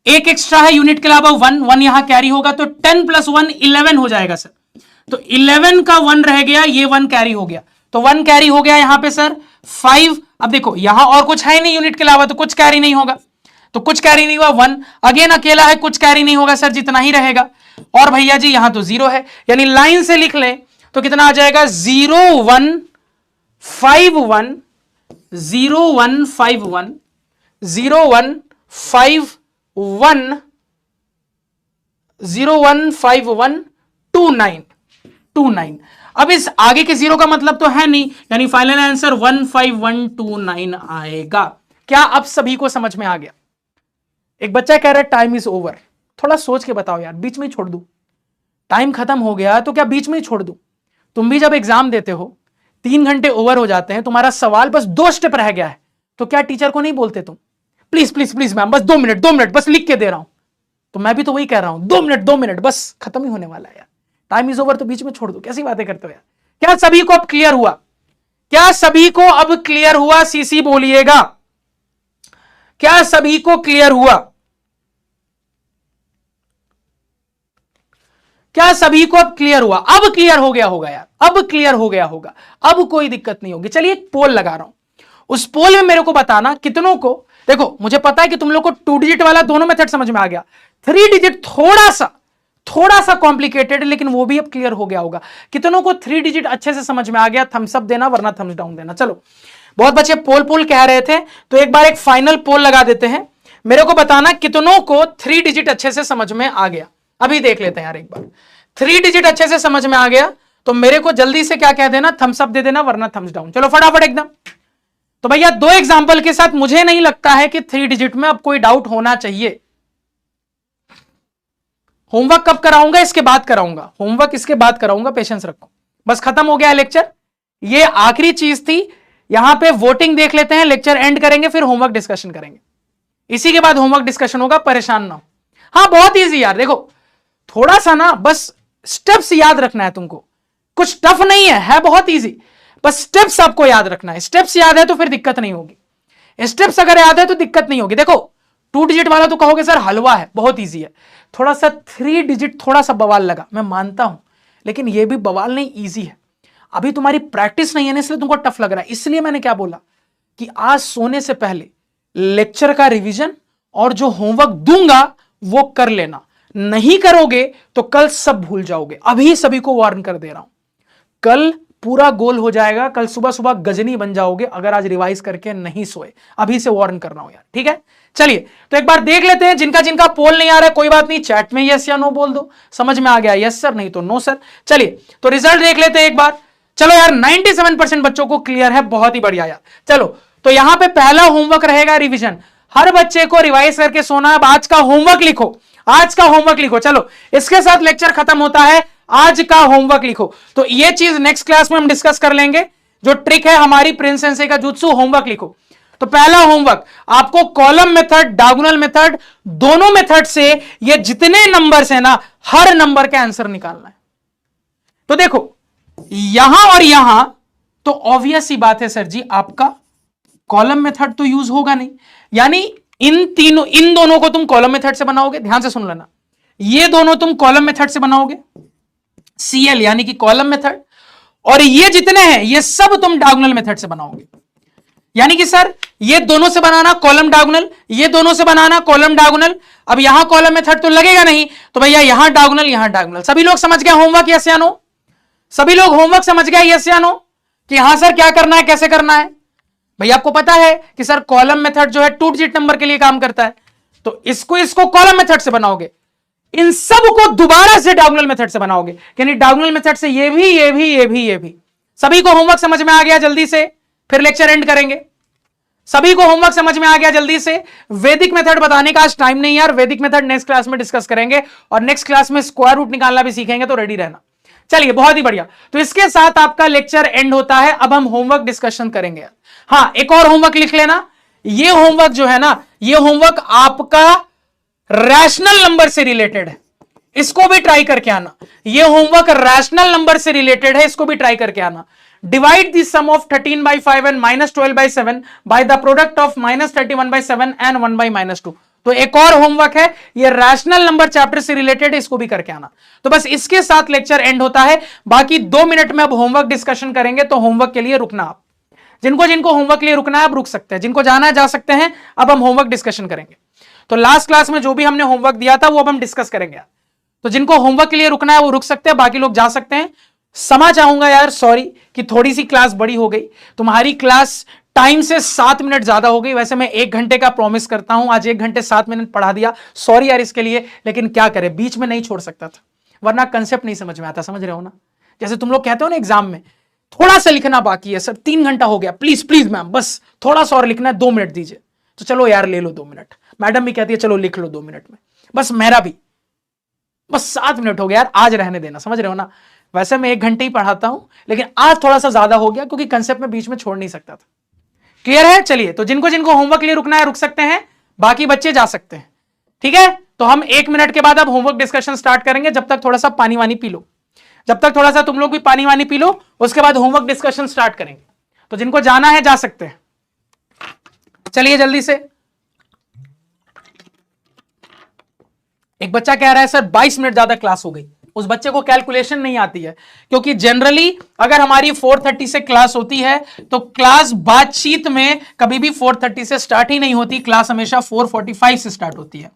एक एक्स्ट्रा है यूनिट के अलावा, 1 यहां कैरी होगा, तो 10 + 1 11 हो जाएगा सर। तो 11 का 1 रह गया, ये 1 कैरी हो गया, तो 1 कैरी हो गया यहां पे सर 5। अब देखो यहां और कुछ है नहीं यूनिट के अलावा, तो कुछ कैरी नहीं होगा, तो कुछ कैरी नहीं हुआ 1, अगेन अकेला है, कुछ कैरी नहीं होगा सर, जितना ही रहेगा। और भैया जी यहां तो 0 है, यानी लाइन से लिख ले तो कितना आ जाएगा 0 1 5 1 0 1 5 1 0 1 5 1 0 1 5 1 2 9 2 9। अब इस आगे के 0 का मतलब तो है नहीं, यानी फाइनल आंसर 1 5 1 2 9 आएगा। क्या अब सभी को समझ में आ गया? एक बच्चा कह रहा है टाइम इज ओवर, थोड़ा सोच के बताओ यार, बीच में ही छोड़ दूं? टाइम खत्म हो गया तो क्या बीच में ही छोड़ दूं? तुम भी जब एग्जाम देते हो 3 घंटे ओवर हो जाते हैं, तुम्हारा सवाल बस 2 स्टेप रह गया है, तो क्या टीचर को नहीं बोलते तुम, प्लीज प्लीज प्लीज मैम बस 2 मिनट बस लिख के दे रहा हूं? तो मैं भी तो वही कह रहा हूं, 2 मिनट बस, खत्म ही होने वाला है यार, टाइम इज ओवर, तो बीच में छोड़ दो, कैसी बातें करते हो यार। क्या सभी को अब क्लियर हुआ? क्या सभी को अब क्लियर हुआ? सीसी बोलिएगा, क्या सभी को क्लियर हुआ? क्या सभी को अब क्लियर हुआ? अब क्लियर हो गया होगा यार, अब क्लियर हो गया होगा, अब कोई दिक्कत नहीं होगी। चलिए एक पोल लगा रहा हूं, उस पोल में मेरे को बताना कितनों को, देखो मुझे पता है कि तुम लोग को 2 डिजिट वाला दोनों मेथड समझ में आ गया, 3 डिजिट थोड़ा सा कॉम्प्लिकेटेड, लेकिन वो भी अब क्लियर हो गया होगा। कितनों को 3 डिजिट अच्छे से समझ में आ गया? थम्स अप देना, वरना थम्स डाउन देना। चलो बहुत बच्चे पोल कह रहे थे, तो एक बार एक फाइनल पोल लगा देते हैं, मेरे को बताना कितनों को 3 डिजिट अच्छे से समझ में आ गया। अभी देख लेते हैं यार एक बार, 3 डिजिट अच्छे से समझ में आ गया तो मेरे को जल्दी से क्या कह देना, थम्स अप दे देना, वरना थम्स डाउन। चलो फटाफट एकदम। तो भैया 2 एग्जांपल के साथ मुझे नहीं लगता है कि 3 डिजिट में अब कोई डाउट होना चाहिए। होमवर्क कब कराऊंगा? इसके बाद कराऊंगा, होमवर्क इसके बाद कराऊंगा, पेशेंस रखो। बस खत्म हो गया लेक्चर, ये आखिरी चीज थी। यहां पे वोटिंग देख लेते हैं, लेक्चर एंड करेंगे, फिर होमवर्क डिस्कशन करेंगे। इसी के बाद होमवर्क डिस्कशन होगा, परेशान ना हो। हाँ बहुत ईजी यार, देखो थोड़ा सा ना बस स्टेप्स याद रखना है तुमको, कुछ टफ नहीं है बहुत इजी, बस स्टेप्स आपको याद रखना है। स्टेप्स याद है तो फिर दिक्कत नहीं होगी, स्टेप्स अगर याद है तो दिक्कत नहीं होगी। देखो 2 डिजिट वाला तो कहोगे सर हलवा है, बहुत इजी है। थोड़ा सा 3 डिजिट थोड़ा सा बवाल लगा, मैं मानता हूं, लेकिन ये भी बवाल नहीं, इजी है। अभी तुम्हारी प्रैक्टिस नहीं है ना, इसलिए तुमको टफ लग रहा है। इसलिए मैंने क्या बोला कि आज सोने से पहले लेक्चर का रिवीजन और जो होमवर्क दूंगा वो कर लेना, नहीं करोगे तो कल सब भूल जाओगे। अभी सभी को वार्न कर दे रहा हूं, कल पूरा गोल हो जाएगा, कल सुबह सुबह गजनी बन जाओगे अगर आज रिवाइज करके नहीं सोए। अभी से वार्न कर रहा हूं यार, ठीक है। चलिए तो एक बार देख लेते हैं, जिनका जिनका पोल नहीं आ रहा है कोई बात नहीं, चैट में यस या नो बोल दो, समझ में आ गया यस सर, नहीं तो नो सर। चलिए तो रिजल्ट देख लेते हैं एक बार। चलो यार 97% बच्चों को क्लियर है, बहुत ही बढ़िया यार। चलो तो यहां पे पहला होमवर्क रहेगा रिवीजन, हर बच्चे को रिवाइज करके सोना। अब आज का होमवर्क लिखो, आज का होमवर्क लिखो। चलो इसके साथ लेक्चर खत्म होता है। आज का होमवर्क लिखो। तो ये चीज नेक्स्ट क्लास में हम डिस्कस कर लेंगे, जो ट्रिक है हमारी प्रिंस सेंसेई का जुत्सु। होमवर्क लिखो। तो पहला होमवर्क आपको कॉलम मेथड, डायगोनल मेथड, दोनों मेथड से ये जितने नंबर्स है ना, हर नंबर का आंसर निकालना है। तो देखो यहां और यहां तो ऑब्वियस सी बात है सर जी, आपका कॉलम मेथड तो यूज होगा नहीं, यानी इन दोनों को तुम कॉलम मेथड से बनाओगे। ध्यान से सुन लेना, ये दोनों तुम कॉलम मेथड से बनाओगे, CL यानी कि कॉलम मेथड, और ये जितने हैं ये सब तुम डायगोनल मेथड से बनाओगे। यानी कि सर ये दोनों से बनाना कॉलम डायगोनल, ये दोनों से बनाना कॉलम डायगोनल। अब यहां कॉलम मेथड तो लगेगा नहीं, तो भैया यहां डायगोनल यहां डायगोनल। सभी लोग समझ गए होमवर्क, यस या नो? सभी लोग होमवर्क समझ गए, यस या नो? कि हां सर क्या करना है, कैसे करना है? भैया आपको पता है कि सर कॉलम मेथड जो है 2 डिजिट नंबर के लिए काम करता है, तो इसको कॉलम मेथड से बनाओगे, इन सब को दोबारा से डायगोनल मेथड से बनाओगे, यानी डायगोनल मेथड से ये भी। सभी को होमवर्क समझ में आ गया? जल्दी से फिर लेक्चर एंड करेंगे। सभी को होमवर्क समझ में आ गया? जल्दी से। वैदिक मेथड बताने का आज टाइम नहीं यार, वैदिक मेथड नेक्स्ट क्लास में डिस्कस करेंगे, और नेक्स्ट क्लास में स्क्वायर रूट निकालना भी सीखेंगे, तो रेडी रहना। चलिए बहुत ही बढ़िया। तो इसके साथ आपका लेक्चर एंड होता है। अब हम होमवर्क डिस्कशन करेंगे। हाँ, एक और होमवर्क लिख लेना। ये होमवर्क जो है ना, ये होमवर्क आपका रैशनल नंबर से रिलेटेड है, इसको भी ट्राई करके आना। ये होमवर्क रैशनल नंबर से रिलेटेड है, इसको भी ट्राई करके आना। Divide the sum of 13/5 and -12/7 by the product of -31/7 and 1/-2। तो एक और होमवर्क है, ये रैशनल नंबर चैप्टर से रिलेटेड है, इसको भी करके आना। तो बस इसके साथ लेक्चर एंड होता है। बाकी 2 मिनट में अब होमवर्क डिस्कशन करेंगे, तो होमवर्क के लिए रुकना आप। जिनको होमवर्क के लिए रुकना है आप रुक सकते हैं, जिनको जाना है जा सकते हैं। अब हम होमवर्क डिस्कशन करेंगे। तो लास्ट क्लास में जो भी हमने होमवर्क दिया था वो अब हम डिस्कस करेंगे। तो जिनको होमवर्क के लिए रुकना है वो रुक सकते हैं, बाकी लोग जा सकते हैं। क्षमा चाहूंगा यार, सॉरी कि थोड़ी सी क्लास बड़ी हो गई। तुम्हारी क्लास टाइम से 7 मिनट ज्यादा हो गई। वैसे मैं 1 घंटे का प्रॉमिस करता हूं, आज 1 घंटे 7 मिनट पढ़ा दिया। सॉरी यार इसके लिए, लेकिन क्या करें, बीच में नहीं छोड़ सकता था, वरना कंसेप्ट नहीं समझ में आता। समझ रहे हो ना? जैसे तुम लोग कहते हो ना एग्जाम में थोड़ा सा लिखना बाकी है सर, 3 घंटा हो गया, प्लीज प्लीज मैम बस थोड़ा सा और लिखना है, 2 मिनट दीजिए। तो चलो यार ले लो 2 मिनट। मैडम भी कहती है चलो लिख लो 2 मिनट में, बस मेरा भी बस 7 मिनट हो गया यार, आज रहने देना। समझ रहे हो ना? वैसे मैं 1 घंटे ही पढ़ाता हूं, लेकिन आज थोड़ा सा ज्यादा हो गया क्योंकि कंसेप्ट में बीच में छोड़ नहीं सकता था। क्लियर है? चलिए, तो जिनको होमवर्क के लिए रुकना है रुक सकते हैं, बाकी बच्चे जा सकते हैं। ठीक है, तो हम 1 मिनट के बाद अब होमवर्क डिस्कशन स्टार्ट करेंगे। जब तक थोड़ा सा पानी वानी पी लो, जब तक थोड़ा सा तुम लोग भी पानी वानी पी लो, उसके बाद होमवर्क डिस्कशन स्टार्ट करेंगे। तो जिनको जाना है जा सकते हैं। चलिए जल्दी से। एक बच्चा कह रहा है सर 22 मिनट ज्यादा क्लास हो गई। उस बच्चे को कैलकुलेशन नहीं आती है, क्योंकि जनरली अगर हमारी 4:30 से क्लास होती है तो क्लास बातचीत में कभी भी 4:30 से स्टार्ट ही नहीं होती, क्लास हमेशा 4:45 से स्टार्ट होती है।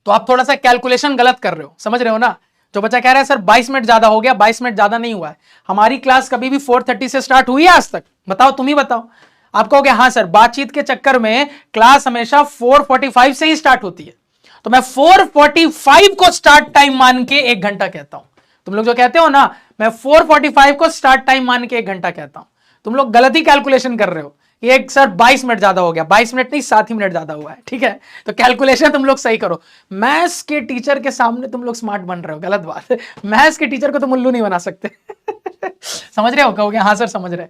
तो आप थोड़ा सा कैलकुलेशन गलत कर रहे हो। समझ रहे हो ना? जो बच्चा कह रहा है सर 22 मिनट ज्यादा हो गया, 22 मिनट ज्यादा नहीं हुआ है। हमारी क्लास कभी भी 4:30 से स्टार्ट हुई है आज तक? बताओ, तुम ही बताओ। आप कहोगे हाँ सर, बातचीत के चक्कर में क्लास हमेशा 4:45 से ही स्टार्ट होती है। तो मैं 4:45 को स्टार्ट टाइम मान के 1 घंटा कहता हूं। तुम लोग जो कहते हो ना, मैं 4:45 को स्टार्ट टाइम मान के 1 घंटा कहता हूं, तुम लोग गलत ही कैलकुलेशन कर रहे हो। ये सर 22 मिनट ज्यादा हो गया, 22 मिनट नहीं 7 ही मिनट ज्यादा हुआ है। ठीक है, तो कैलकुलेशन तुम लोग सही करो। मैथ्स के टीचर के सामने तुम लोग स्मार्ट बन रहे हो, गलत बात है। मैथ्स के टीचर को तो उल्लू नहीं बना सकते। समझ रहे हो? कहोगे हाँ सर समझ रहे।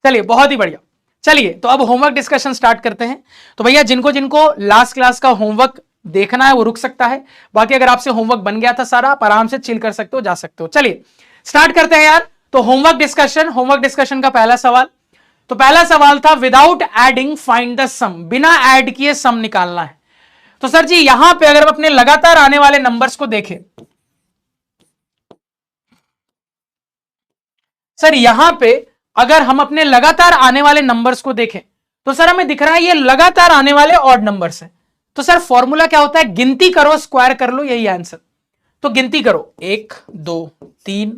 चलिए बहुत ही बढ़िया। चलिए तो अब होमवर्क डिस्कशन स्टार्ट करते हैं। तो भैया जिनको लास्ट क्लास का होमवर्क देखना है वो रुक सकता है, बाकी अगर आपसे होमवर्क बन गया था सारा, आप आराम से चिल कर सकते हो, जा सकते हो। चलिए स्टार्ट करते हैं यार। तो होमवर्क डिस्कशन का पहला सवाल, तो पहला सवाल था विदाउट एडिंग फाइंड द सम, बिना ऐड किए सम निकालना है। तो सर जी यहां पे अगर हम अपने लगातार आने वाले नंबर्स को देखें, सर यहां पे अगर हम अपने लगातार आने वाले नंबर्स को देखें तो सर हमें दिख रहा है ये लगातार आने वाले ऑड नंबर्स हैं। तो सर फॉर्मूला क्या होता है? गिनती करो स्क्वायर कर लो, यही आंसर। तो गिनती करो 1 2 3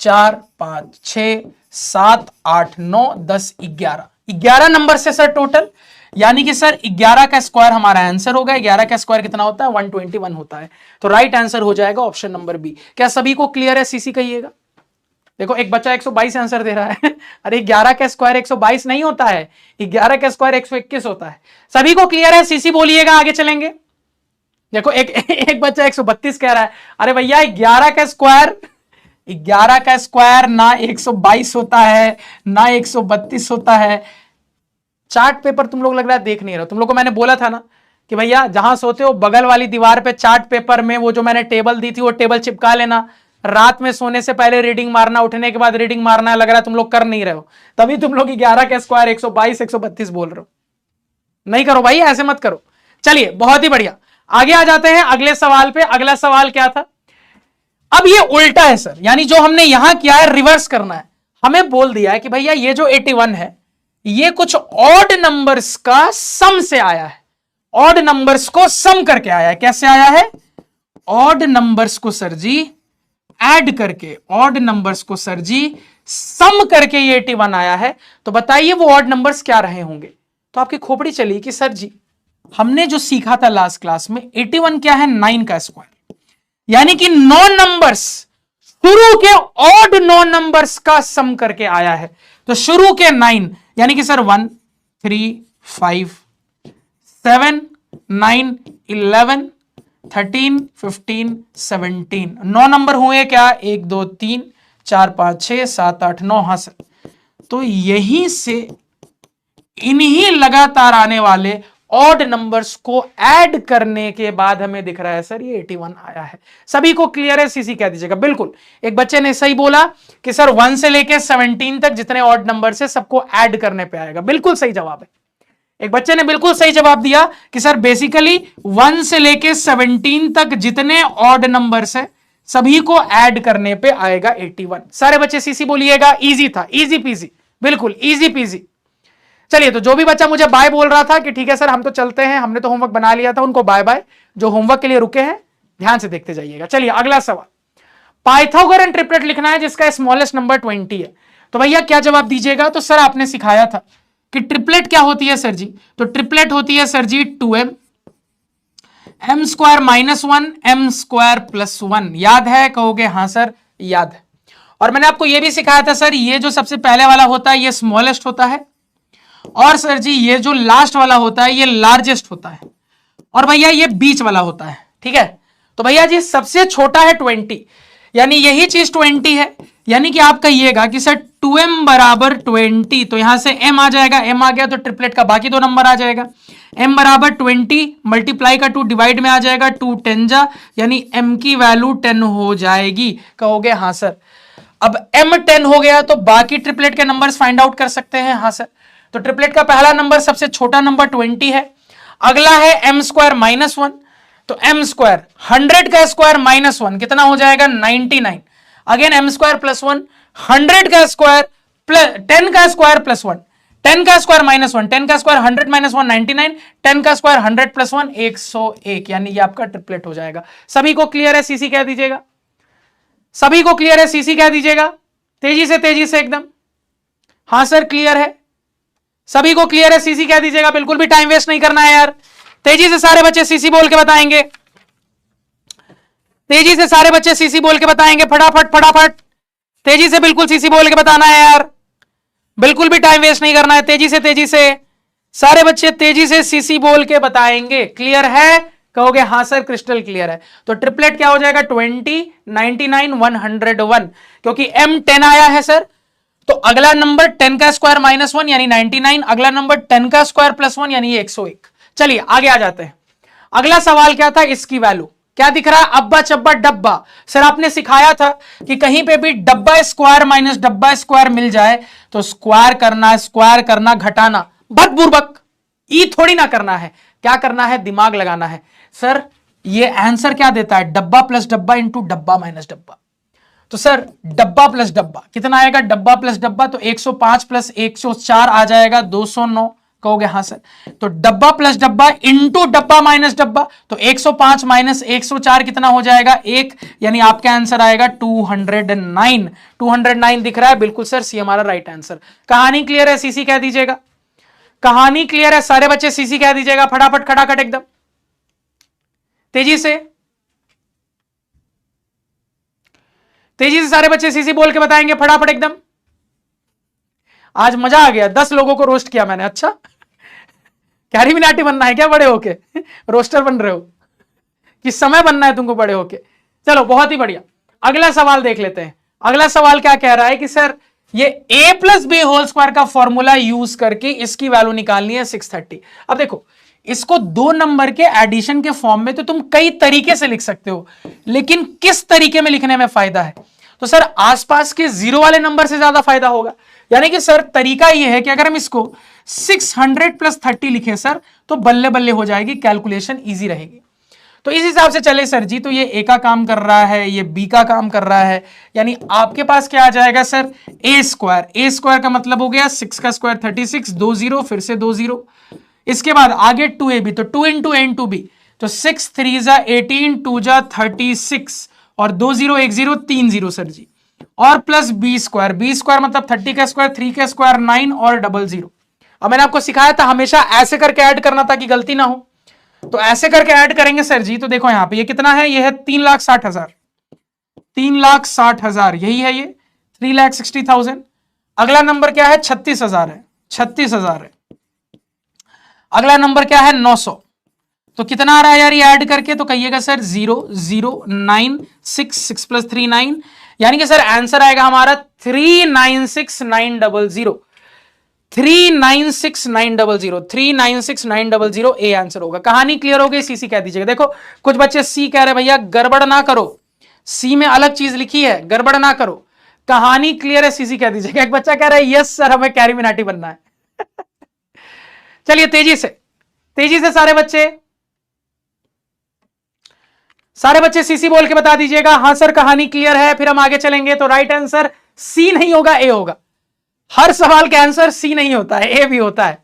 4 5 6 7 8 9 10 11, 11 नंबर से सर टोटल, यानी कि सर 11 का स्क्वायर हमारा आंसर होगा। 11 का स्क्वायर कितना होता है? 121 होता है। तो राइट आंसर हो जाएगा ऑप्शन नंबर बी। क्या सभी को क्लियर है? सीसी कहिएगा। देखो एक बच्चा 122 आंसर दे रहा है। अरे 11 का स्क्वायर 122 नहीं होता है, 11 का स्क्वायर 121 होता है। सभी को क्लियर है? सीसी बोलिएगा, आगे चलेंगे। देखो एक बच्चा 132 कह रहा है, अरे भैया 11 का स्क्वायर ना 122 होता है ना 132 होता है। चार्ट पेपर तुम लोग लग रहा है देख नहीं रहे हो। तुम लोग को मैंने बोला था ना कि भैया जहां सोते हो बगल वाली दीवार पे चार्ट पेपर में वो जो मैंने टेबल दी थी वो टेबल चिपका लेना, रात में सोने से पहले रीडिंग मारना, उठने के बाद रीडिंग मारना। लग रहा है तुम लोग कर नहीं रहे हो, तभी तुम लोग 11 का स्क्वायर 122 132 बोल रहे हो। नहीं करो भाई, ऐसे मत करो। चलिए बहुत ही बढ़िया, आगे आ जाते हैं अगले सवाल पे। अगला सवाल क्या था? अब ये उल्टा है सर, यानी जो हमने यहां किया है रिवर्स करना है। हमें बोल दिया है कि भैया ये जो 81 है ये कुछ ऑड नंबर्स का सम से आया है, ऑड नंबर्स को सम करके आया है। कैसे आया है? ऑड नंबर्स को सर जी ऐड करके, ऑड नंबर्स को सर जी सम करके ये 81 आया है। तो बताइए वो ऑड नंबर्स क्या रहे होंगे? तो आपकी खोपड़ी चली कि सर जी हमने जो सीखा था लास्ट क्लास में 81 क्या है? 9 का स्क्वायर, यानी कि 9 नंबर्स, शुरू के ऑड 9 नंबर्स का सम करके आया है। तो शुरू के 9 यानी कि सर 1 3 5 7 9 11 13 15 17 9 नंबर हुए क्या? 1 2 3 4 5 6 7 8 9। हाँ सर, तो यहीं से इन्हीं लगातार आने वाले ऑड नंबर्स को ऐड करने के बाद हमें दिख रहा है सर ये 81 आया है। सभी को क्लियर है? सीसी कह दीजिएगा। बिल्कुल, एक बच्चे ने सही बोला कि सर 1 से लेके 17 तक जितने ऑड नंबर है सबको ऐड करने पे आएगा। बिल्कुल सही जवाब है। एक बच्चे ने बिल्कुल सही जवाब दिया कि सर बेसिकली 1 से लेके 17 तक जितने ऑड नंबर्स है सभी को ऐड करने पे आएगा 81। सारे बच्चे सीसी बोलिएगा। इजी था, इजी पीजी, बिल्कुल इजी पीजी। चलिए, तो जो भी बच्चा मुझे बाय बोल रहा था कि ठीक है सर हम तो चलते हैं, हमने तो होमवर्क बना लिया था, उनको बाय बाय। जो होमवर्क के लिए रुके हैं ध्यान से देखते जाइएगा। चलिए अगला सवाल, पाइथागोरन ट्रिपलेट लिखना है जिसका स्मॉलेस्ट नंबर 20 है। तो भैया क्या जवाब दीजिएगा? तो सर आपने सिखाया था कि ट्रिपलेट क्या होती है सर जी? तो ट्रिपलेट होती है सर जी 2m m square minus 1 m square plus 1। याद है? कहोगे हाँ सर याद है। और मैंने आपको यह भी सिखाया था सर ये जो सबसे पहले वाला होता है ये स्मॉलेस्ट होता है, और सर जी ये जो लास्ट वाला होता है ये लार्जेस्ट होता है, और भैया ये बीच वाला होता है। ठीक है, तो भैया जी सबसे छोटा है 20, यानी यही चीज 20 है। यानी कि आप कहिएगा कि सर 2m बराबर 20, तो यहां से m आ जाएगा, m आ गया तो ट्रिपलेट का बाकी दो नंबर आ जाएगा। m बराबर 20 मल्टीप्लाई का 2 डिवाइड में आ जाएगा, 2 10 जा, यानी m की वैल्यू 10 हो जाएगी। कहोगे हाँ सर। अब m 10 हो गया तो बाकी ट्रिपलेट के नंबर्स फाइंड आउट कर सकते हैं। हाँ सर, तो ट्रिपलेट का पहला नंबर सबसे छोटा नंबर 20 है, अगला है m स्क्वायर माइनस 1, तो m स्क्वायर 100 का स्क्वायर माइनस 1 कितना हो जाएगा? 99। अगेन m स्क्वायर प्लस 1, 100 का स्क्वायर प्लस 10 का स्क्वायर प्लस 1, 10 का स्क्वायर माइनस 1, 10 का स्क्वायर 100 माइनस 1 99, 10 का स्क्वायर 100 प्लस 1 101, यानी ये आपका ट्रिपलेट हो जाएगा। सभी को क्लियर है? सीसी कह दीजिएगा। सभी को क्लियर है? सीसी कह दीजिएगा तेजी से एकदम। हाँ सर क्लियर है, सभी को क्लियर है? सीसी कह दीजिएगा। बिल्कुल भी टाइम वेस्ट नहीं करना है यार, तेजी से सारे बच्चे सीसी बोल के बताएंगे। तेजी से सारे बच्चे सीसी बोल के बताएंगे, फटाफट फटाफट तेजी से, बिल्कुल सीसी बोल के बताना है यार, बिल्कुल भी टाइम वेस्ट नहीं करना है। तेजी से सारे बच्चे तेजी से सीसी बोल के बताएंगे। क्लियर है? कहोगे हाँ सर क्रिस्टल क्लियर है। तो ट्रिपलेट क्या हो जाएगा? 20 99 101, क्योंकि m 10 आया है सर, तो अगला नंबर 10 का स्क्वायर माइनस 1 यानी 99, अगला नंबर 10 का स्क्वायर प्लस 1 यानी 101। चलिए आगे आ जाते हैं। अगला सवाल क्या था? इसकी वैल्यू क्या दिख रहा है? अब्बा चब्बा डब्बा। सर आपने सिखाया था कि कहीं पे भी डब्बा स्क्वायर माइनस डब्बा स्क्वायर मिल जाए तो स्क्वायर करना घटाना बदबुर्बक ई थोड़ी ना करना है। क्या करना है? दिमाग लगाना है। सर ये आंसर क्या देता है? डब्बा प्लस डब्बा इंटू डब्बा माइनस डब्बा। तो सर डब्बा प्लस डब्बा कितना आएगा? डब्बा प्लस डब्बा तो 105 प्लस 104 आ जाएगा 209। कहोगे हाँ सर। तो डब्बा प्लस डब्बा इंटू डब्बा माइनस डब्बा, तो 105 माइनस 104 कितना हो जाएगा? 1, यानी आपका आंसर आएगा 209। 209 दिख रहा है? बिल्कुल सर, सी हमारा राइट आंसर। कहानी क्लियर है? सीसी कह दीजिएगा। कहानी क्लियर है? सारे बच्चे सीसी कह दीजिएगा फटाफट खटाखट एकदम तेजी से सारे बच्चे सीसी बोल के बताएंगे फटाफट एकदम। आज मजा आ गया, 10 लोगों को रोस्ट किया मैंने। अच्छा कैरी मिनाटी बनना है क्या बड़े होके? रोस्टर बन रहे हो? कि समय बनना है तुमको बड़े होके। चलो बहुत ही बढ़िया, अगला सवाल देख लेते हैं। अगला सवाल क्या कह रहा है कि सर ये a plus B whole square का फॉर्मूला यूज करके इसकी वैल्यू निकालनी है 630। अब देखो इसको 2 नंबर के एडिशन के फॉर्म में तो तुम कई तरीके से लिख सकते हो, लेकिन किस तरीके में लिखने में फायदा है? तो सर आसपास के जीरो वाले नंबर से ज्यादा फायदा होगा। यानी कि सर तरीका यह है कि अगर हम इसको 600 प्लस 30 लिखें सर तो बल्ले बल्ले हो जाएगी, कैलकुलेशन इजी रहेगी। तो इस हिसाब से चले सर जी, तो ये ए का काम कर रहा है, ये बी का काम कर रहा है, यानी आपके पास क्या आ जाएगा सर ए स्क्वायर। ए स्क्वायर का मतलब हो गया 6 का स्क्वायर 36, 2 0 फिर से 2 0। इसके बाद आगे 2ab, तो 2 इंटू ए इंटू बी, तो 6 3 जा 18, 2 जा 36 और 2 0 1 0 3 0 सर जी, और plus B square. B square मतलब 30 का स्क्वायर 3 का स्क्वायर 9 और 00। अब मैंने आपको सिखाया था हमेशा ऐसे करके ऐड करना ताकि गलती ना हो, तो ऐसे करके ऐड करेंगे सर जी। तो देखो यहां पे ये कितना है, ये है 3,60,000, 3,60,000 यही है ये 3,60,000। अगला नंबर क्या है 36,000 है, 36,000 है। अगला नंबर क्या है 900। तो कितना आ रहा है यार ये ऐड करके, तो कहिएगा सर 0 0 9 6 6 प्लस 3 9, यानी कि सर आंसर आएगा हमारा 3,96,900, 3,96,900, 3,96,900 ए आंसर होगा। कहानी क्लियर हो गई? सीसी कह दीजिएगा। देखो कुछ बच्चे सी कह रहे भैया गड़बड़ ना करो, सी में अलग चीज लिखी है, गड़बड़ ना करो, कहानी क्लियर है, सीसी कह दीजिएगा। एक बच्चा कह रहा है यस सर हमें कैरी मिनाटी बनना है। चलिए तेजी से सारे बच्चे सीसी बोल के बता दीजिएगा हां सर कहानी क्लियर है, फिर हम आगे चलेंगे। तो राइट आंसर सी नहीं होगा, ए होगा। हर सवाल का आंसर सी नहीं होता है, ए भी होता है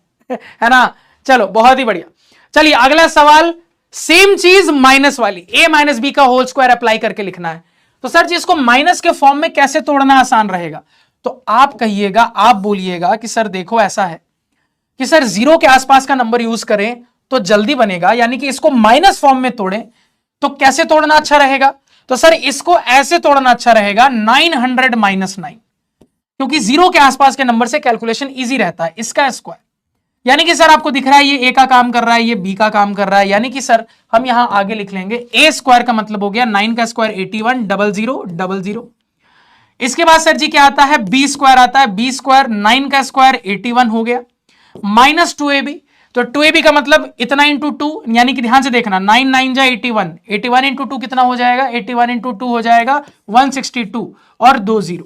ना। चलो बहुत ही बढ़िया। चलिए अगला सवाल, सेम चीज माइनस वाली, ए माइनस बी का होल स्क्वायर अप्लाई करके लिखना है। तो सर जी इसको माइनस के फॉर्म में कैसे तोड़ना आसान रहेगा? तो आप कहिएगा, आप बोलिएगा कि सर देखो ऐसा है कि सर जीरो के आसपास का नंबर यूज करें तो जल्दी बनेगा, यानी कि इसको माइनस फॉर्म में तोड़ें तो कैसे तोड़ना अच्छा रहेगा? तो सर इसको ऐसे तोड़ना अच्छा रहेगा 900 माइनस 9, क्योंकि जीरो के आसपास के नंबर से कैलकुलेशन इजी रहता है। इसका स्क्वायर, यानी कि सर आपको दिख रहा है ये ए का काम कर रहा है, ये बी का काम कर रहा है, यानी कि सर हम यहां आगे लिख लेंगे ए स्क्वायर का मतलब हो गया 9 का स्क्वायर 81 00 00। इसके बाद सर जी क्या आता है, बी स्क्वायर आता है, बी स्क्वायर 9 का स्क्वायर 81 हो गया, माइनस 2ab, तो 2ab का मतलब इतना इंटू 2, यानी कि ध्यान से देखना 9 9 जा 81, 81 इंटू 2 कितना हो जाएगा, 81 इंटू 2 हो जाएगा 162 और 2 0।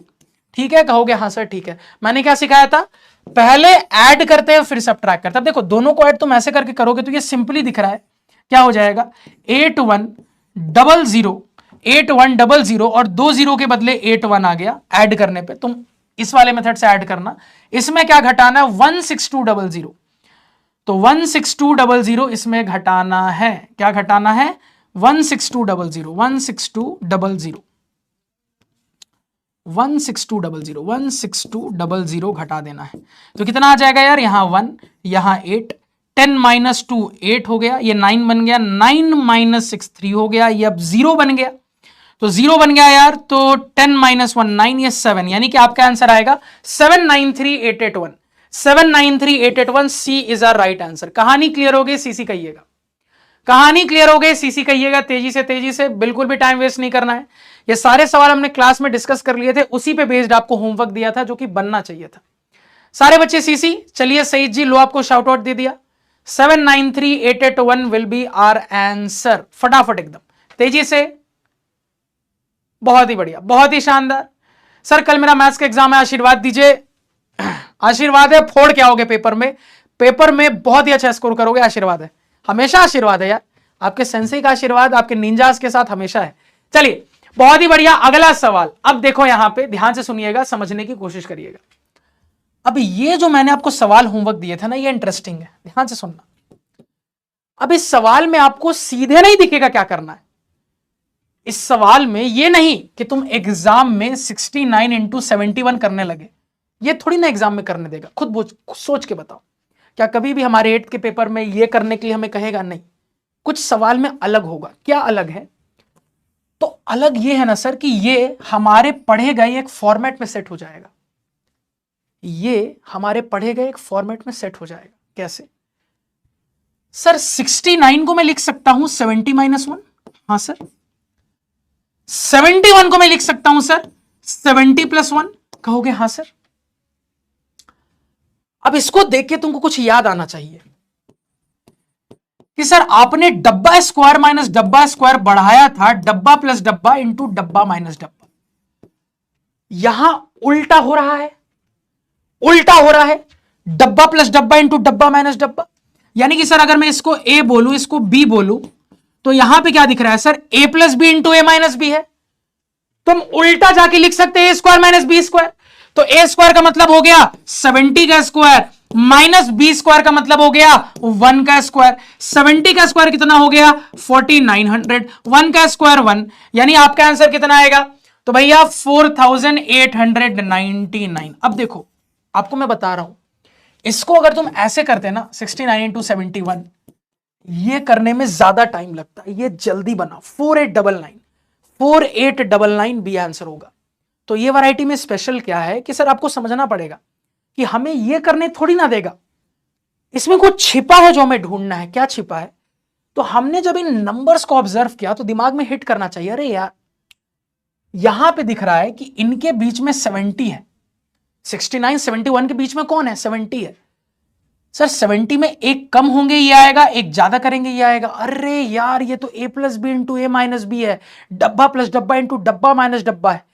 ठीक है, कहोगे हाँ सर ठीक है। मैंने क्या सिखाया था, पहले ऐड करते हैं फिर सब्ट्रैक्ट करते हैं। देखो दोनों को ऐड तुम ऐसे करके करोगे तो ये सिंपली दिख रहा है, क्या हो जाएगा 8100, 8100 और 2 0 के बदले 81 आ गया। ऐड करने पे तुम इस वाले मेथड से ऐड करना, इसमें क्या घटाना है 16200, तो 16200 इसमें घटाना है, क्या घटाना है 16200, 16200, 16200, 16200 घटा देना है। तो कितना आ जाएगा यार, यहां 1 यहां 8, 10 माइनस 2 8 हो गया, ये 9 बन गया, 9 माइनस 6 3 हो गया, ये अब 0 बन गया, तो 0 बन गया यार, तो 10 माइनस 1 9, ये 7, यानी कि आपका आंसर आएगा 793881, 793881। सी इज आर राइट आंसर। कहानी क्लियर हो गई? सीसी कहिएगा। कहानी क्लियर हो गई? सीसी कहिएगा। तेजी से, बिल्कुल भी टाइम वेस्ट नहीं करना है। ये सारे सवाल हमने क्लास में डिस्कस कर लिए थे, उसी पे बेस्ड आपको होमवर्क दिया था जो कि बनना चाहिए था। सारे बच्चे सीसी। चलिए सईद जी लो आपको शाउट आउट दे दिया, 793881 विल बी आर आंसर। फटाफट एकदम तेजी से, बहुत ही बढ़िया, बहुत ही शानदार। सर कल मेरा मैथ्स का एग्जाम है, आशीर्वाद दीजिए। आशीर्वाद है, फोड़ के आओगे पेपर में, पेपर में बहुत ही अच्छा स्कोर करोगे, आशीर्वाद है, हमेशा आशीर्वाद है यार, आपके सेंसेई का आशीर्वाद आपके निंजास के साथ हमेशा है। चलिए बहुत ही बढ़िया, अगला सवाल। अब देखो यहां पे ध्यान से सुनिएगा, समझने की कोशिश करिएगा। अब ये जो मैंने आपको सवाल होमवर्क दिए थे ना, ये इंटरेस्टिंग है, ध्यान से सुनना। अब इस सवाल में आपको सीधे नहीं दिखेगा क्या करना है। इस सवाल में ये नहीं कि तुम एग्जाम में 69 इंटू 71 करने लगे, ये थोड़ी ना एग्जाम में करने देगा। खुद सोच के बताओ, क्या कभी भी हमारे 8th के पेपर में ये करने के लिए हमें कहेगा? नहीं। कुछ सवाल में अलग होगा। क्या अलग है? तो अलग ये है ना सर कि ये हमारे पढ़े गए एक फॉर्मेट में सेट हो जाएगा, ये हमारे पढ़े गए एक फॉर्मेट में सेट हो जाएगा। कैसे सर? 69 को मैं लिख सकता हूं 70 माइनस 1, हाँ सर 71 को मैं लिख सकता हूं सर 70 + 1, कहोगे हाँ सर। अब इसको देख के तुमको कुछ याद आना चाहिए कि सर आपने डब्बा स्क्वायर माइनस डब्बा स्क्वायर बढ़ाया था, डब्बा प्लस डब्बा इंटू डब्बा माइनस डब्बा। यहां उल्टा हो रहा है, उल्टा हो रहा है, डब्बा प्लस डब्बा इंटू डब्बा माइनस डब्बा। यानी कि सर अगर मैं इसको ए बोलूं, इसको बी बोलूं, तो यहां पे क्या दिख रहा है sir, A plus B into A minus B है। तुम उल्टा जाके लिख सकते हैं ए स्क्वायर माइनस बी स्क्वायर। तो ए स्क्वायर का मतलब हो गया 70 का स्क्वायर, माइनस बी स्क्वायर का मतलब हो गया 1 का स्क्वायर। 70 का स्क्वायर कितना हो गया 4900, 1 का स्क्वायर 1, यानी आपका आंसर कितना आएगा, तो भैया 4899। अब देखो आपको मैं बता रहा हूं, इसको अगर तुम ऐसे करते ना 69 × 71, ये करने में ज्यादा टाइम लगता है, ये जल्दी बना 4899 बी आंसर होगा। तो ये वैरायटी में स्पेशल क्या है कि सर आपको समझना पड़ेगा कि हमें ये करने थोड़ी ना देगा, इसमें कुछ छिपा है जो हमें ढूंढना है। क्या छिपा है, तो हमने जब इन नंबर्स को ऑब्जर्व किया तो दिमाग में हिट करना चाहिए, अरे यार यहां पे दिख रहा है कि इनके बीच में 70 है, 69 71 के बीच में कौन है 70 है। सर 70 में एक कम होंगे ये आएगा, एक ज्यादा करेंगे ये आएगा। अरे यार ये तो a plus B into A minus B है, डब्बा प्लस डब्बा इंटू डब्बा माइनस डब्बा है।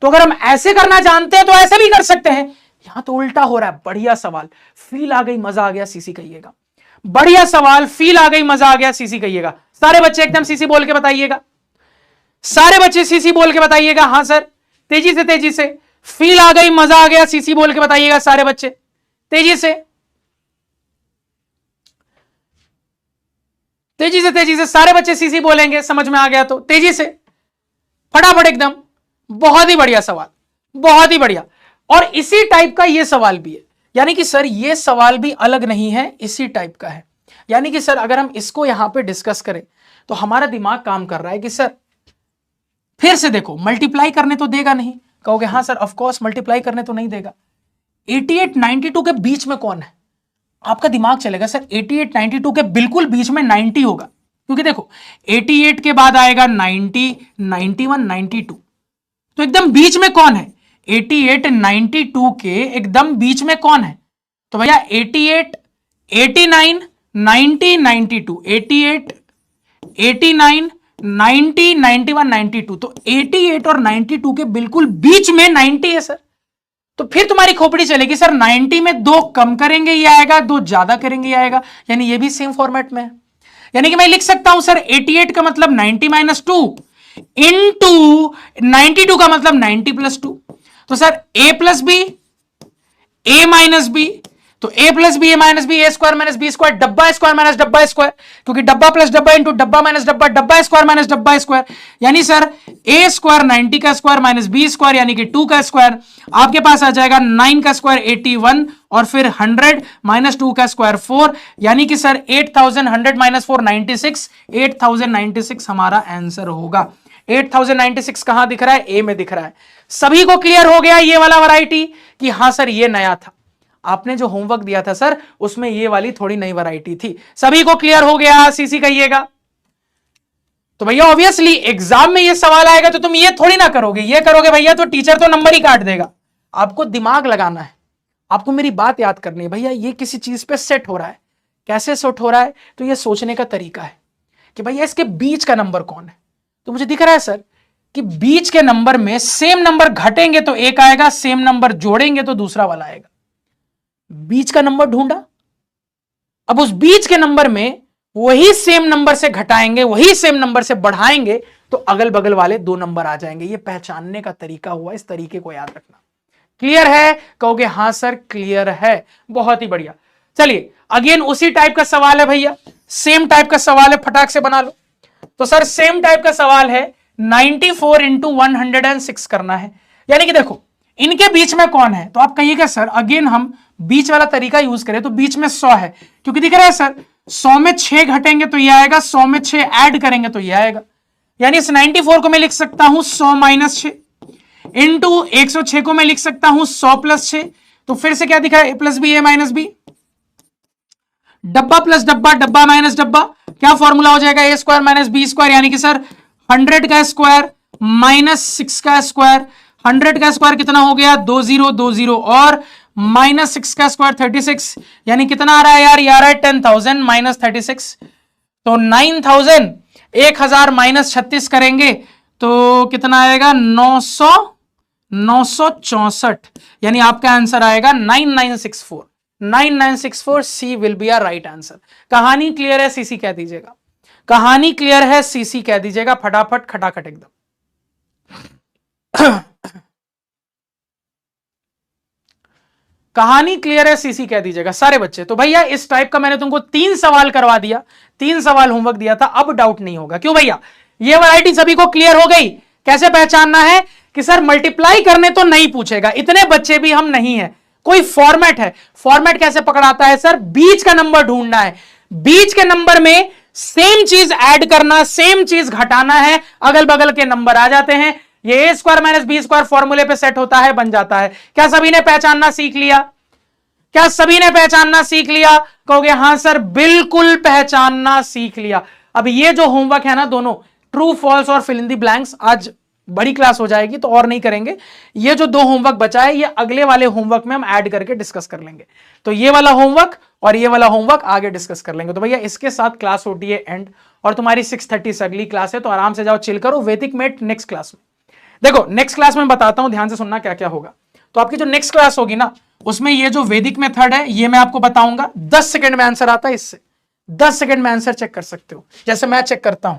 तो अगर हम ऐसे करना जानते हैं तो ऐसे भी कर सकते हैं, यहां तो उल्टा हो रहा है। बढ़िया सवाल, फील आ गई, मजा आ गया, सीसी कहिएगा। बढ़िया सवाल, फील आ गई, मजा आ गया, सीसी कहिएगा। सारे बच्चे एकदम सीसी बोल के बताइएगा, सारे बच्चे सीसी बोल के बताइएगा। हाँ सर तेजी से, तेजी से, फील आ गई, मजा आ गया, सीसी बोल के बताइएगा सारे बच्चे, तेजी से, तेजी से, तेजी से सारे बच्चे सीसी बोलेंगे, समझ में आ गया तो तेजी से, फटाफट एकदम। बहुत ही बढ़िया सवाल, बहुत ही बढ़िया। और इसी टाइप का ये सवाल भी है, यानी कि सर ये सवाल भी अलग नहीं है, इसी टाइप का है। यानी कि सर अगर हम इसको यहां पे डिस्कस करें तो हमारा दिमाग काम कर रहा है कि सर फिर से देखो मल्टीप्लाई करने तो देगा नहीं, कहोगे हाँ सर ऑफ कोर्स मल्टीप्लाई करने तो नहीं देगा। 88 92 के बीच में कौन है, आपका दिमाग चलेगा सर 88 92 के बिल्कुल बीच में 90 होगा, क्योंकि देखो 88 के बाद आएगा 90 91 92, तो एकदम बीच में कौन है 88 92 के एकदम बीच में कौन है, तो भैया 88 89 90 92, 88 89 90 91 92, तो 88 और 92 के बिल्कुल बीच में 90 है सर। तो फिर तुम्हारी खोपड़ी चलेगी सर 90 में 2 कम करेंगे ये आएगा, 2 ज्यादा करेंगे ये आएगा, यानी ये भी सेम फॉर्मेट में है। यानी कि मैं लिख सकता हूं सर 88 का मतलब 90 - 2 इंटू 92 का मतलब 90 + 2। तो sir a plus B a minus B, तो a plus B a minus B, a square minus B square, डब्बा स्क्वायर माइनस डब्बा स्क्वायर, क्योंकि डब्बा प्लस डब्बा इंटू डब्बा माइनस डब्बा, डब्बा स्क्वायर माइनस डब्बा स्क्वायर, यानी सर a स्क्वायर 90 का स्क्वायर माइनस b स्क्वायर यानी कि 2 का स्क्वायर, आपके पास आ जाएगा 9 का स्क्वायर 81 और फिर 100 माइनस 2 का स्क्वायर 4, यानी कि सर 8100 माइनस 4 96, 8096 हमारा आंसर होगा। 8096 कहां दिख रहा है, ए में दिख रहा है। सभी को क्लियर हो गया ये वाला वैरायटी कि हाँ सर ये नया था, आपने जो होमवर्क दिया था सर उसमें ये वाली थोड़ी नई वैरायटी थी। सभी को क्लियर हो गया, सीसी कहिएगा। तो भैया ऑब्वियसली एग्जाम में ये सवाल आएगा तो तुम ये थोड़ी ना करोगे, ये करोगे भैया तो टीचर तो नंबर ही काट देगा। आपको दिमाग लगाना है, आपको मेरी बात याद करनी है। भैया ये किसी चीज पे सेट हो रहा है, कैसे सेट हो रहा है, तो ये सोचने का तरीका है कि भैया इसके बीच का नंबर कौन है। तो मुझे दिख रहा है सर कि बीच के नंबर में सेम नंबर घटेंगे तो एक आएगा, सेम नंबर जोड़ेंगे तो दूसरा वाला आएगा। बीच का नंबर ढूंढा, अब उस बीच के नंबर में वही सेम नंबर से घटाएंगे, वही सेम नंबर से बढ़ाएंगे तो अगल बगल वाले 2 नंबर आ जाएंगे। ये पहचानने का तरीका हुआ, इस तरीके को याद रखना। क्लियर है, कहोगे हाँ सर क्लियर है, बहुत ही बढ़िया। चलिए अगेन उसी टाइप का सवाल है भैया, सेम टाइप का सवाल है, फटाक से बना लो। तो सर सेम टाइप का सवाल है 94 इंटू 106 करना है। यानी कि देखो इनके बीच में कौन है, तो आप कहिएगा सर अगेन हम बीच वाला तरीका यूज करें तो बीच में 100 है, क्योंकि दिख रहा है सर 100 में 6 घटेंगे तो ये आएगा, 100 में 6 ऐड करेंगे तो ये आएगा। यानी इस 94 को मैं लिख सकता हूं 100 - 6 इंटू 106 को मैं लिख सकता हूं 100 + 6। तो फिर से क्या दिखा है, a plus B a minus B, डब्बा प्लस डब्बा, डब्बा माइनस डब्बा, क्या फॉर्मूला हो जाएगा, A square minus B square, यानी कि सर 100 का स्क्वायर माइनस 6 का स्क्वायर, 100 का स्क्वायर कितना हो गया 2020 और माइनस 6 का स्क्वायर 36, यानी कितना आ रहा है यार, ये आ रहा है 10,000 माइनस 36, तो 9,000, 1000 माइनस 36 करेंगे तो कितना आएगा 964, यानी आपका आंसर आएगा 9964, 9964 C will be a right answer. कहानी क्लियर है, सीसी कह दीजिएगा, कहानी क्लियर है, सीसी कह दीजिएगा फटाफट खटाखट एकदम। कहानी क्लियर है, सीसी कह दीजिएगा सारे बच्चे। तो भैया इस टाइप का मैंने तुमको 3 सवाल करवा दिया, 3 सवाल होमवर्क दिया था, अब डाउट नहीं होगा। क्यों भैया, ये वैरायटी सभी को क्लियर हो गई। कैसे पहचानना है कि सर मल्टीप्लाई करने तो नहीं पूछेगा, इतने बच्चे भी हम नहीं है, कोई फॉर्मेट है। फॉर्मेट कैसे पकड़ाता है सर, बीच का नंबर ढूंढना है, बीच के नंबर में सेम चीज ऐड करना, सेम चीज घटाना है, अगल बगल के नंबर आ जाते हैं, ये ए स्क्वायर माइनस बी स्क्वायर फॉर्मूले पे सेट होता है, बन जाता है। क्या सभी ने पहचानना सीख लिया, क्या सभी ने पहचानना सीख लिया, कहोगे हां सर बिल्कुल पहचानना सीख लिया। अब ये जो होमवर्क है ना, दोनों ट्रू फॉल्स और फिल इन द ब्लैंक्स, आज बड़ी क्लास हो जाएगी तो और नहीं करेंगे, ये जो 2 होमवर्क बचा है ये अगले वाले होमवर्क में हम ऐड करके डिस्कस कर लेंगे। तो ये वाला होमवर्क और ये वाला होमवर्क आगे डिस्कस कर लेंगे। तो भैया इसके साथ क्लास होती है एंड, और तुम्हारी 6:30 से अगली क्लास है, तो आराम से जाओ चिल करो। वैदिक मेट नेक्स्ट क्लास में, देखो नेक्स्ट क्लास में बताता हूं, ध्यान से सुनना क्या क्या होगा। तो आपकी जो नेक्स्ट क्लास होगी ना, उसमें ये जो वैदिक मेथड है ये मैं आपको बताऊंगा। 10 सेकंड में आंसर आता है, इससे 10 सेकंड में आंसर चेक कर सकते हो, जैसे मैं चेक करता हूं।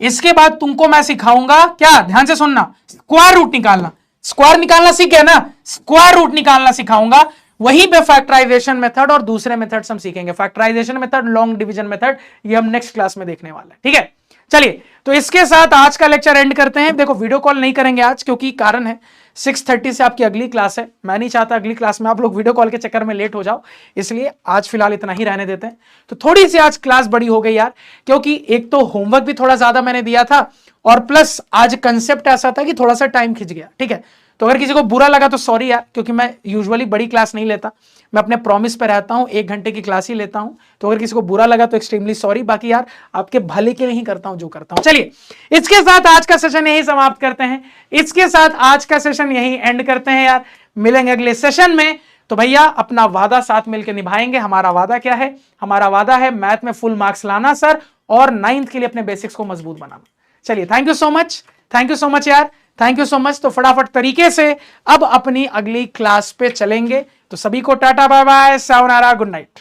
इसके बाद तुमको मैं सिखाऊंगा क्या, ध्यान से सुनना, स्क्वायर रूट निकालना। स्क्वायर निकालना सीखे ना, स्क्वायर रूट निकालना सिखाऊंगा। वहीं पे फैक्टराइजेशन मेथड और दूसरे मेथड्स हम सीखेंगे, factorization method, long division method, ये हम नेक्स्ट क्लास में देखने वाले हैं। ठीक है, चलिए तो इसके साथ आज का लेक्चर एंड करते हैं। देखो वीडियो कॉल नहीं करेंगे आज, क्योंकि कारण है 6:30 से आपकी अगली क्लास है, मैं नहीं चाहता अगली क्लास में आप लोग वीडियो कॉल के चक्कर में लेट हो जाओ, इसलिए आज फिलहाल इतना ही रहने देते हैं। तो थोड़ी सी आज क्लास बड़ी हो गई यार, क्योंकि एक तो होमवर्क भी थोड़ा ज्यादा मैंने दिया था, और प्लस आज कंसेप्ट ऐसा था कि थोड़ा सा टाइम खिंच गया। ठीक है, तो अगर किसी को बुरा लगा तो सॉरी यार, क्योंकि मैं यूजुअली बड़ी क्लास नहीं लेता, मैं अपने प्रॉमिस पे रहता हूं, 1 घंटे की क्लास ही लेता हूं। तो अगर किसी को बुरा लगा तो एक्सट्रीमली सॉरी, बाकी यार आपके भले के लिए ही करता हूं जो करता हूं। चलिए इसके साथ आज का सेशन यही समाप्त करते हैं, इसके साथ आज का सेशन यही एंड करते हैं यार। मिलेंगे अगले सेशन में। तो भैया अपना वादा साथ मिलकर निभाएंगे। हमारा वादा क्या है, हमारा वादा है मैथ में फुल मार्क्स लाना सर, और 9th के लिए अपने बेसिक्स को मजबूत बनाना। चलिए thank you so much, thank you so much यार, थैंक यू सो मच। तो फटाफट तरीके से अब अपनी अगली क्लास पे चलेंगे। तो सभी को टाटा बाय बाय, सायोनारा, गुड नाइट।